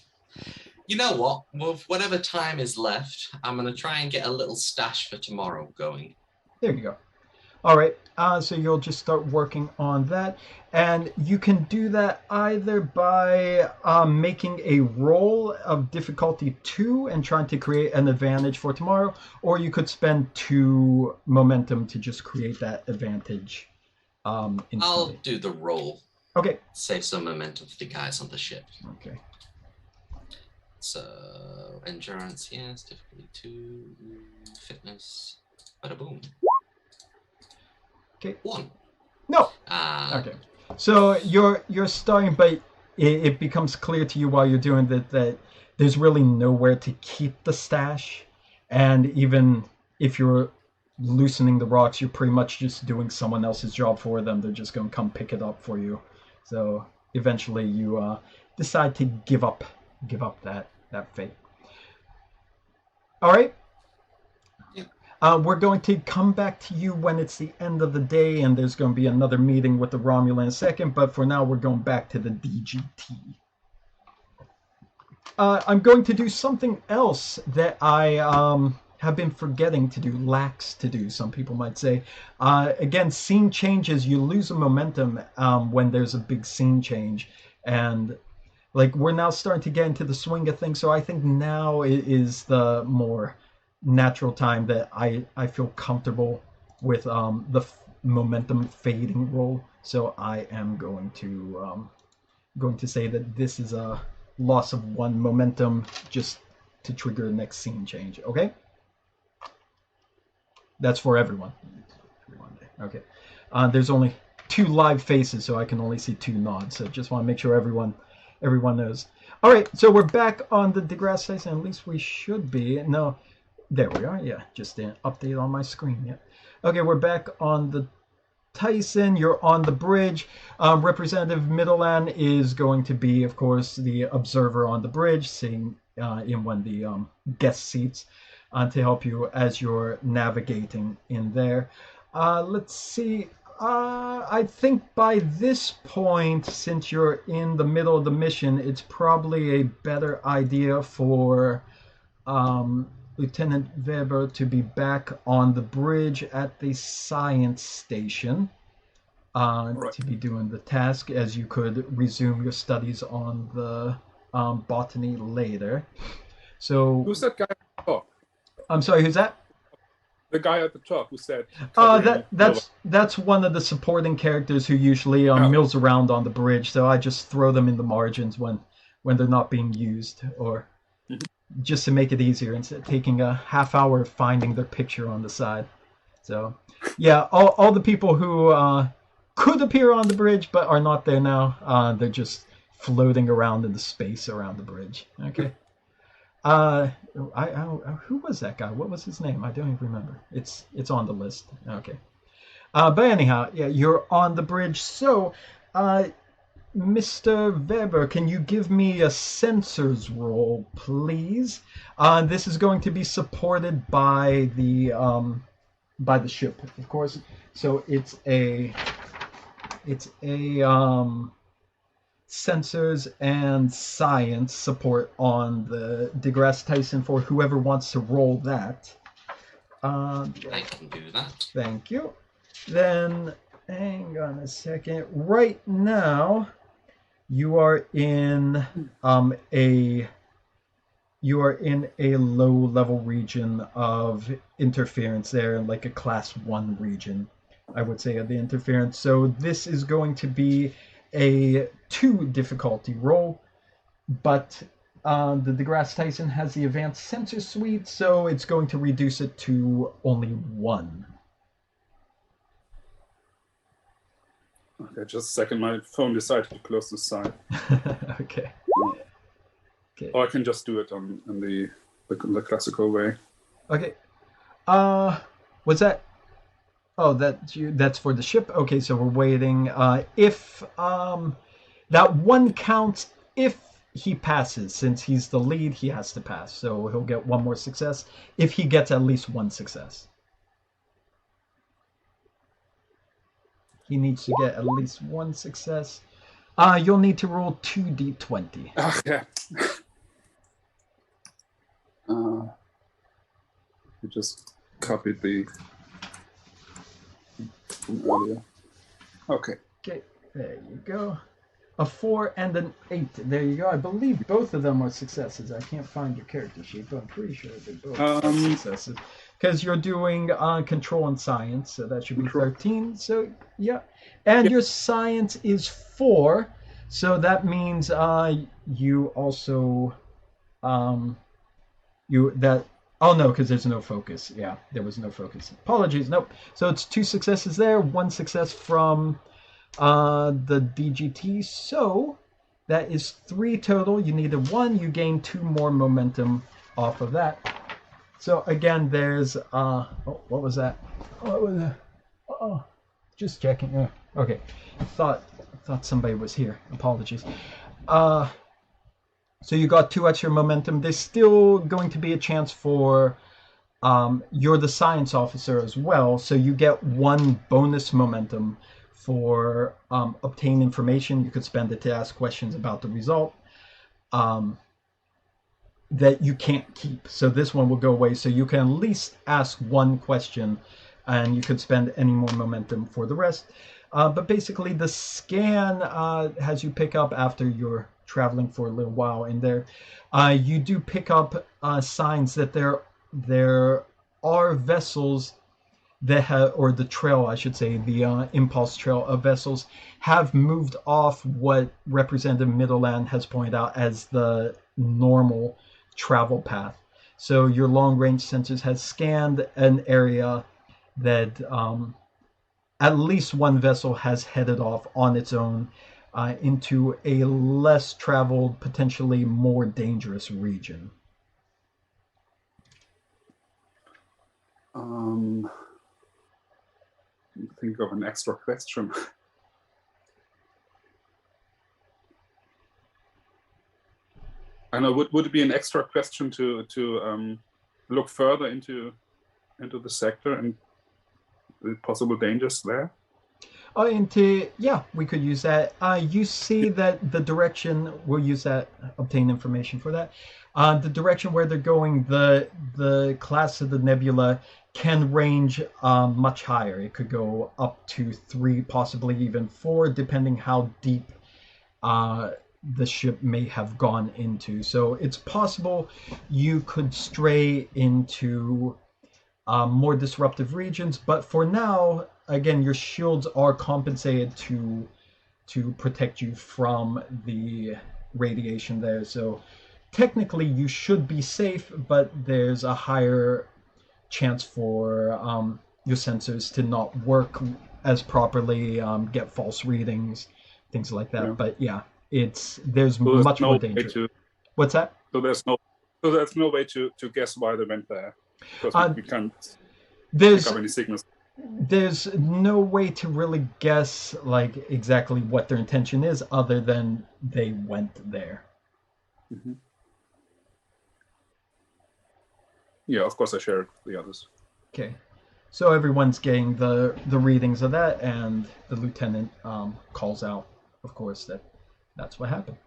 you know what? With whatever time is left, I'm gonna try and get a little stash for tomorrow going. There you go. All right, so you'll just start working on that, and you can do that either by making a roll of difficulty 2 and trying to create an advantage for tomorrow, or you could spend 2 momentum to just create that advantage instantly. I'll do the roll. Okay. Save some momentum for the guys on the ship. Okay. So, endurance, yes, difficulty 2, fitness, bada boom. Okay. 1. No. Okay. So you're starting, but it becomes clear to you while you're doing that there's really nowhere to keep the stash, and even if you're loosening the rocks, you're pretty much just doing someone else's job for them. They're just going to come pick it up for you. So eventually you decide to give up that fate. All right. We're going to come back to you when it's the end of the day, and there's going to be another meeting with the Romulan in a second, but for now we're going back to the DGT. I'm going to do something else that I have been forgetting to do, lax to do, some people might say. Again, scene changes, you lose a momentum when there's a big scene change, and like we're now starting to get into the swing of things, so I think now is the more natural time that I feel comfortable with the momentum fading roll. So I am going to say that this is a loss of 1 momentum just to trigger the next scene change. Okay, that's for everyone. Okay, there's only 2 live faces, so I can only see 2 nods. So just want to make sure everyone knows. All right, so we're back on the DEGRASSE Tyson. At least we should be. No. There we are. Yeah, just an update on my screen. Yeah. Okay, we're back on the Tyson. You're on the bridge. Representative Middleland is going to be, of course, the observer on the bridge, seeing in one of the guest seats to help you as you're navigating in there. Let's see. I think by this point, since you're in the middle of the mission, it's probably a better idea for Lieutenant Weber to be back on the bridge at the science station to be doing the task, as you could resume your studies on the botany later. So, Who's that guy at the top? I'm sorry, who's that? The guy at the top who said. That's one of the supporting characters who usually mills around on the bridge. So I just throw them in the margins when they're not being used, or just to make it easier instead of taking a half hour finding their picture on the side. So yeah, all the people who could appear on the bridge but are not there now, they're just floating around in the space around the bridge. Okay. Who was that guy? What was his name? I don't even remember. It's on the list. Okay. But anyhow, yeah, you're on the bridge. So, Mr. Weber, can you give me a sensors roll, please? This is going to be supported by the ship, of course. So it's a sensors and science support on the DeGrasse Tyson for whoever wants to roll that. I can do that. Thank you. Then, hang on a second. Right now, you are in a low-level region of interference there, like a class 1 region, I would say, of the interference. So this is going to be a 2 difficulty roll, but the DeGrasse Tyson has the advanced sensor suite, so it's going to reduce it to only 1. Okay, just a second. My phone decided to close the site. Okay. Or I can just do it on the classical way. Okay. What's that? Oh, that's for the ship. Okay, so we're waiting. If that 1 counts if he passes, since he's the lead, he has to pass. So he'll get 1 more success if he gets at least 1 success. He needs to get at least 1 success. You'll need to roll 2d20. Okay. I just copied the from earlier. Okay. Okay, there you go. A 4 and an 8. There you go. I believe both of them are successes. I can't find your character sheet, but I'm pretty sure they're both successes. Because you're doing control and science, so that should be 13. So, yeah. And your science is 4, so that means you also... Oh, no, because there's no focus. Yeah, there was no focus. Apologies. Nope. So it's 2 successes there, 1 success from the DGT. So that is 3 total. You needed 1. You gain 2 more momentum off of that. So again, there's... oh, what was that? What was that? Oh, just checking. Okay. I thought somebody was here. Apologies. So you got 2 extra momentum. There's still going to be a chance for you're the science officer as well, so you get 1 bonus momentum for obtain information. You could spend it to ask questions about the result that you can't keep. So this one will go away. So you can at least ask 1 question, and you could spend any more momentum for the rest. But basically, the scan has you pick up after you're traveling for a little while in there. You do pick up signs that there are vessels that have, or the trail, I should say, the impulse trail of vessels have moved off what Representative Middleland has pointed out as the normal travel path. So your long-range sensors has scanned an area that at least 1 vessel has headed off on its own into a less traveled, potentially more dangerous region. Think of an extra question. I know. Would it be an extra question to look further into the sector and the possible dangers there? Yeah, we could use that. You see that the direction, we'll use that, obtain information for that. The direction where they're going, the class of the nebula can range much higher. It could go up to 3, possibly even 4, depending how deep the ship may have gone into. So it's possible you could stray into more disruptive regions, but for now, again, your shields are compensated to protect you from the radiation there. So technically, you should be safe, but there's a higher chance for your sensors to not work as properly, get false readings, things like that. Yeah. But yeah, there's So much more danger. What's that? So there's no way to guess why they went there, because we can't pick up any signals. There's no way to really guess like exactly what their intention is, other than they went there. Mm-hmm. Yeah, of course I share the others. Okay, so everyone's getting the readings of that, and the lieutenant calls out, of course, that's what happened.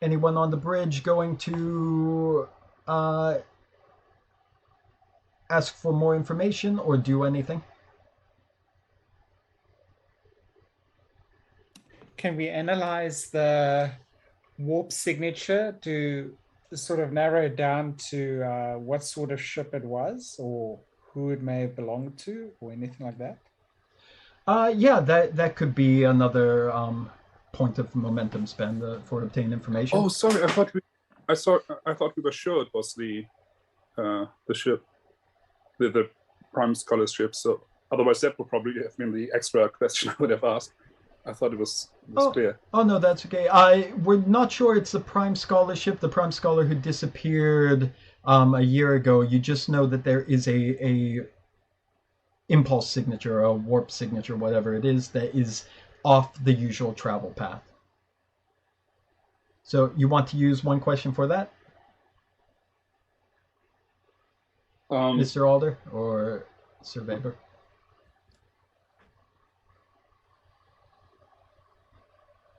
Anyone on the bridge going to ask for more information or do anything? Can we analyze the warp signature to sort of narrow it down to what sort of ship it was, or who it may have belonged to, or anything like that? Yeah, that could be another point of momentum spend for obtaining information. Oh, sorry, I thought we were sure it was the ship, the Prime Scholar ship. So otherwise, that would probably have been the extra question I would have asked. I thought it was clear. Oh no, that's okay. We're not sure it's the Prime Scholarship, the Prime Scholar who disappeared a year ago. You just know that there is a impulse signature, a warp signature, whatever it is, that is off the usual travel path. So you want to use one question for that, Mr. Alder or Sir Weber?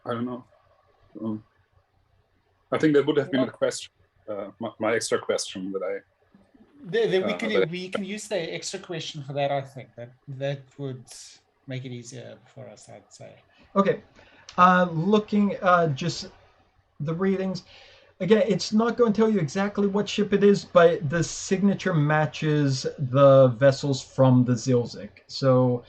I don't know. I think that would have been the question, my extra question that I. We can use the extra question for that. I think that would make it easier for us, I'd say. Okay. Looking just the readings. Again, it's not going to tell you exactly what ship it is, but the signature matches the vessels from the Xylxyk. So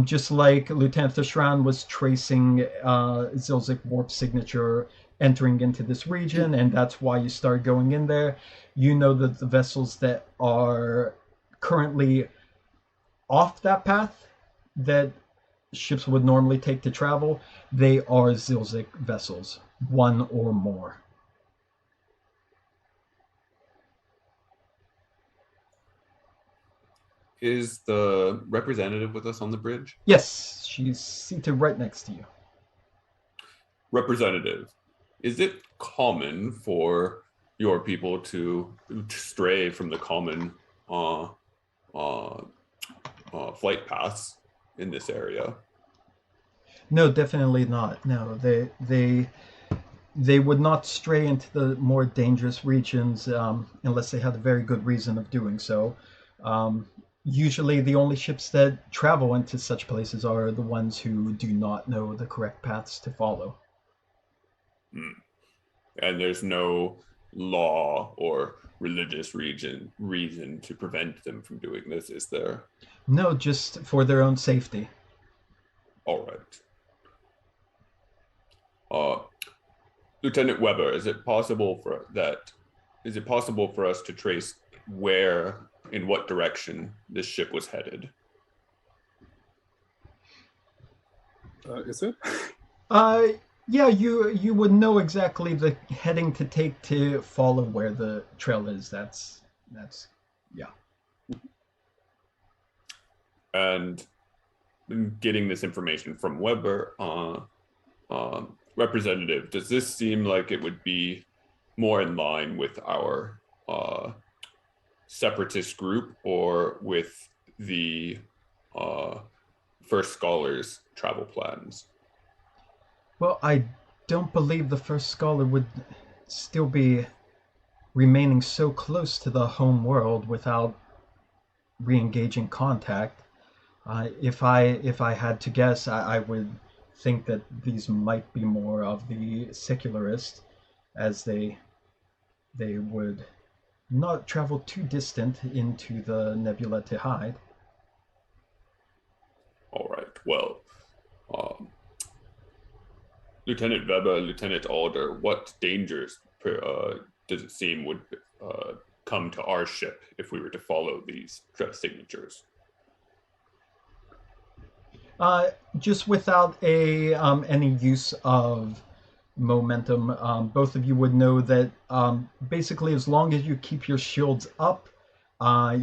just like Lieutenant Thashran was tracing Xylxyk warp signature entering into this region, and that's why you start going in there, you know that the vessels that are currently off that path that ships would normally take to travel, they are Xylxyk vessels, one or more. Is the representative with us on the bridge? Yes, she's seated right next to you. Representative, is it common for your people to stray from the common flight paths in this area? No, definitely not. No, they would not stray into the more dangerous regions unless they had a very good reason of doing so. Usually the only ships that travel into such places are the ones who do not know the correct paths to follow. And there's no law or religious reason to prevent them from doing this, is there? No, just for their own safety. All right. Lieutenant Weber, is it possible for us to trace in what direction this ship was headed? Is it? Yeah, you would know exactly the heading to take to follow where the trail is. That's yeah. And getting this information from Weber, Representative, does this seem like it would be more in line with our separatist group or with the First Scholars travel plans? Well, I don't believe the First Scholar would still be remaining so close to the home world without re-engaging contact. If I had to guess, I would think that these might be more of the secularist, as they would not travel too distant into the nebula to hide. All right. Well, Lieutenant Weber, Lieutenant Alder, what dangers does it seem would come to our ship if we were to follow these signatures? Just without any use of momentum, both of you would know that basically as long as you keep your shields up,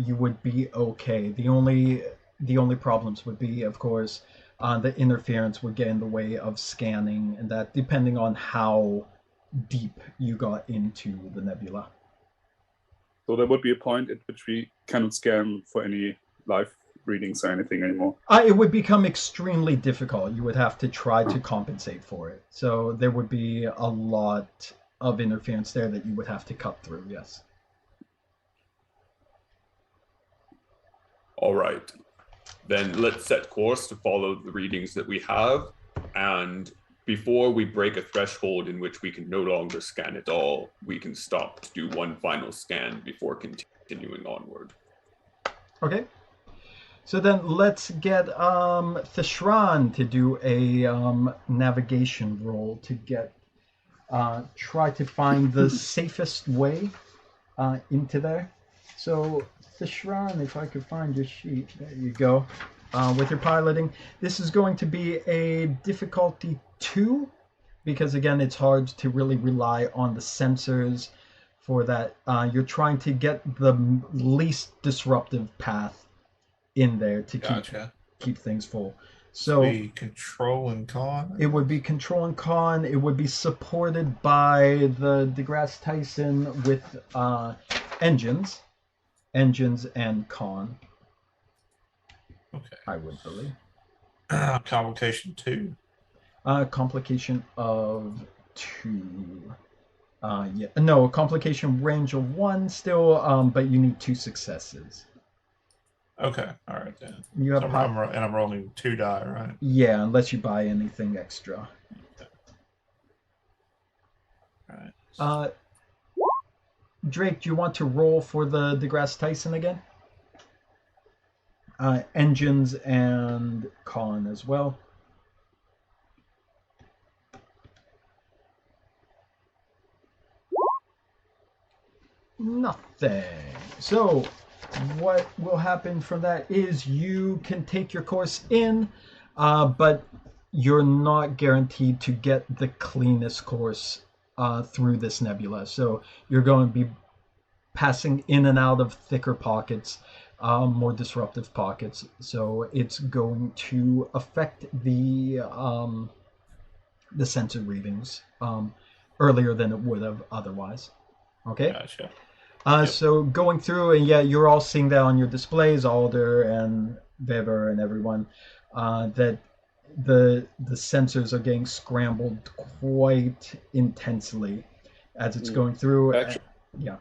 you would be okay. The only problems would be, of course, the interference would get in the way of scanning, and that depending on how deep you got into the nebula. So there would be a point at which we cannot scan for any live readings or anything anymore. It would become extremely difficult. You would have to try to compensate for it. So there would be a lot of interference there that you would have to cut through, yes. All right. Then let's set course to follow the readings that we have. And before we break a threshold in which we can no longer scan at all, we can stop to do one final scan before continuing onward. Okay. So then let's get Thishran to do a navigation roll to get try to find the safest way into there. So Thishran, if I could find your sheet, there you go. With your piloting, this is going to be a difficulty 2 because again it's hard to really rely on the sensors for that. You're trying to get the least disruptive path in there to keep things full. So be control and con. It would be control and con. It would be supported by the DeGrasse Tyson with engines and con. Okay. I would believe. Complication 2. Complication of 2. Yeah, no, complication range of 1 still, but you need 2 successes. Okay, all right then. You have So I'm rolling 2 die, right? Yeah, unless you buy anything extra. All right. Drake, do you want to roll for the DeGrasse Tyson again? Engines and con as well. Nothing. So what will happen from that is you can take your course in, but you're not guaranteed to get the cleanest course through this nebula. So you're going to be passing in and out of thicker pockets, more disruptive pockets. So it's going to affect the sensor readings earlier than it would have otherwise. Okay. Gotcha. So going through, and yeah, you're all seeing that on your displays, Alder and Weber and everyone, that the sensors are getting scrambled quite intensely as it's going through. Actually, yeah.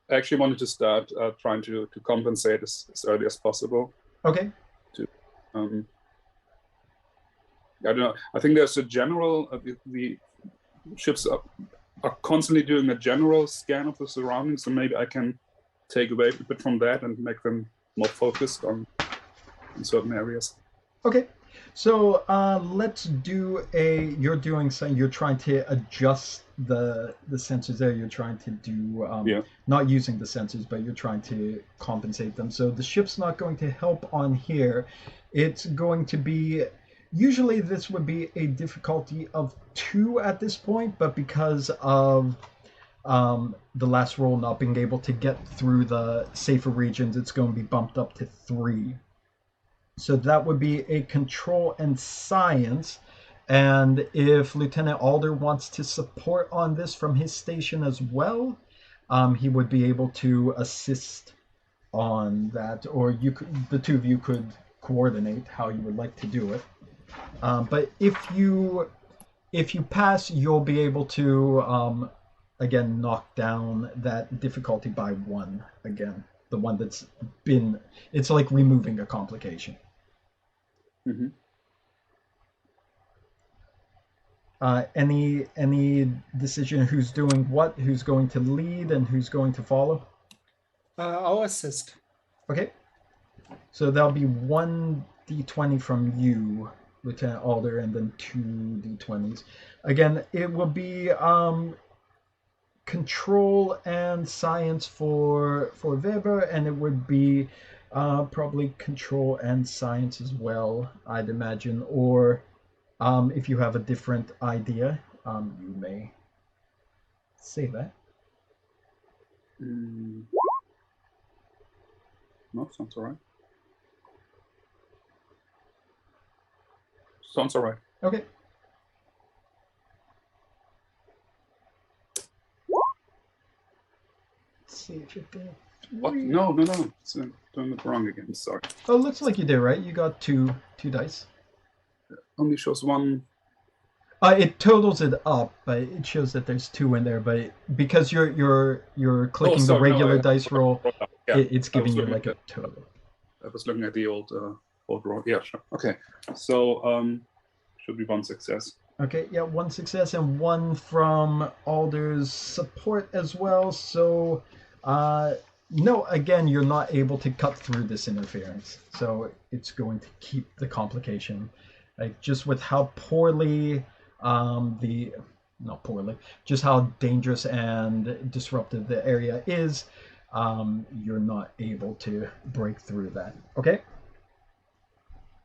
I actually wanted to start trying to compensate as early as possible. Okay. I don't know. I think there's a general, the ships are constantly doing a general scan of the surroundings, so maybe I can take away a bit from that and make them more focused on certain areas. Okay. So let's do you're doing something, you're trying to adjust the sensors there. You're trying to do, not using the sensors, but you're trying to compensate them. So the ship's not going to help on here. It's going to be, usually this would be a difficulty of 2 at this point, but because of the last roll not being able to get through the safer regions, it's going to be bumped up to 3. So that would be a control and science. And if Lieutenant Alder wants to support on this from his station as well, he would be able to assist on that, or you could, the two of you could coordinate how you would like to do it. But if you pass, you'll be able to again knock down that difficulty by 1 again. The one that's been, it's like removing a complication. Mm-hmm. Any decision who's doing what, who's going to lead, and who's going to follow? I'll assist. Okay. So that'll be 1 d20 from you, Lieutenant Alder, and then 2 d20s. Again, it will be control and science for Weber, and it would be probably control and science as well, I'd imagine. Or if you have a different idea, you may say that. No, sounds all right. Sounds all right. Okay. Let's see if you did. What? No. It's doing it wrong again. Sorry. Oh, looks like you did, right? You got two dice. Only shows 1. It totals it up, but it shows that there's 2 in there. But because you're clicking the regular dice roll, Yeah, it's giving you like a total. I was looking at the old roll. Yeah, sure. Okay. So should be 1 success. Okay, yeah, 1 success and 1 from Alder's support as well. So, no, again, you're not able to cut through this interference. So it's going to keep the complication. Like, just with how poorly not poorly, just how dangerous and disruptive the area is, you're not able to break through that. Okay?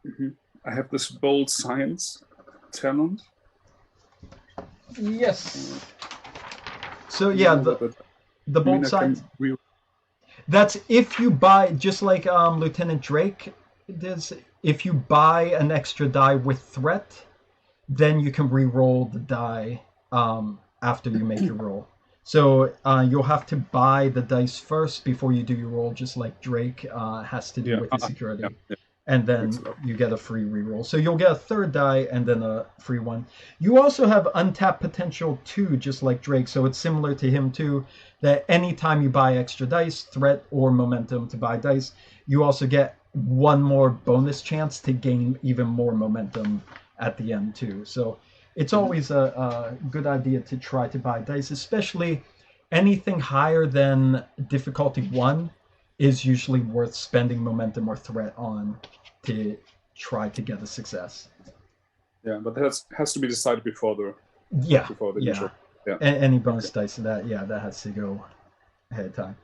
Mm-hmm. I have this bold science talent. Yes. So yeah, the bold science. That's if you buy, just like Lieutenant Drake does. If you buy an extra die with threat, then you can re-roll the die after you make your roll. So you'll have to buy the dice first before you do your roll, just like Drake has to do with his security. Yeah. And then you get a free reroll. So you'll get a 3rd die and then a free 1. You also have untapped potential too, just like Drake. So it's similar to him too, that anytime you buy extra dice, threat or momentum to buy dice, you also get 1 more bonus chance to gain even more momentum at the end too. So it's always a good idea to try to buy dice, especially anything higher than difficulty 1 is usually worth spending momentum or threat on to try to get a success. Yeah, but that has to be decided before the intro. Yeah. Any bonus dice to that, that has to go ahead of time.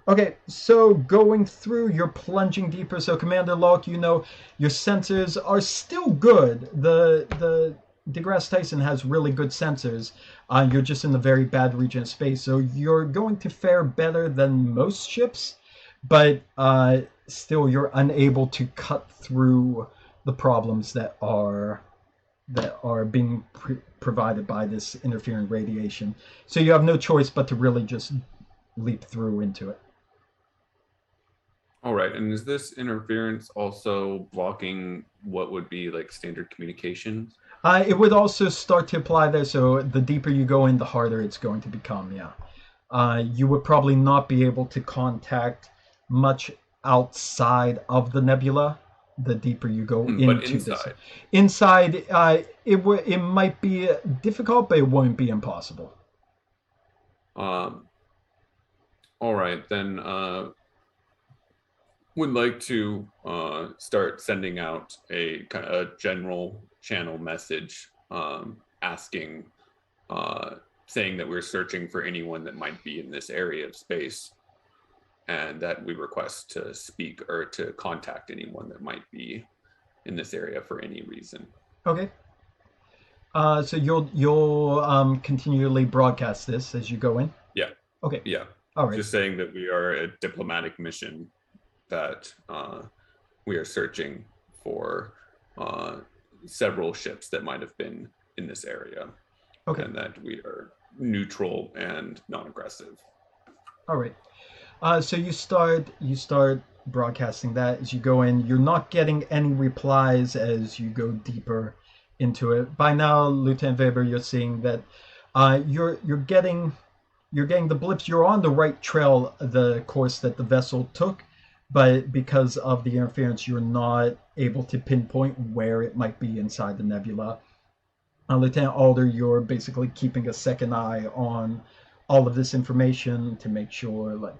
Okay, so going through, you're plunging deeper. So Commander Locke, your sensors are still good. The DeGrasse Tyson has really good sensors. You're just in a very bad region of space, so you're going to fare better than most ships. But still, you're unable to cut through the problems that are being provided by this interfering radiation. So you have no choice but to really just leap through into it. All right, and is this interference also blocking what would be like standard communications? It would also start to apply there. So the deeper you go in, the harder it's going to become. Yeah, you would probably not be able to contact much outside of the nebula the deeper you go into this. Inside, it might be difficult, but it won't be impossible. All right, then would like to start sending out a kind of general channel message asking, saying that we're searching for anyone that might be in this area of space, and that we request to speak or to contact anyone that might be in this area for any reason. Okay. So you'll continually broadcast this as you go in? Yeah. Okay. Yeah. All right. Just saying that we are a diplomatic mission, that we are searching for several ships that might have been in this area, Okay. and that we are neutral and non-aggressive. All right. So you start broadcasting that as you go in. You're not getting any replies as you go deeper into it. By now, Lieutenant Weber, you're seeing that you're getting the blips. You're on the right trail, the course that the vessel took, but because of the interference, you're not able to pinpoint where it might be inside the nebula. Lieutenant Alder, you're basically keeping a second eye on all of this information to make sure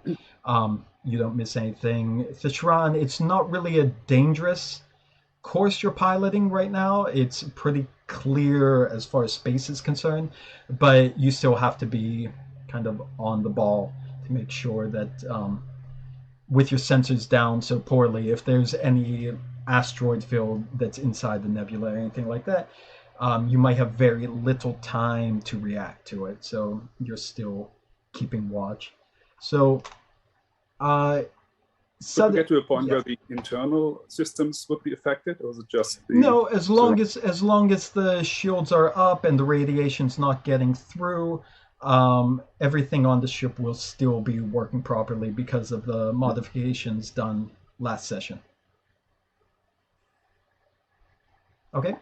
you don't miss anything. Thishran, it's not really a dangerous course you're piloting right now. It's pretty clear as far as space is concerned, but you still have to be kind of on the ball to make sure that with your sensors down so poorly, if there's any asteroid field that's inside the nebula or anything like that, you might have very little time to react to it. So you're still keeping watch. So Could we get to a point where the internal systems would be affected, or is it just the... No, as long as the shields are up and the radiation's not getting through, everything on the ship will still be working properly because of the modifications done last session. Okay?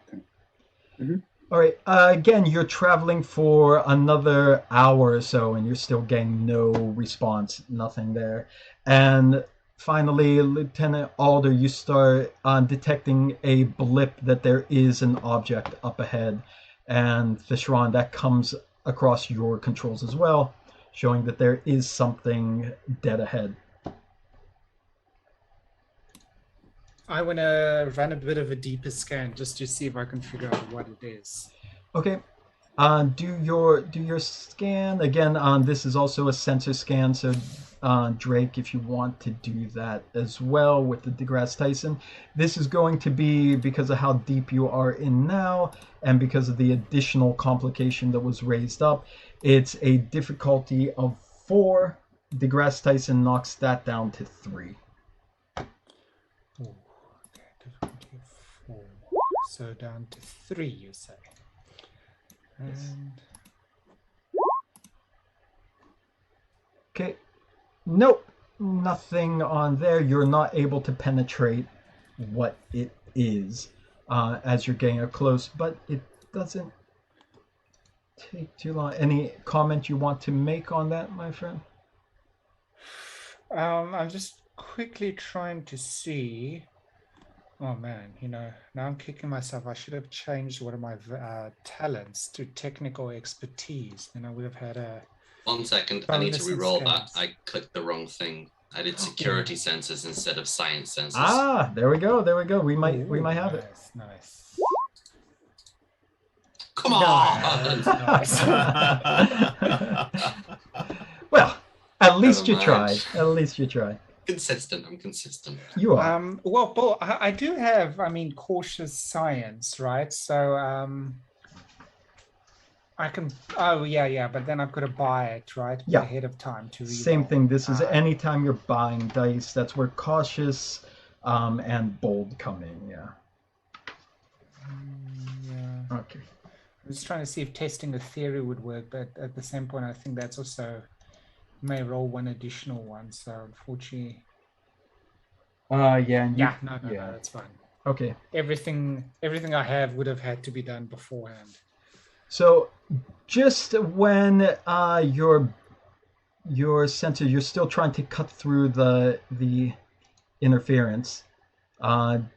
Mm-hmm. All right. Again, you're traveling for another hour or so, and you're still getting no response, nothing there. And finally, Lieutenant Alder, you start detecting a blip that there is an object up ahead. And Fishron, that comes across your controls as well, showing that there is something dead ahead. I want to run a bit of a deeper scan just to see if I can figure out what it is. Okay. Do your scan again. This is also a sensor scan, so Drake, if you want to do that as well with the DeGrasse Tyson. This is going to be because of how deep you are in now, and because of the additional complication that was raised up. It's a difficulty of 4. DeGrasse Tyson knocks that down to 3. Oh, okay, difficulty of 4. So down to 3, you say. And okay. Nope. Nothing on there. You're not able to penetrate what it is as you're getting up close, but it doesn't take too long. Any comment you want to make on that, my friend? I'm just quickly trying to see. Oh man, now I'm kicking myself. I should have changed one of my talents to technical expertise. Then I would have had a... 1 second, I need to re-roll that. I clicked the wrong thing. I did security sensors instead of science sensors. Ah, there we go. We might have it. Nice. Come on! Nice. Well, at least you Never tried. mind. At least you tried. I'm consistent. You are. Well, Paul, I do have, cautious science, right? So I can. Oh yeah, but then I've got to buy it, right? Yeah. Ahead of time to read. Same thing. This is anytime you're buying dice. That's where cautious and bold come in. Yeah. Yeah. Okay. I'm just trying to see if testing a theory would work, but at the same point, I think that's also may roll one additional one. So unfortunately. Yeah. No, that's fine. Okay. Everything I have would have had to be done beforehand. So, just when your sensor, you're still trying to cut through the interference.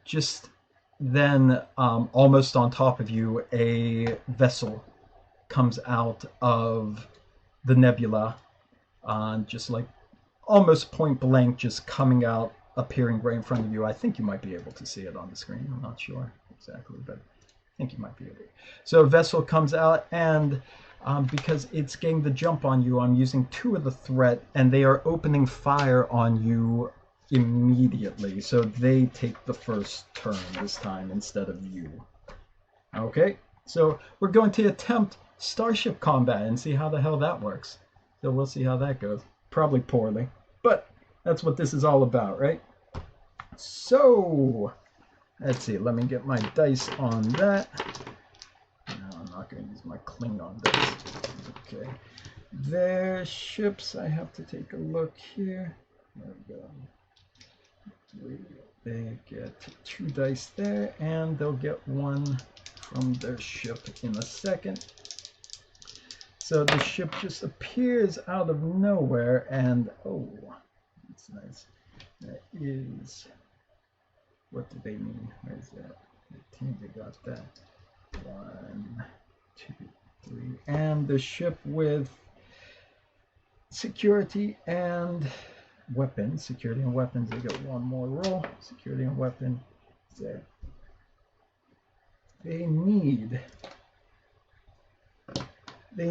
Just then, almost on top of you, a vessel comes out of the nebula, just like almost point blank, just coming out, appearing right in front of you. I think you might be able to see it on the screen. I'm not sure exactly, but I think you might be able to. So a vessel comes out, and because it's getting the jump on you, I'm using 2 of the threat, and they are opening fire on you immediately. So they take the first turn this time instead of you. Okay, so we're going to attempt starship combat and see how the hell that works. So we'll see how that goes. Probably poorly, but that's what this is all about, right? So, let's see. Let me get my dice on that. No, I'm not going to use my Klingon dice. Okay. Their ships, I have to take a look here. There we go. They get 2 dice there, and they'll get 1 from their ship in a second. So the ship just appears out of nowhere, and oh, that's nice. That is, what do they mean? Where is that? 15, they got that. 1, 2, 3, and the ship with security and weapons. Security and weapons, they get 1 more roll. Security and weapon is there. They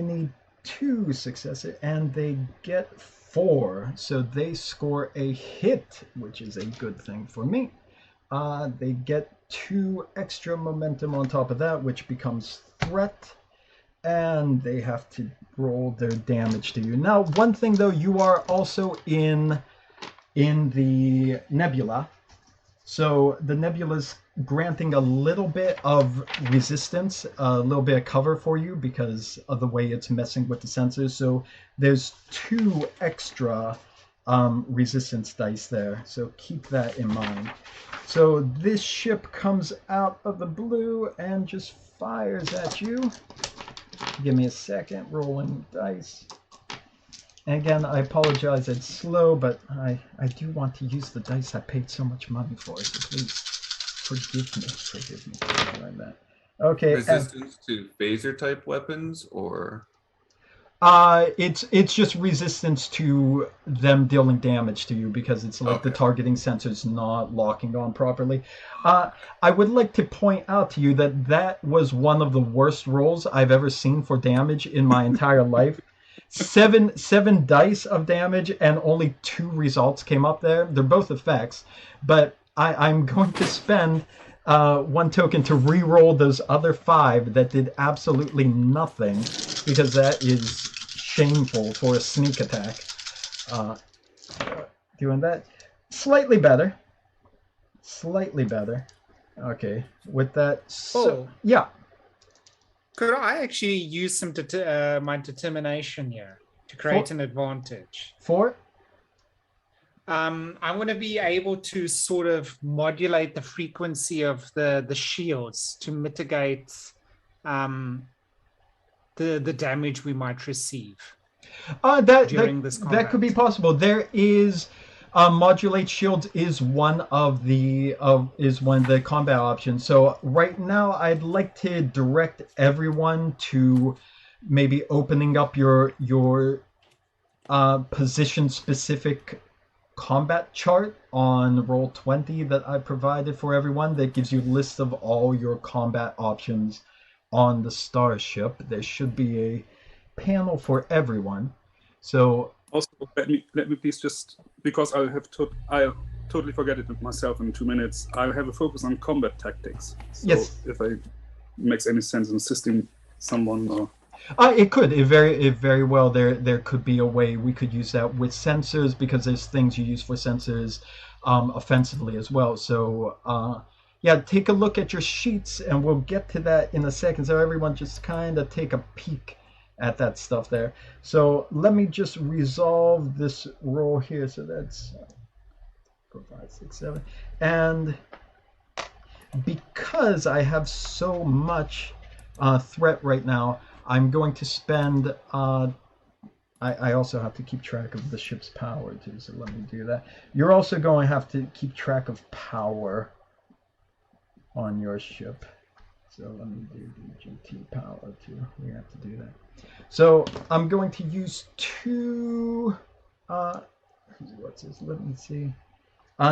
need 2 successes, and they get 4, so they score a hit, which is a good thing for me. They get 2 extra momentum on top of that, which becomes threat, and they have to roll their damage to you. Now, one thing though, you are also in the nebula, so the nebula's granting a little bit of resistance, a little bit of cover for you because of the way it's messing with the sensors. So there's 2 extra resistance dice there, so keep that in mind. So this ship comes out of the blue and just fires at you. Give me a second, rolling dice. And again, I apologize, it's slow, but I do want to use the dice I paid so much money for, so please forgive me. Something like that. Okay. Resistance to phaser type weapons, or? It's just resistance to them dealing damage to you because it's like the targeting sensor's not locking on properly. I would like to point out to you that that was one of the worst rolls I've ever seen for damage in my entire life. Seven dice of damage and only 2 results came up there. They're both effects, but I'm going to spend 1 token to re-roll those other 5 that did absolutely nothing, because that is shameful for a sneak attack. Doing that. Slightly better. Okay, with that. So, yeah. Could I actually use some my determination here to create an advantage? For? I want to be able to sort of modulate the frequency of the shields to mitigate the damage we might receive during this combat. That could be possible. There is modulate shields is one of the combat options. So right now, I'd like to direct everyone to maybe opening up your position specific combat chart on Roll20 that I provided for everyone. That gives you a list of all your combat options on the starship. There should be a panel for everyone. So also, let me please just, because I'll totally forget it myself in 2 minutes. I'll have a focus on combat tactics. So yes. If it makes any sense in assisting someone or. It could. It very well. There could be a way we could use that with sensors, because there's things you use for sensors offensively as well. So yeah, take a look at your sheets, and we'll get to that in a second. So everyone just kind of take a peek at that stuff there. So let me just resolve this roll here. So that's 4, 5, 6, 7, and because I have so much threat right now, I'm going to spend, I also have to keep track of the ship's power too, so let me do that. You're also going to have to keep track of power on your ship. So let me do the GT power too. We have to do that. So I'm going to use 2, what's this? Let me see.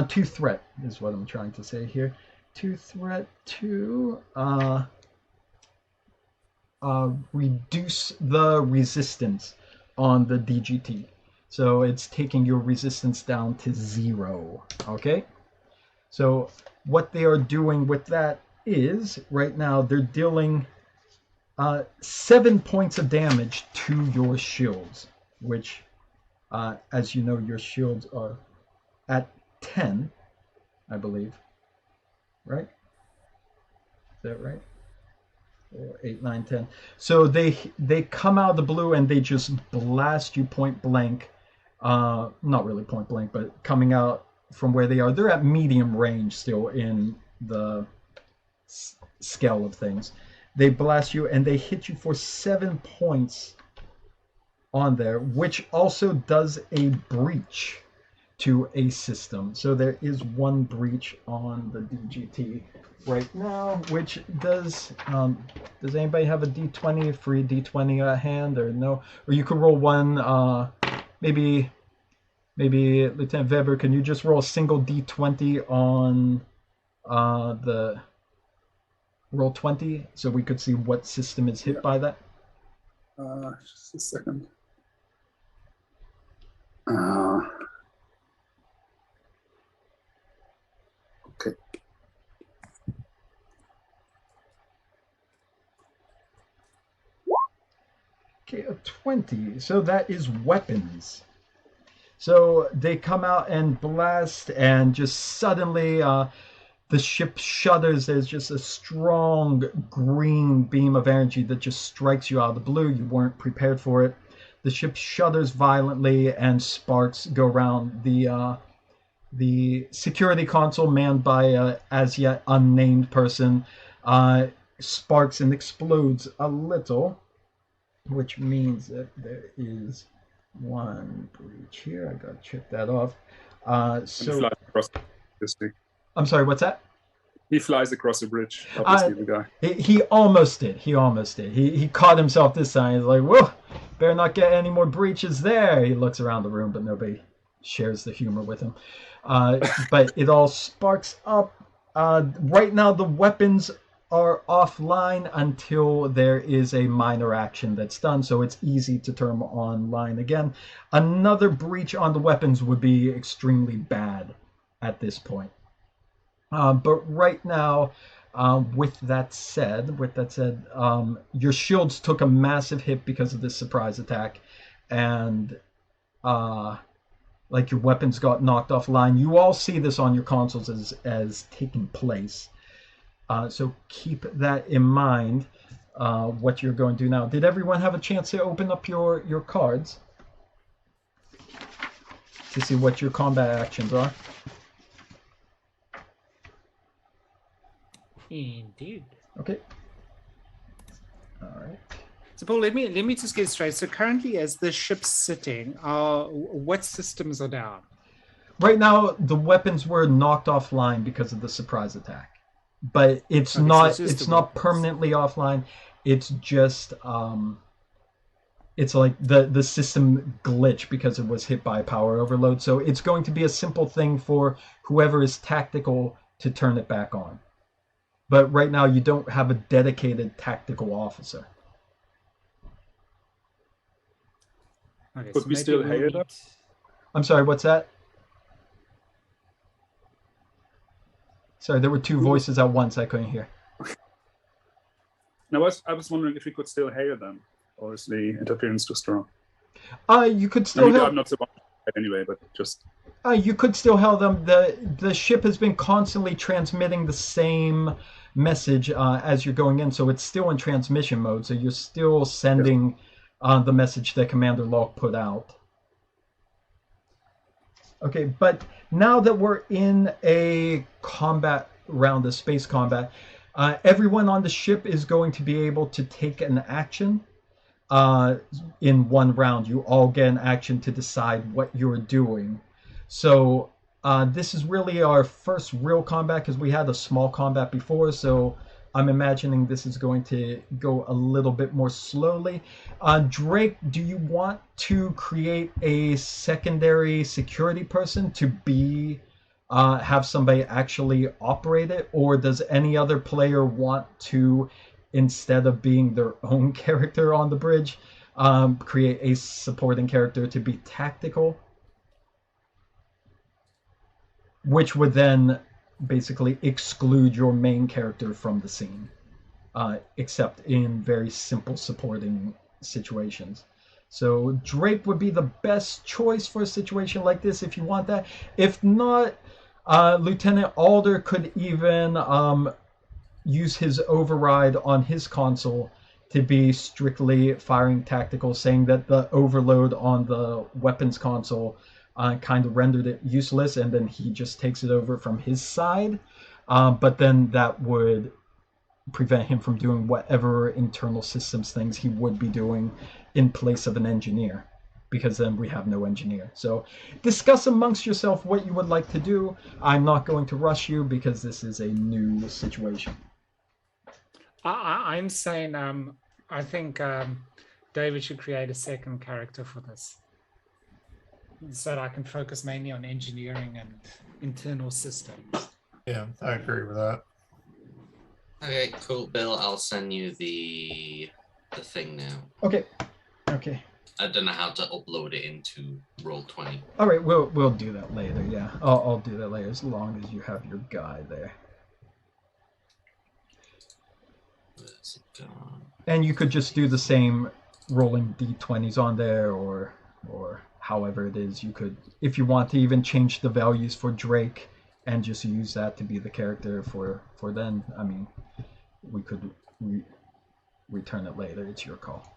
2 threat is what I'm trying to say here. 2 threat to reduce the resistance on the DGT. So it's taking your resistance down to 0. Okay? So what they are doing with that is, right now, they're dealing 7 points of damage to your shields. which, as you know, your shields are at 10, I believe. Right? Is that right? 8, 9, 10. So they come out of the blue and they just blast you point blank. Not really point blank, but coming out from where they are. They're at medium range still in the scale of things. They blast you and they hit you for 7 points on there, which also does a breach to a system. So there is one breach on the DGT right now, which does anybody have a D20, free D20 at hand, or no? Or you could roll one, maybe Lieutenant Weber, can you just roll a single D20 on the roll 20 so we could see what system is hit by that? Just a second. Okay. Okay, a 20. So that is weapons. So they come out and blast, and just suddenly the ship shudders. There's just a strong green beam of energy that just strikes you out of the blue. You weren't prepared for it. The ship shudders violently, and sparks go around the security console manned by a as yet unnamed person. Sparks and explodes a little, which means that there is one breach here. I gotta check that off. So I'm sorry, what's that? He flies across the bridge, obviously, the guy. He almost did. He caught himself this time. He's like, whoa, better not get any more breaches there. He looks around the room, but nobody shares the humor with him. But it all sparks up. Right now, the weapons are offline until there is a minor action that's done, so it's easy to turn online again. Another breach on the weapons would be extremely bad at this point. But right now, with that said, your shields took a massive hit because of this surprise attack, and like your weapons got knocked offline. You all see this on your consoles as taking place. So keep that in mind, what you're going to do now. Did everyone have a chance to open up your cards to see what your combat actions are? Indeed. Okay. All right. So Paul, let me just get straight. So currently, as the ship's sitting, what systems are down? Right now, the weapons were knocked offline because of the surprise attack, but it's Okay, not so it's it's just not the weapons. permanently offline. It's just it's like the system glitch because it was hit by power overload. So it's going to be a simple thing for whoever is tactical to turn it back on. But right now, you don't have a dedicated tactical officer. Okay, Could so we maybe still we'll hear need- that? I'm sorry, what's that? Sorry, there were two voices at once I couldn't hear. Now, I was wondering if we could still hear them, or is the interference too strong? You could still I'm not so much anyway, but just... you could still hear them. The ship has been constantly transmitting the same message as you're going in, so it's still in transmission mode. So you're still sending the message that Commander Locke put out. Okay, but now that we're in a combat round, a space combat, everyone on the ship is going to be able to take an action in one round. You all get an action to decide what you're doing. So this is really our first real combat because we had a small combat before. So I'm imagining this is going to go a little bit more slowly. Drake, do you want to create a secondary security person to be have somebody actually operate it, or does any other player want to, instead of being their own character on the bridge, create a supporting character to be tactical, which would then basically exclude your main character from the scene, except in very simple supporting situations. So Drake would be the best choice for a situation like this if you want that. If not, Lieutenant Alder could even use his override on his console to be strictly firing tactical, saying that the overload on the weapons console kind of rendered it useless, and then he just takes it over from his side. But then that would prevent him from doing whatever internal systems things he would be doing in place of an engineer, because then we have no engineer. So discuss amongst yourself what you would like to do. I'm not going to rush you because this is a new situation. I'm saying I think David should create a second character for this, so that I can focus mainly on engineering and internal systems. Yeah, I agree with that. Okay, cool, Bill. I'll send you the thing now. Okay. I don't know how to upload it into Roll20. All right, we'll do that later. Yeah, I'll do that later as long as you have your guy there. Where's it gone? And you could just do the same rolling d20s on there, or however it is. You could, if you want to, even change the values for Drake and just use that to be the character for then. I mean, we could return it later. It's your call.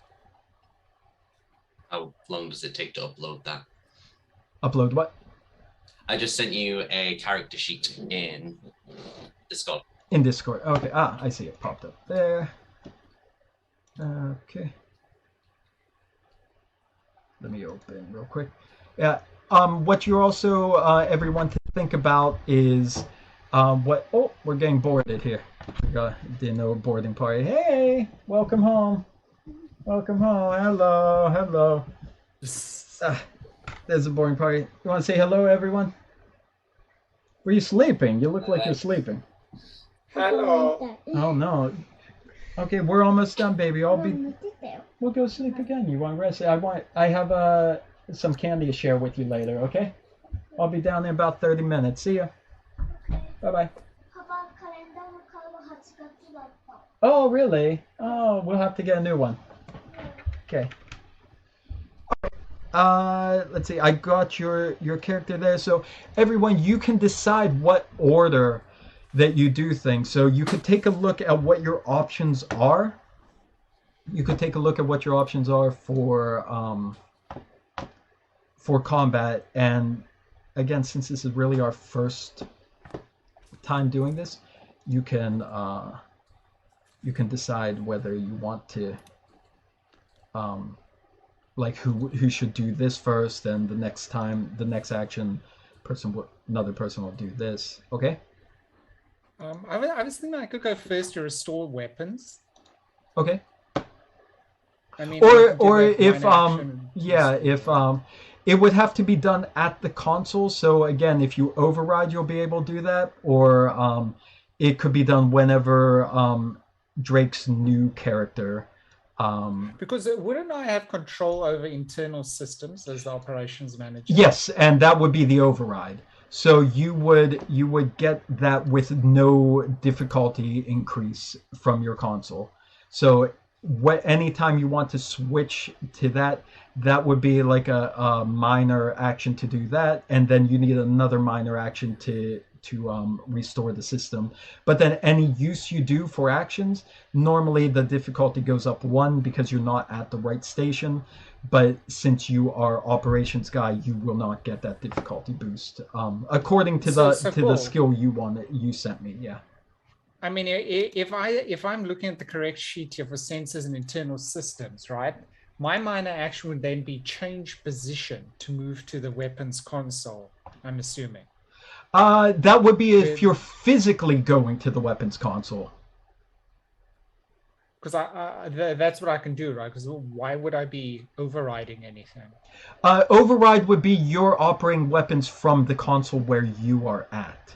How long does it take to upload that? Upload what? I just sent you a character sheet in Discord. In Discord. Okay. I see it popped up there. Okay. Let me open real quick. Yeah. What you're also everyone to think about is what. Oh, we're getting boarded here. We got dinner boarding party. Hey, welcome home. Welcome home. Hello. There's a boarding party. You want to say hello, everyone? Were you sleeping? You look like you're sleeping. Hello. Oh no. Okay, we're almost done, baby. We'll go sleep again. You want to rest? I have some candy to share with you later, okay? I'll be down in about 30 minutes. See ya. Bye-bye. Oh, really? Oh, we'll have to get a new one. Okay. Let's see. I got your character there. So everyone, you can decide what order that you do things. So you could take a look at what your options are. You could take a look at what your options are for combat. And again, since this is really our first time doing this, you can decide whether you want to like who should do this first, and the next action another person will do this. Okay. I was thinking I could go first to restore weapons. Okay. I mean, or if it would have to be done at the console. So again, if you override, you'll be able to do that, or it could be done whenever Drake's new character. Because wouldn't I have control over internal systems as the operations manager? Yes, and that would be the override. So you would get that with no difficulty increase from your console. So anytime you want to switch to that would be like a minor action to do that, and then you need another minor action to restore the system. But then any use you do for actions, normally the difficulty goes up 1 because you're not at the right station. But since you are operations guy, you will not get that difficulty boost. According to the skill you sent me, yeah. I mean, if I'm looking at the correct sheet here for sensors and internal systems, right? My minor action would then be change position to move to the weapons console, I'm assuming. That would be if you're physically going to the weapons console. Because that's what I can do, right? Because why would I be overriding anything? Override would be you're operating weapons from the console where you are at.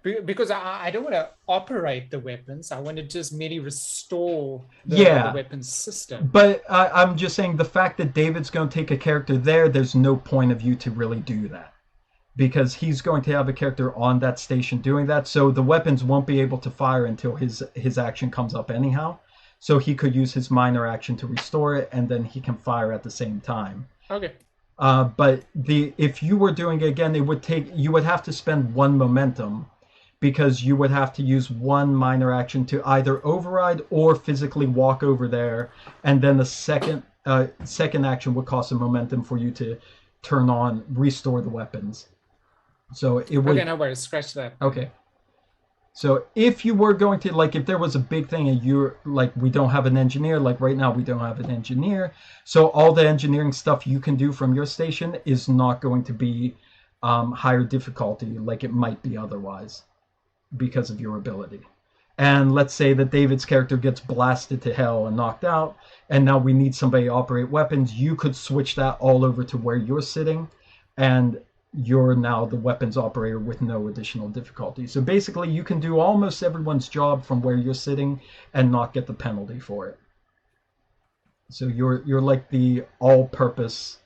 Because I don't want to operate the weapons. I want to just merely restore the weapons system. But I'm just saying the fact that David's going to take a character there's no point of you to really do that. Because he's going to have a character on that station doing that. So the weapons won't be able to fire until his action comes up anyhow. So he could use his minor action to restore it, and then he can fire at the same time. Okay. But if you were doing it again, you would have to spend 1 momentum, because you would have to use 1 minor action to either override or physically walk over there, and then the second action would cost a momentum for you to restore the weapons. So it would. Okay, no worries. Scratch that. Okay. So if you were going to, like, if there was a big thing and you're like, we don't have an engineer, like right now we don't have an engineer, so all the engineering stuff you can do from your station is not going to be higher difficulty like it might be otherwise because of your ability. And let's say that David's character gets blasted to hell and knocked out, and now we need somebody to operate weapons. You could switch that all over to where you're sitting, and you're now the weapons operator with no additional difficulty. So basically, you can do almost everyone's job from where you're sitting and not get the penalty for it. So you're like the all-purpose,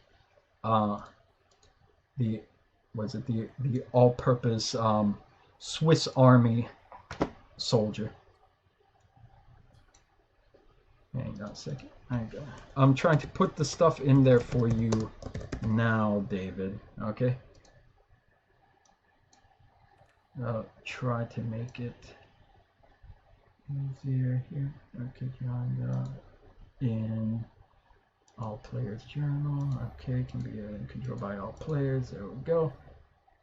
the all-purpose Swiss Army soldier. Hang on a second. I'm trying to put the stuff in there for you now, David. Okay. I'll try to make it easier here. Okay, John, in all players journal. Okay, can be controlled by all players. There we go.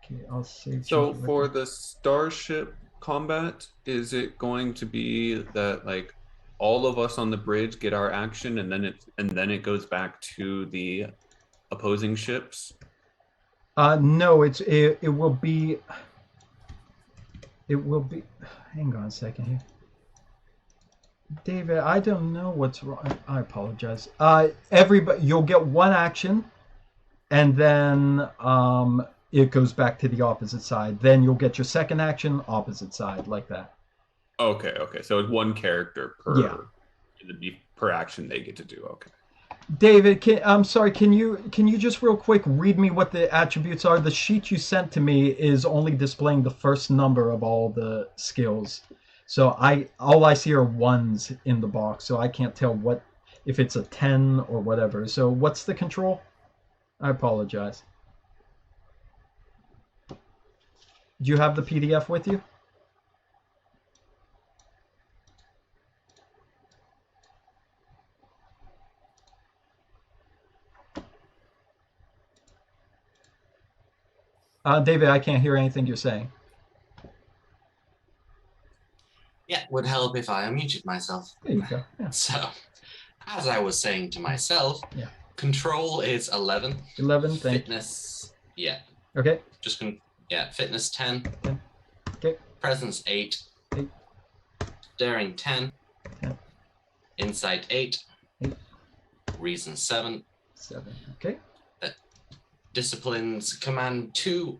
Okay, I'll save. So for the starship combat, is it going to be that like all of us on the bridge get our action and then it goes back to the opposing ships? No, it will be. It will be. Hang on a second here, David. I don't know what's wrong. I apologize. Everybody, you'll get 1 action, and then it goes back to the opposite side. Then you'll get your second action, opposite side, like that. Okay. So it's 1 character per action they get to do. Okay. David, I'm sorry. Can you just real quick read me what the attributes are? The sheet you sent to me is only displaying the first number of all the skills. So all I see are 1s in the box, so I can't tell if it's a 10 or whatever. So what's the control? I apologize. Do you have the PDF with you? David, I can't hear anything you're saying. Yeah, would help if I unmuted myself. There you go. Yeah. So, as I was saying to myself, Yeah. Control is 11. 11, thank you. Fitness, yeah. Okay. Fitness 10. 10. Okay. Presence 8. 8. Daring 10. 10. Insight 8. 8. Reason 7. 7. Okay. Disciplines Command 2.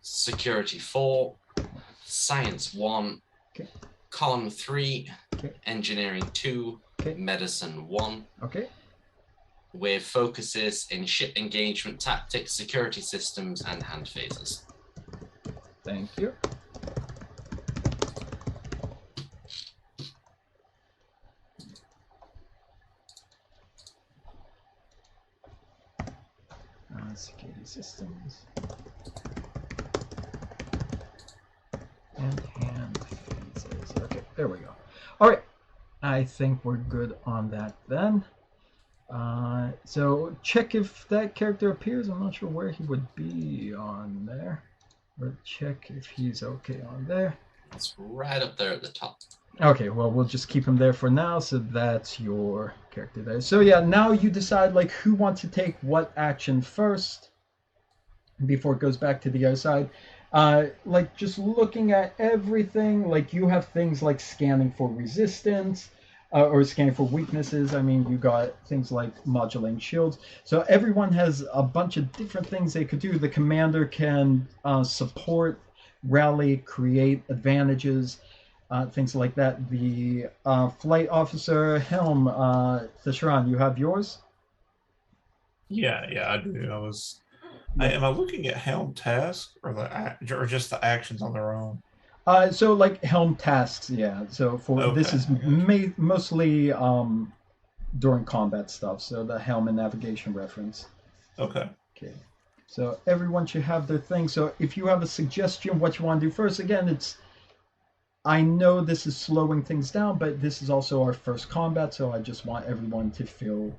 Security 4. Science 1. Okay. Con 3. Okay. Engineering 2. Okay. Medicine 1. Okay. With focuses in ship engagement tactics, security systems, and hand phases. Thank you. Security systems. And hand phases. Okay, there we go. All right. I think we're good on that then. So check if that character appears. I'm not sure where he would be on there. But check if he's okay on there. It's right up there at the top. Okay, well, we'll just keep him there for now. So that's your character there. So yeah, now you decide like who wants to take what action first before it goes back to the other side. Like just looking at everything, like you have things like scanning for resistance or scanning for weaknesses. I mean, you got things like modulating shields. So everyone has a bunch of different things they could do. The commander can support, rally, create advantages. Things like that. The flight officer helm, Thashran, you have yours? Yeah, I do. Am I looking at helm task or just the actions on their own? So like helm tasks, yeah. So for this Okay, is I got mostly during combat stuff. So the helm and navigation reference. Okay. Okay. So everyone should have their thing. So if you have a suggestion what you want to do first, again, it's I know this is slowing things down, but this is also our first combat, so I just want everyone to feel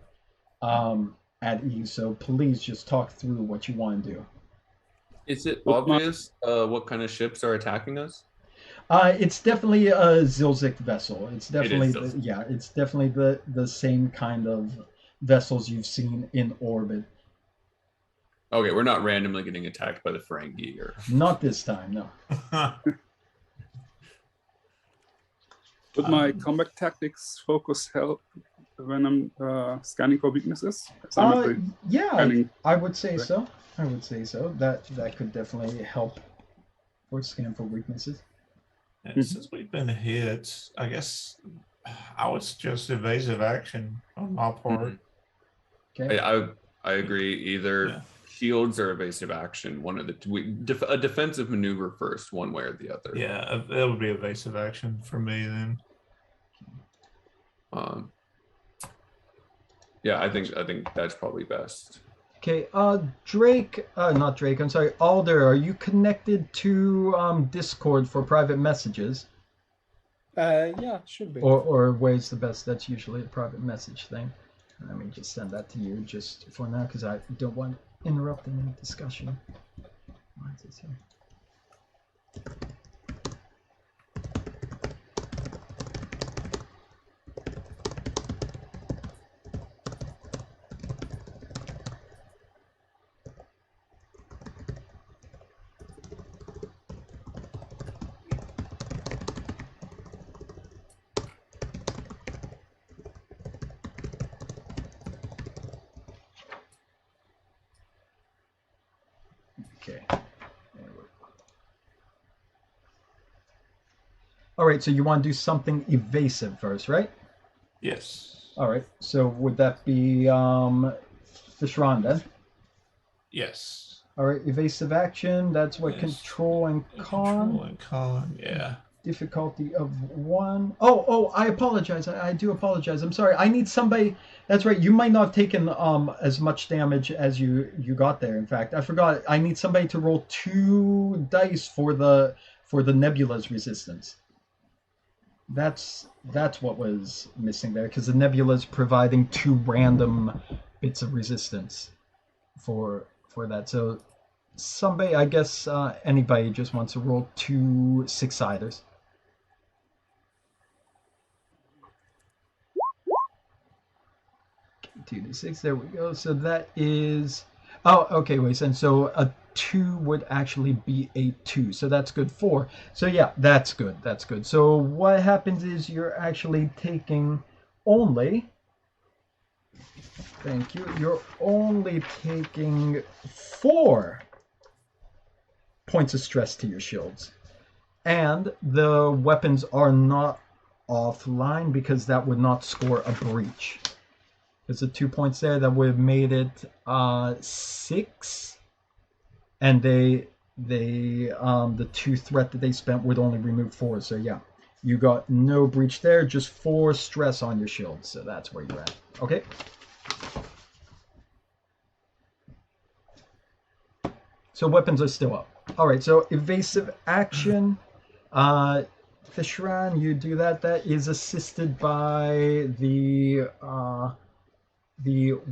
at ease. So please just talk through what you want to do. Is it With my- obvious what kind of ships are attacking us? It's definitely a Xylxyk vessel. It's definitely Xylxyk. it's definitely the same kind of vessels you've seen in orbit. Okay, we're not randomly getting attacked by the Ferengi or Not this time, no. Would my combat tactics focus help when I'm scanning for weaknesses? Yeah, scanning- I would say so. I would say so. That could definitely help for scan for weaknesses. And since we've been hit, I guess I would suggest evasive action on my part. Okay. I agree. Either Yeah. shields or evasive action. One of the two. A defensive maneuver first, one way or the other. Yeah, it would be evasive action for me then. Yeah, I think that's probably best. Okay, Drake, not Drake, I'm sorry, Alder, are you connected to Discord for private messages? Yeah, should be. Or where's the best? That's usually a private message thing. Let me just send that to you just for now because I don't want interrupting any discussion. Why is this here? Okay. All right, so you want to do something evasive first, right? Yes. All right, so would that be Fishron then? Yes. All right, evasive action, that's what Yes. control and con. Control and con, yeah. Difficulty of 1. Oh, I apologize. I do apologize. I'm sorry. I need somebody. That's right. You might not have taken as much damage as you got there. In fact, I forgot. I need somebody to roll 2 dice for the nebula's resistance. That's what was missing there because the nebula's providing 2 random bits of resistance for that. So somebody, I guess anybody just wants to roll 2 6-siders. 2d6. There we go. So that is. Oh, okay. Wait. And so a 2 would actually be a 2. So that's good. 4. So yeah, that's good. That's good. So what happens is you're actually taking only. Thank you. You're only taking 4 points of stress to your shields, and the weapons are not offline because that would not score a breach. There's the 2 points there that would have made it 6, and the 2 threat that they spent would only remove 4. So yeah, you got no breach there, just 4 stress on your shield. So that's where you're at. Okay. So weapons are still up. All right. So evasive action. Fishran, you do that. That is assisted by the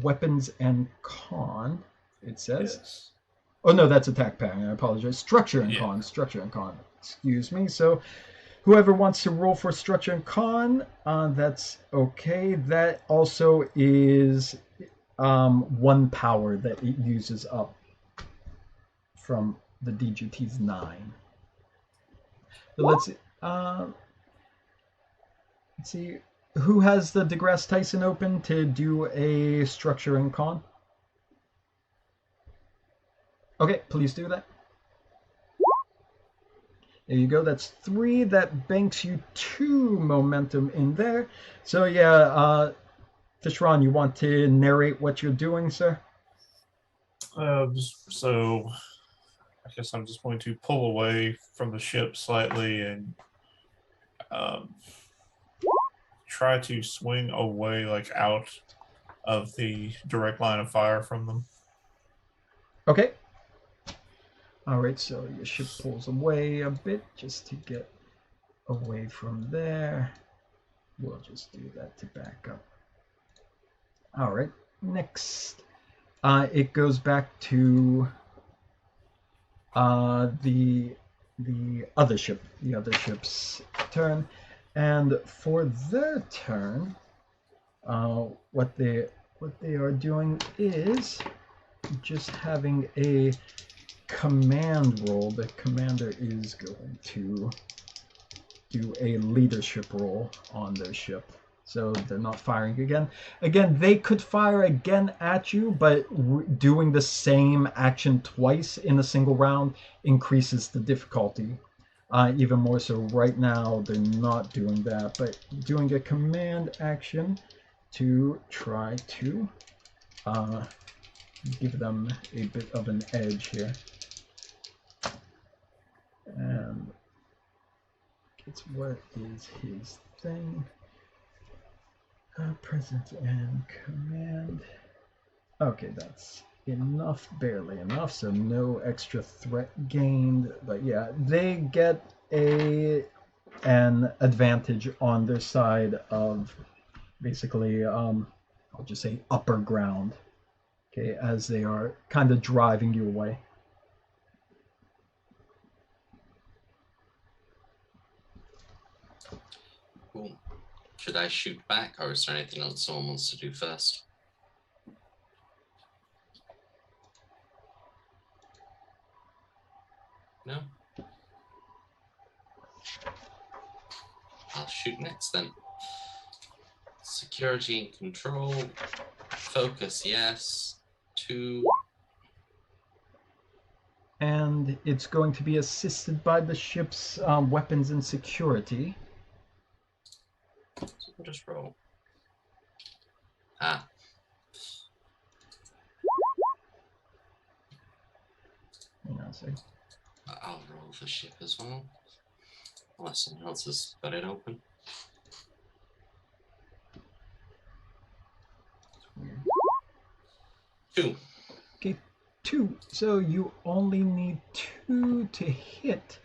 weapons and con, it says. Yes. Oh no, that's attack pattern. I apologize. Structure and con. Structure and con. Excuse me. So whoever wants to roll for structure and con, that's okay. That also is 1 power that it uses up from the DGT's 9. So let's see. Who has the DeGrasse Tyson open to do a structure and con? Okay, please do that. There you go. That's 3. That banks you 2 momentum in there. So yeah, Fishron, you want to narrate what you're doing, sir? So I guess I'm just going to pull away from the ship slightly and try to swing away, like out of the direct line of fire from them. Okay. All right, so your ship pulls away a bit just to get away from there. We'll just do that to back up. All right, next. It goes back to the other ship, the other ship's turn, and for their turn, what they are doing is just having a command roll. The commander is going to do a leadership roll on their ship. So they're not firing again. Again, they could fire again at you, but doing the same action twice in a single round increases the difficulty even more. So right now they're not doing that, but doing a command action to try to give them a bit of an edge here. And it's what is his thing? Presence and command. Okay, that's enough, barely enough, so no extra threat gained. But yeah, they get an advantage on their side of basically, I'll just say upper ground. Okay, as they are kind of driving you away. Cool. Should I shoot back, or is there anything else someone wants to do first? No? I'll shoot next then. Security and control. Focus, yes. 2. And it's going to be assisted by the ship's weapons and security. So we'll just roll. Ah. Hang on a sec. I'll roll the ship as well. Unless someone else has got it open. Weird. 2. Okay, 2. So you only need 2 to hit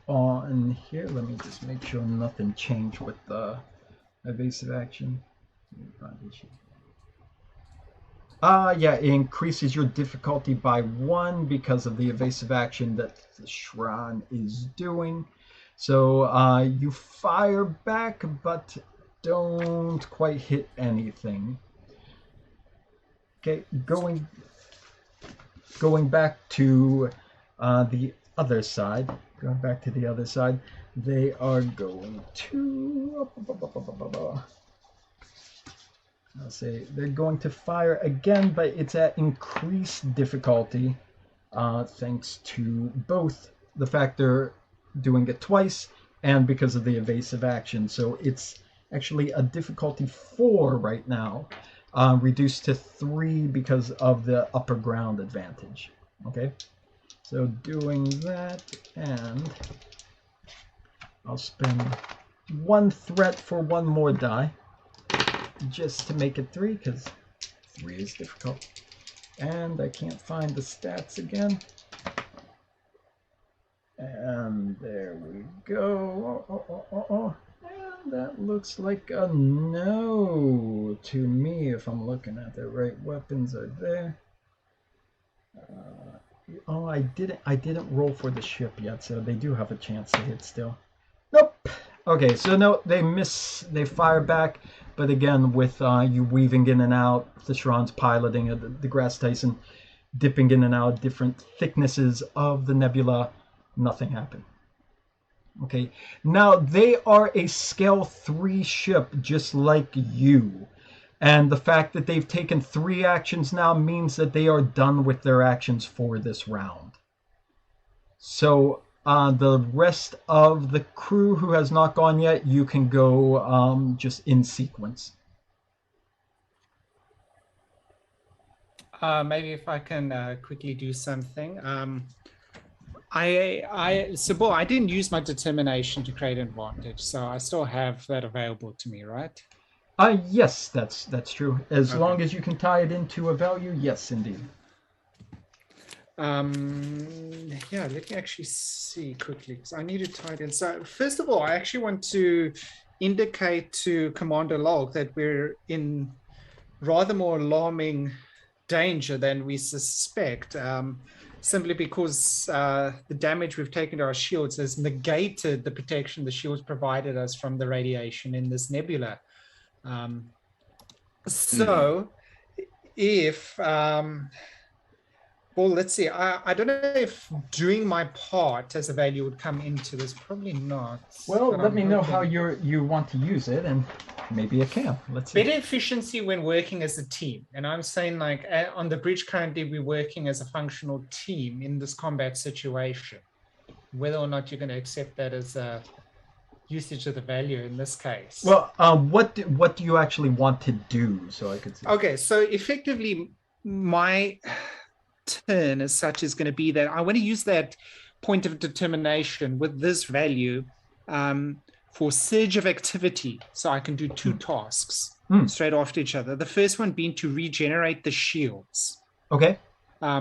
on here. Let me just make sure nothing changed with the evasive action. Yeah, it increases your difficulty by 1 because of the evasive action that the Shrine is doing. So you fire back, but don't quite hit anything. Okay, going back to the other side. Going back to the other side, they are going to. I'll say they're going to fire again, but it's at increased difficulty, thanks to both the fact they're doing it twice and because of the evasive action. So it's actually a difficulty 4 right now, reduced to 3 because of the upper ground advantage. Okay, so doing that, and I'll spend 1 threat for 1 more die, just to make it 3, because 3 is difficult. And I can't find the stats again. And there we go. And that looks like a no to me, if I'm looking at the right weapons are there. Oh, I didn't roll for the ship yet, so they do have a chance to hit still. Nope. Okay, so no, they miss. They fire back, but again, with you weaving in and out, the Shran's piloting the DeGrasse Tyson, dipping in and out different thicknesses of the nebula, nothing happened. Okay, now they are a scale 3 ship, just like you. And the fact that they've taken 3 actions now means that they are done with their actions for this round. So the rest of the crew who has not gone yet, you can go just in sequence. Maybe if I can quickly do something. I didn't use my determination to create an advantage, so I still have that available to me, right? Yes, that's true. As Okay. long as you can tie it into a value, yes, indeed. Yeah, let me actually see quickly because I need to tie it in. So first of all, I actually want to indicate to Commander Log that we're in rather more alarming danger than we suspect, simply because the damage we've taken to our shields has negated the protection the shields provided us from the radiation in this nebula. So if well, let's see. I don't know if doing my part as a value would come into this. Probably not. Well, but let I'm me know how hoping. you want to use it, and maybe it can. Let's see. Better efficiency when working as a team. And I'm saying, like, on the bridge currently, we're working as a functional team in this combat situation. Whether or not you're going to accept that as a usage of the value in this case. Well, what do you actually want to do? So I could see. Okay, so effectively, my turn as such is going to be that I want to use that point of determination with this value for surge of activity. So I can do two tasks straight after each other. The first one being to regenerate the shields. Okay. How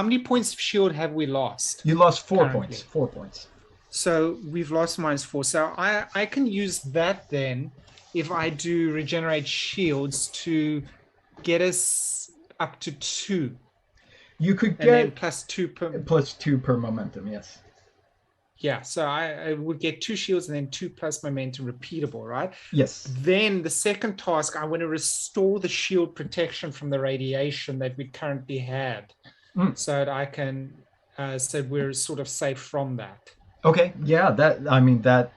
many points of shield have we lost? You lost 4 currently? points. 4 points. So we've lost -4. So I can use that then if I do regenerate shields to get us up to 2. You could And get then +2 per momentum, yes. Yeah, so I would get 2 shields and then 2 plus momentum repeatable, right? Yes. Then the second task, I want to restore the shield protection from the radiation that we currently had, so that I can, so we're sort of safe from that. Okay, yeah, that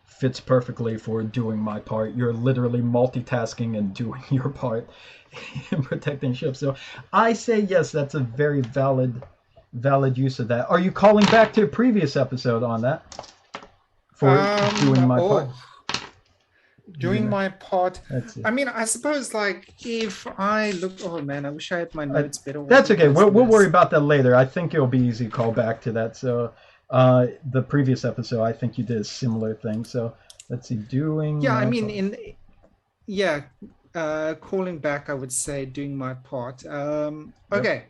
fits perfectly for doing my part. You're literally multitasking and doing your part in protecting ships. So I say yes, that's a very valid use of that. Are you calling back to a previous episode on that? For doing my part? Doing my part. That's it. I mean, I suppose, like, if I look, oh man, I wish I had my notes better. That's okay. We'll worry about that later. I think it'll be easy to call back to that. So the previous episode, I think you did a similar thing. So let's see, doing. Yeah, I mean, calling back, I would say doing my part. Okay.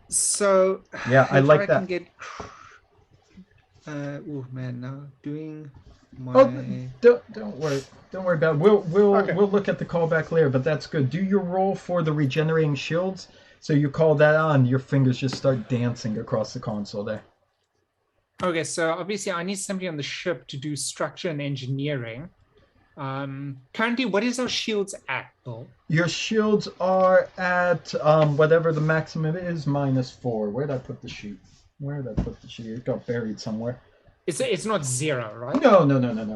So yeah, I like that. Oh man, no, doing my. Oh, don't worry about it. We'll look at the callback later, but that's good. Do your roll for the regenerating shields. So you call that on, your fingers just start dancing across the console there. Okay, so obviously I need somebody on the ship to do structure and engineering. Currently, what is our shields at, Bill? Your shields are at whatever the maximum is, -4. Where did I put the sheet? It got buried somewhere. It's not 0, right? No.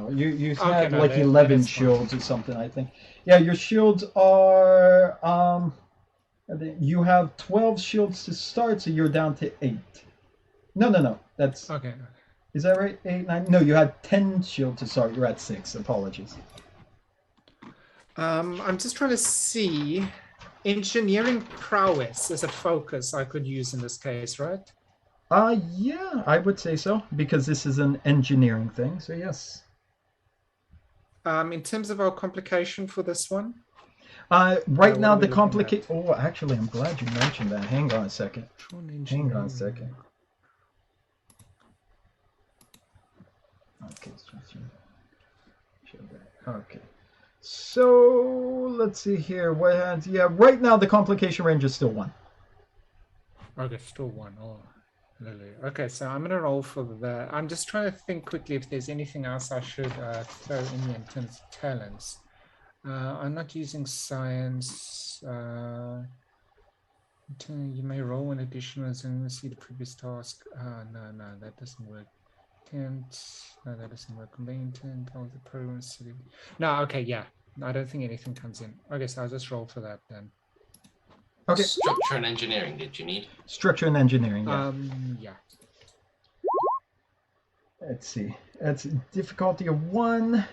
You had like 11 shields or something, I think. Yeah, your shields are you have 12 shields to start, so you're down to 8. No. That's okay. Is that right? 8, 9? No, you had 10 shields to start. You're at 6. Apologies. I'm just trying to see. Engineering prowess as a focus I could use in this case, right? Yeah, I would say so, because this is an engineering thing, so yes. In terms of our complication for this one? Right now the complication... Oh, actually, I'm glad you mentioned that. Hang on a second. Okay. So, let's see here. Yeah, right now the complication range is still 1. Okay, still 1. Oh, literally. Okay, so I'm going to roll for that. I'm just trying to think quickly if there's anything else I should throw in terms of talents. I'm not using science. You may roll an additional and see the previous task. No, that doesn't work. No, that doesn't work. Combine intent of the program city. No, okay, yeah. I don't think anything comes in. Okay, so I'll just roll for that then. Okay. Structure and engineering, did you need? Structure and engineering, yeah. Yeah. Let's see. That's difficulty of 1.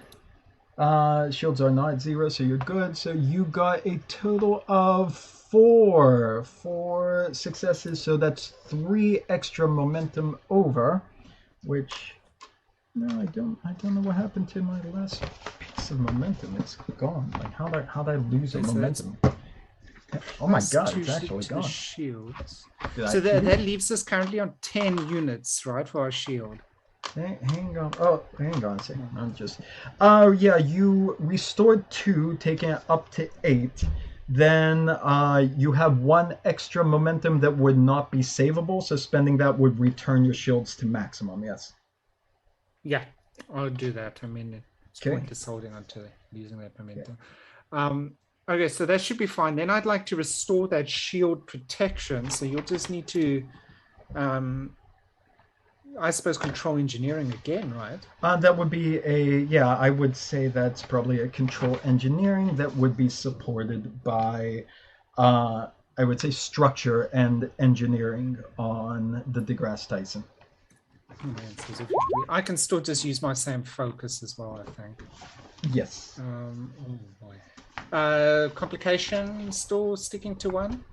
Shields are not 0, so you're good. So you got a total of 4 successes. So that's 3 extra momentum over, which no, I don't know what happened to my last piece of momentum. It's gone. Like how'd I lose a momentum? Oh my god, it's actually gone. Shields. Did So I that leaves us currently on 10 units, right, for our shield. Hang on. Oh, hang on a second. I'm just. Yeah, you restored 2, taking it up to 8. Then you have 1 extra momentum that would not be savable, so spending that would return your shields to maximum, yes. Yeah, I'll do that. I mean, it's Okay. pointless holding on to using that momentum. Okay, so that should be fine. Then I'd like to restore that shield protection. So you'll just need to, I suppose, control engineering again, right? That would be yeah, I would say that's probably a control engineering that would be supported by, I would say, structure and engineering on the DeGrasse Tyson. I can still just use my same focus as well, I think. Yes. Oh boy. Complication still sticking to 1?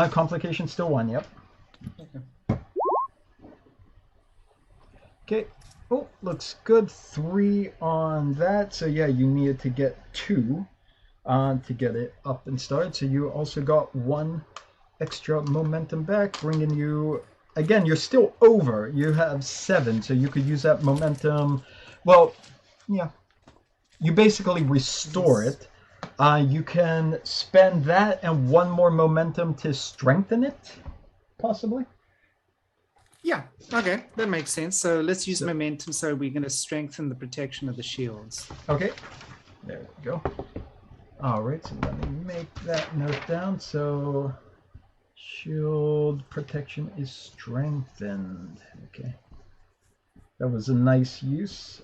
Complication still 1, yep. Okay. Oh, looks good. 3 on that. So yeah, you needed to get 2 to get it up and started. So you also got 1 extra momentum back, bringing you, again, you're still over. You have 7, so you could use that momentum. Well, yeah. You basically restore it. You can spend that and 1 more momentum to strengthen it, possibly. Yeah, okay, that makes sense. So let's use momentum. So we're going to strengthen the protection of the shields. Okay, there we go. All right, so let me make that note down. So shield protection is strengthened. Okay, that was a nice use.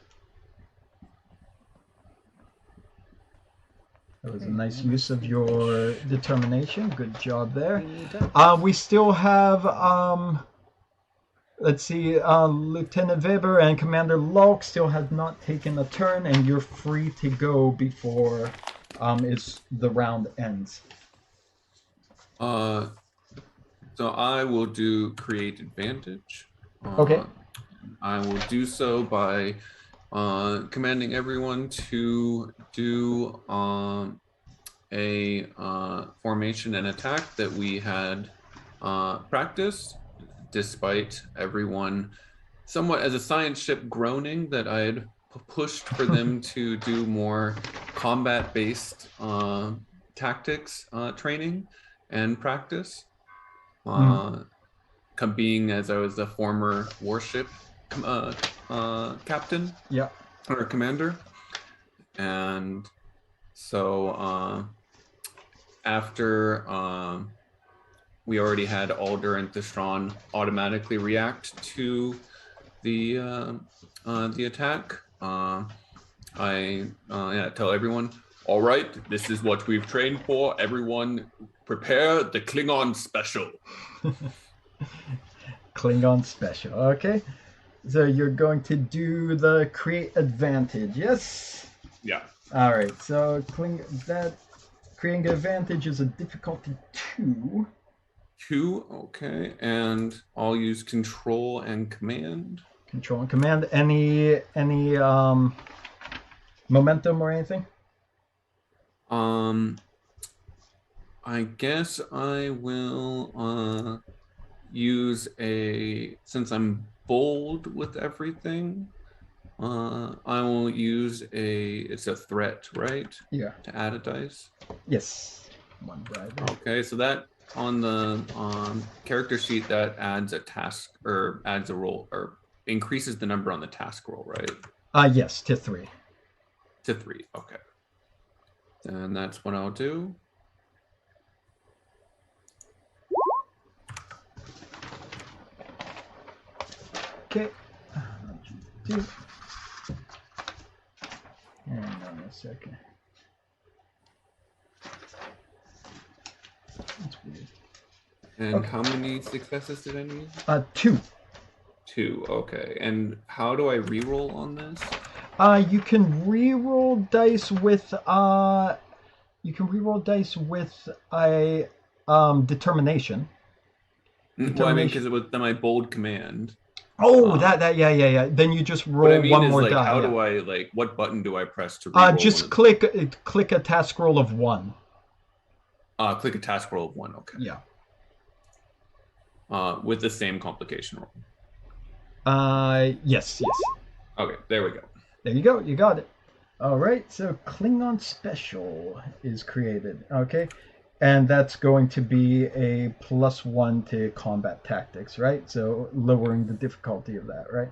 That was a nice use of your determination. Good job there. We still have, let's see, Lieutenant Weber and Commander Lulk still have not taken a turn, and you're free to go before the round ends. So I will do create advantage. Okay. I will do so by commanding everyone to do a formation and attack that we had practiced, despite everyone somewhat as a science ship groaning that I had pushed for them to do more combat-based tactics training and practice. Being as I was the former warship captain, yeah, or commander, and so after we already had Alder and Thestron automatically react to the attack, I tell everyone, all right, this is what we've trained for. Everyone prepare the Klingon special. Klingon special, okay. So you're going to do the create advantage, yes? Yeah. All right, so creating advantage is a difficulty 2. 2, okay, and I'll use control and command. Control and command. Any momentum or anything? I guess I will use since I'm bold with everything, I will use it's a threat, right? Yeah. To add a dice? Yes. 1 bribe. Okay, so that on the character sheet, that adds a task, or adds a roll, or increases the number on the task roll, right? Yes, to 3. To 3, okay. And that's what I'll do. Okay. Hang on a second. That's weird. And Okay. how many successes did I need? 2. 2, okay. And how do I reroll on this? You can re-roll dice with you can re-roll dice with a determination. Well, I mean, because it was my bold command. Oh, yeah. Then you just roll what I mean one is, more like, die. how do I, like, what button do I press to re-roll? Just click a task roll of 1. Click a task roll of 1. Okay. Yeah. With the same complication roll. Yes. Okay, there we go. There you go. You got it. All right. So Klingon Special is created. Okay. And that's going to be a +1 to combat tactics, right? So lowering the difficulty of that, right?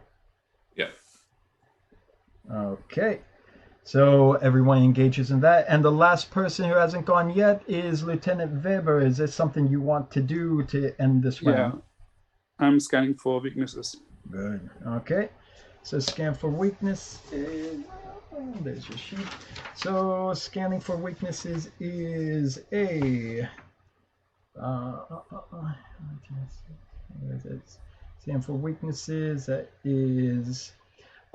Yeah. Okay. So everyone engages in that. And the last person who hasn't gone yet is Lieutenant Weber. Is there something you want to do to end this round? Yeah. I'm scanning for weaknesses. Good. Okay. So scan for weakness. There's your sheet. So scanning for weaknesses is a scan for weaknesses, that is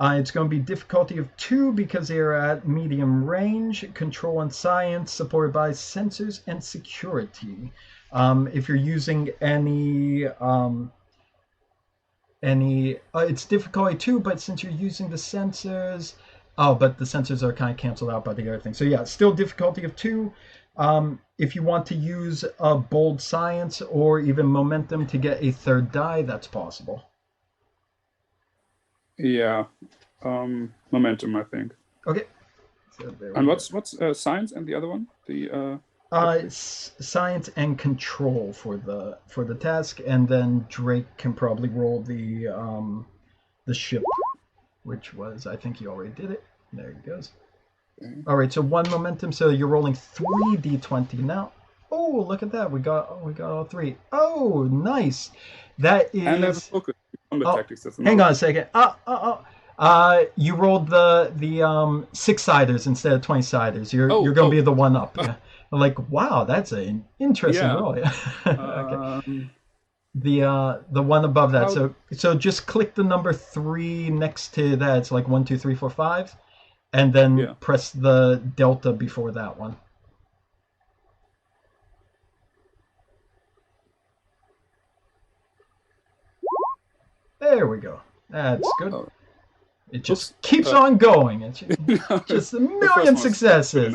it's going to be difficulty of 2 because they are at medium range, control and science, supported by sensors and security. If you're using any it's difficulty 2, but since you're using the sensors, but the sensors are kind of canceled out by the other thing. So yeah, still difficulty of 2. If you want to use a bold science or even momentum to get a 3rd die, that's possible. Yeah, momentum, I think. Okay. So and what's science and the other one? The science and control for the task, and then Drake can probably roll the ship, which was, I think he already did it. There he goes. Okay. All right, so 1 momentum. So you're rolling 3d20 now. Oh, look at that! We got all 3. Oh, nice. That is. And there's a focus on the tactics. Hang on a second. You rolled the 6-siders instead of 20-siders. You're going to be the one up. Yeah. I'm like, wow, that's an interesting roll. Okay. The one above that. So just click the number 3 next to that. It's like 1, 2, 3, 4, 5, and then press the delta before that one. There we go. That's good. It just keeps on going. It's just a million successes.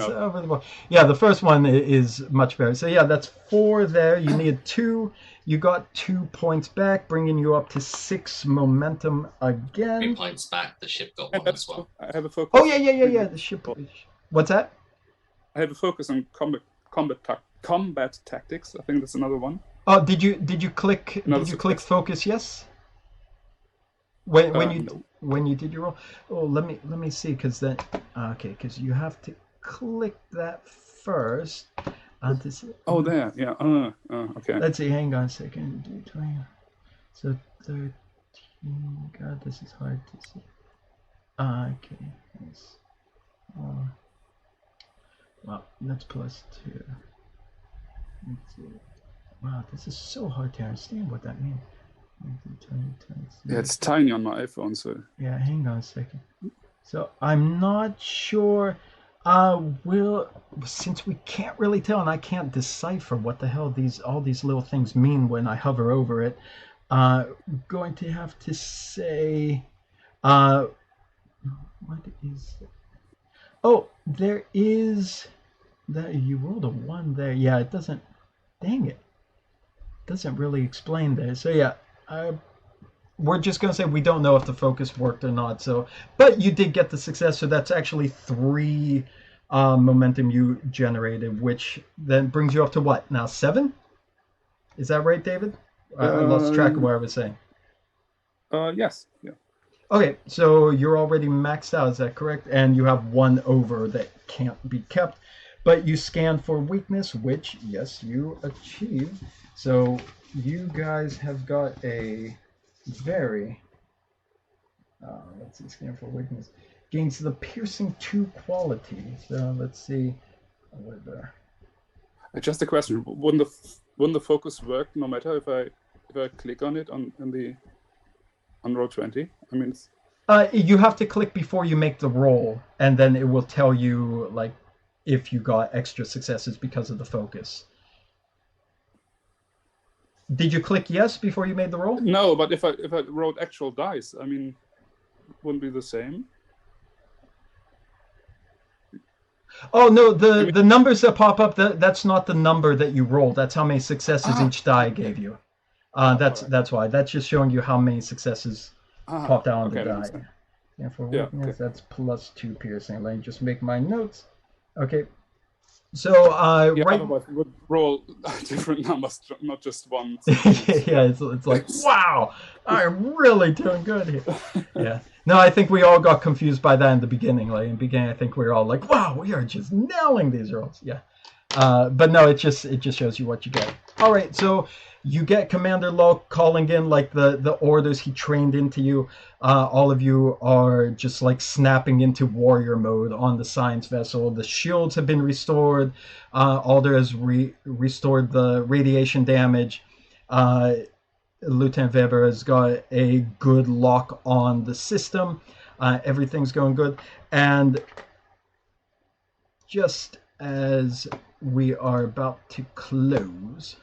Yeah, the first one is much better. So yeah, that's 4 there. You need 2. You got 2 points back, bringing you up to 6 momentum again. 3 points back. The ship got 1 as well. I have a focus. Oh yeah. The ship. What's that? I have a focus on combat tactics. I think that's another one. Oh, did you click? Did you click focus? Yes. When you did your roll. Oh, let me see, because then because you have to click that first. Oh, there, yeah. Okay. Let's see. Hang on a second. Do 20. So 13. God, this is hard to see. Okay. Yes. Well, that's +2. Let's see. Wow, this is so hard to understand what that means. 20, yeah, it's tiny on my iPhone, so. Yeah, hang on a second. So I'm not sure. Since we can't really tell, and I can't decipher what the hell all these little things mean when I hover over it, going to have to say, what is it? Oh, there is that you rolled a 1 there. Yeah, it doesn't. Dang it. Doesn't really explain there. So yeah. We're just going to say we don't know if the focus worked or not. So, but you did get the success. So that's actually 3 momentum you generated, which then brings you up to what? Now 7? Is that right, David? I lost track of what I was saying. Yes. Yeah. Okay, so you're already maxed out. Is that correct? And you have 1 over that can't be kept. But you scan for weakness, which, yes, you achieved. So you guys have got a very, let's see, scan for weakness. Gains the piercing 2 quality. So let's see. Just a question: wouldn't the focus work no matter if I click on it on row 20? I mean, You have to click before you make the roll, and then it will tell you like if you got extra successes because of the focus. Did you click yes before you made the roll? No, but if I rolled actual dice, I mean, wouldn't be the same. Oh no, the numbers that pop up, that's not the number that you rolled. That's how many successes each die gave you. That's why. That's just showing you how many successes popped out on the die. And for weakness, that's +2 piercing. Let me just make my notes. Okay. So right. Otherwise we would roll different numbers, not just one. Yeah, it's like, wow, I'm really doing good here. Yeah. No, I think we all got confused by that in the beginning. Like in the beginning, I think we were all like, wow, we are just nailing these rolls. Yeah. But no, it just shows you what you get. All right, so you get Commander Locke calling in like the orders he trained into you. All of you are just like snapping into warrior mode on the science vessel. The shields have been restored. Alder has restored the radiation damage. Lieutenant Weber has got a good lock on the system. Everything's going good. And just as we are about to close,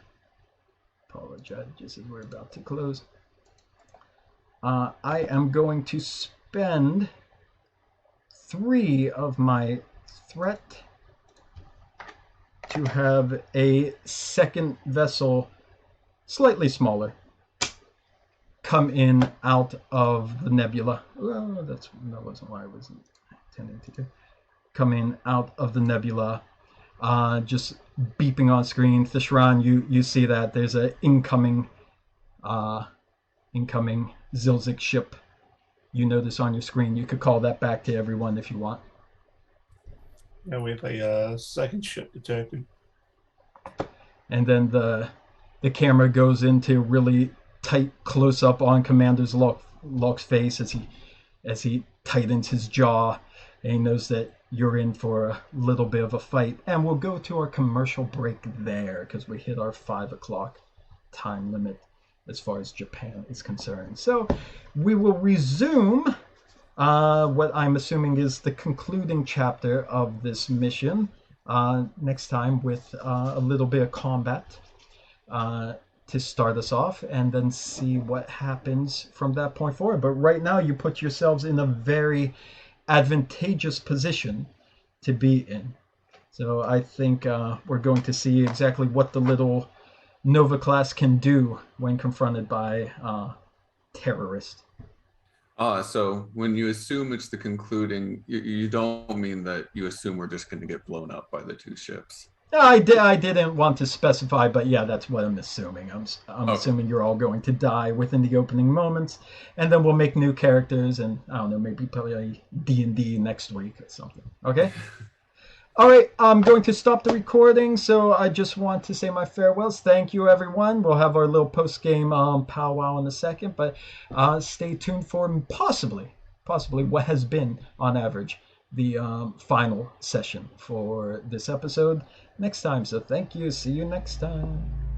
apologize, just as we're about to close, I am going to spend 3 of my threat to have a second vessel, slightly smaller, come in out of the nebula. Well, that wasn't what I was intending to do. Come in out of the nebula, just beeping on screen. Thishran, you see that there's an incoming Xylxyk ship. You notice on your screen. You could call that back to everyone if you want. Yeah, we have a second ship detected. And then the camera goes into really tight close up on Commander's Locke's face as he tightens his jaw, and he knows that you're in for a little bit of a fight. And we'll go to our commercial break there because we hit our 5 o'clock time limit as far as Japan is concerned. So we will resume what I'm assuming is the concluding chapter of this mission next time with a little bit of combat to start us off, and then see what happens from that point forward. But right now you put yourselves in a very advantageous position to be in. So I think we're going to see exactly what the little Nova class can do when confronted by terrorists. So when you assume it's the concluding, you don't mean that you assume we're just going to get blown up by the 2 ships. I didn't want to specify, but yeah, that's what I'm assuming. I'm assuming you're all going to die within the opening moments, and then we'll make new characters, and I don't know, maybe play D&D next week or something. Okay? All right, I'm going to stop the recording, so I just want to say my farewells. Thank you, everyone. We'll have our little post-game powwow in a second, but stay tuned for possibly what has been, on average, the final session for this episode next time. So thank you. See you next time.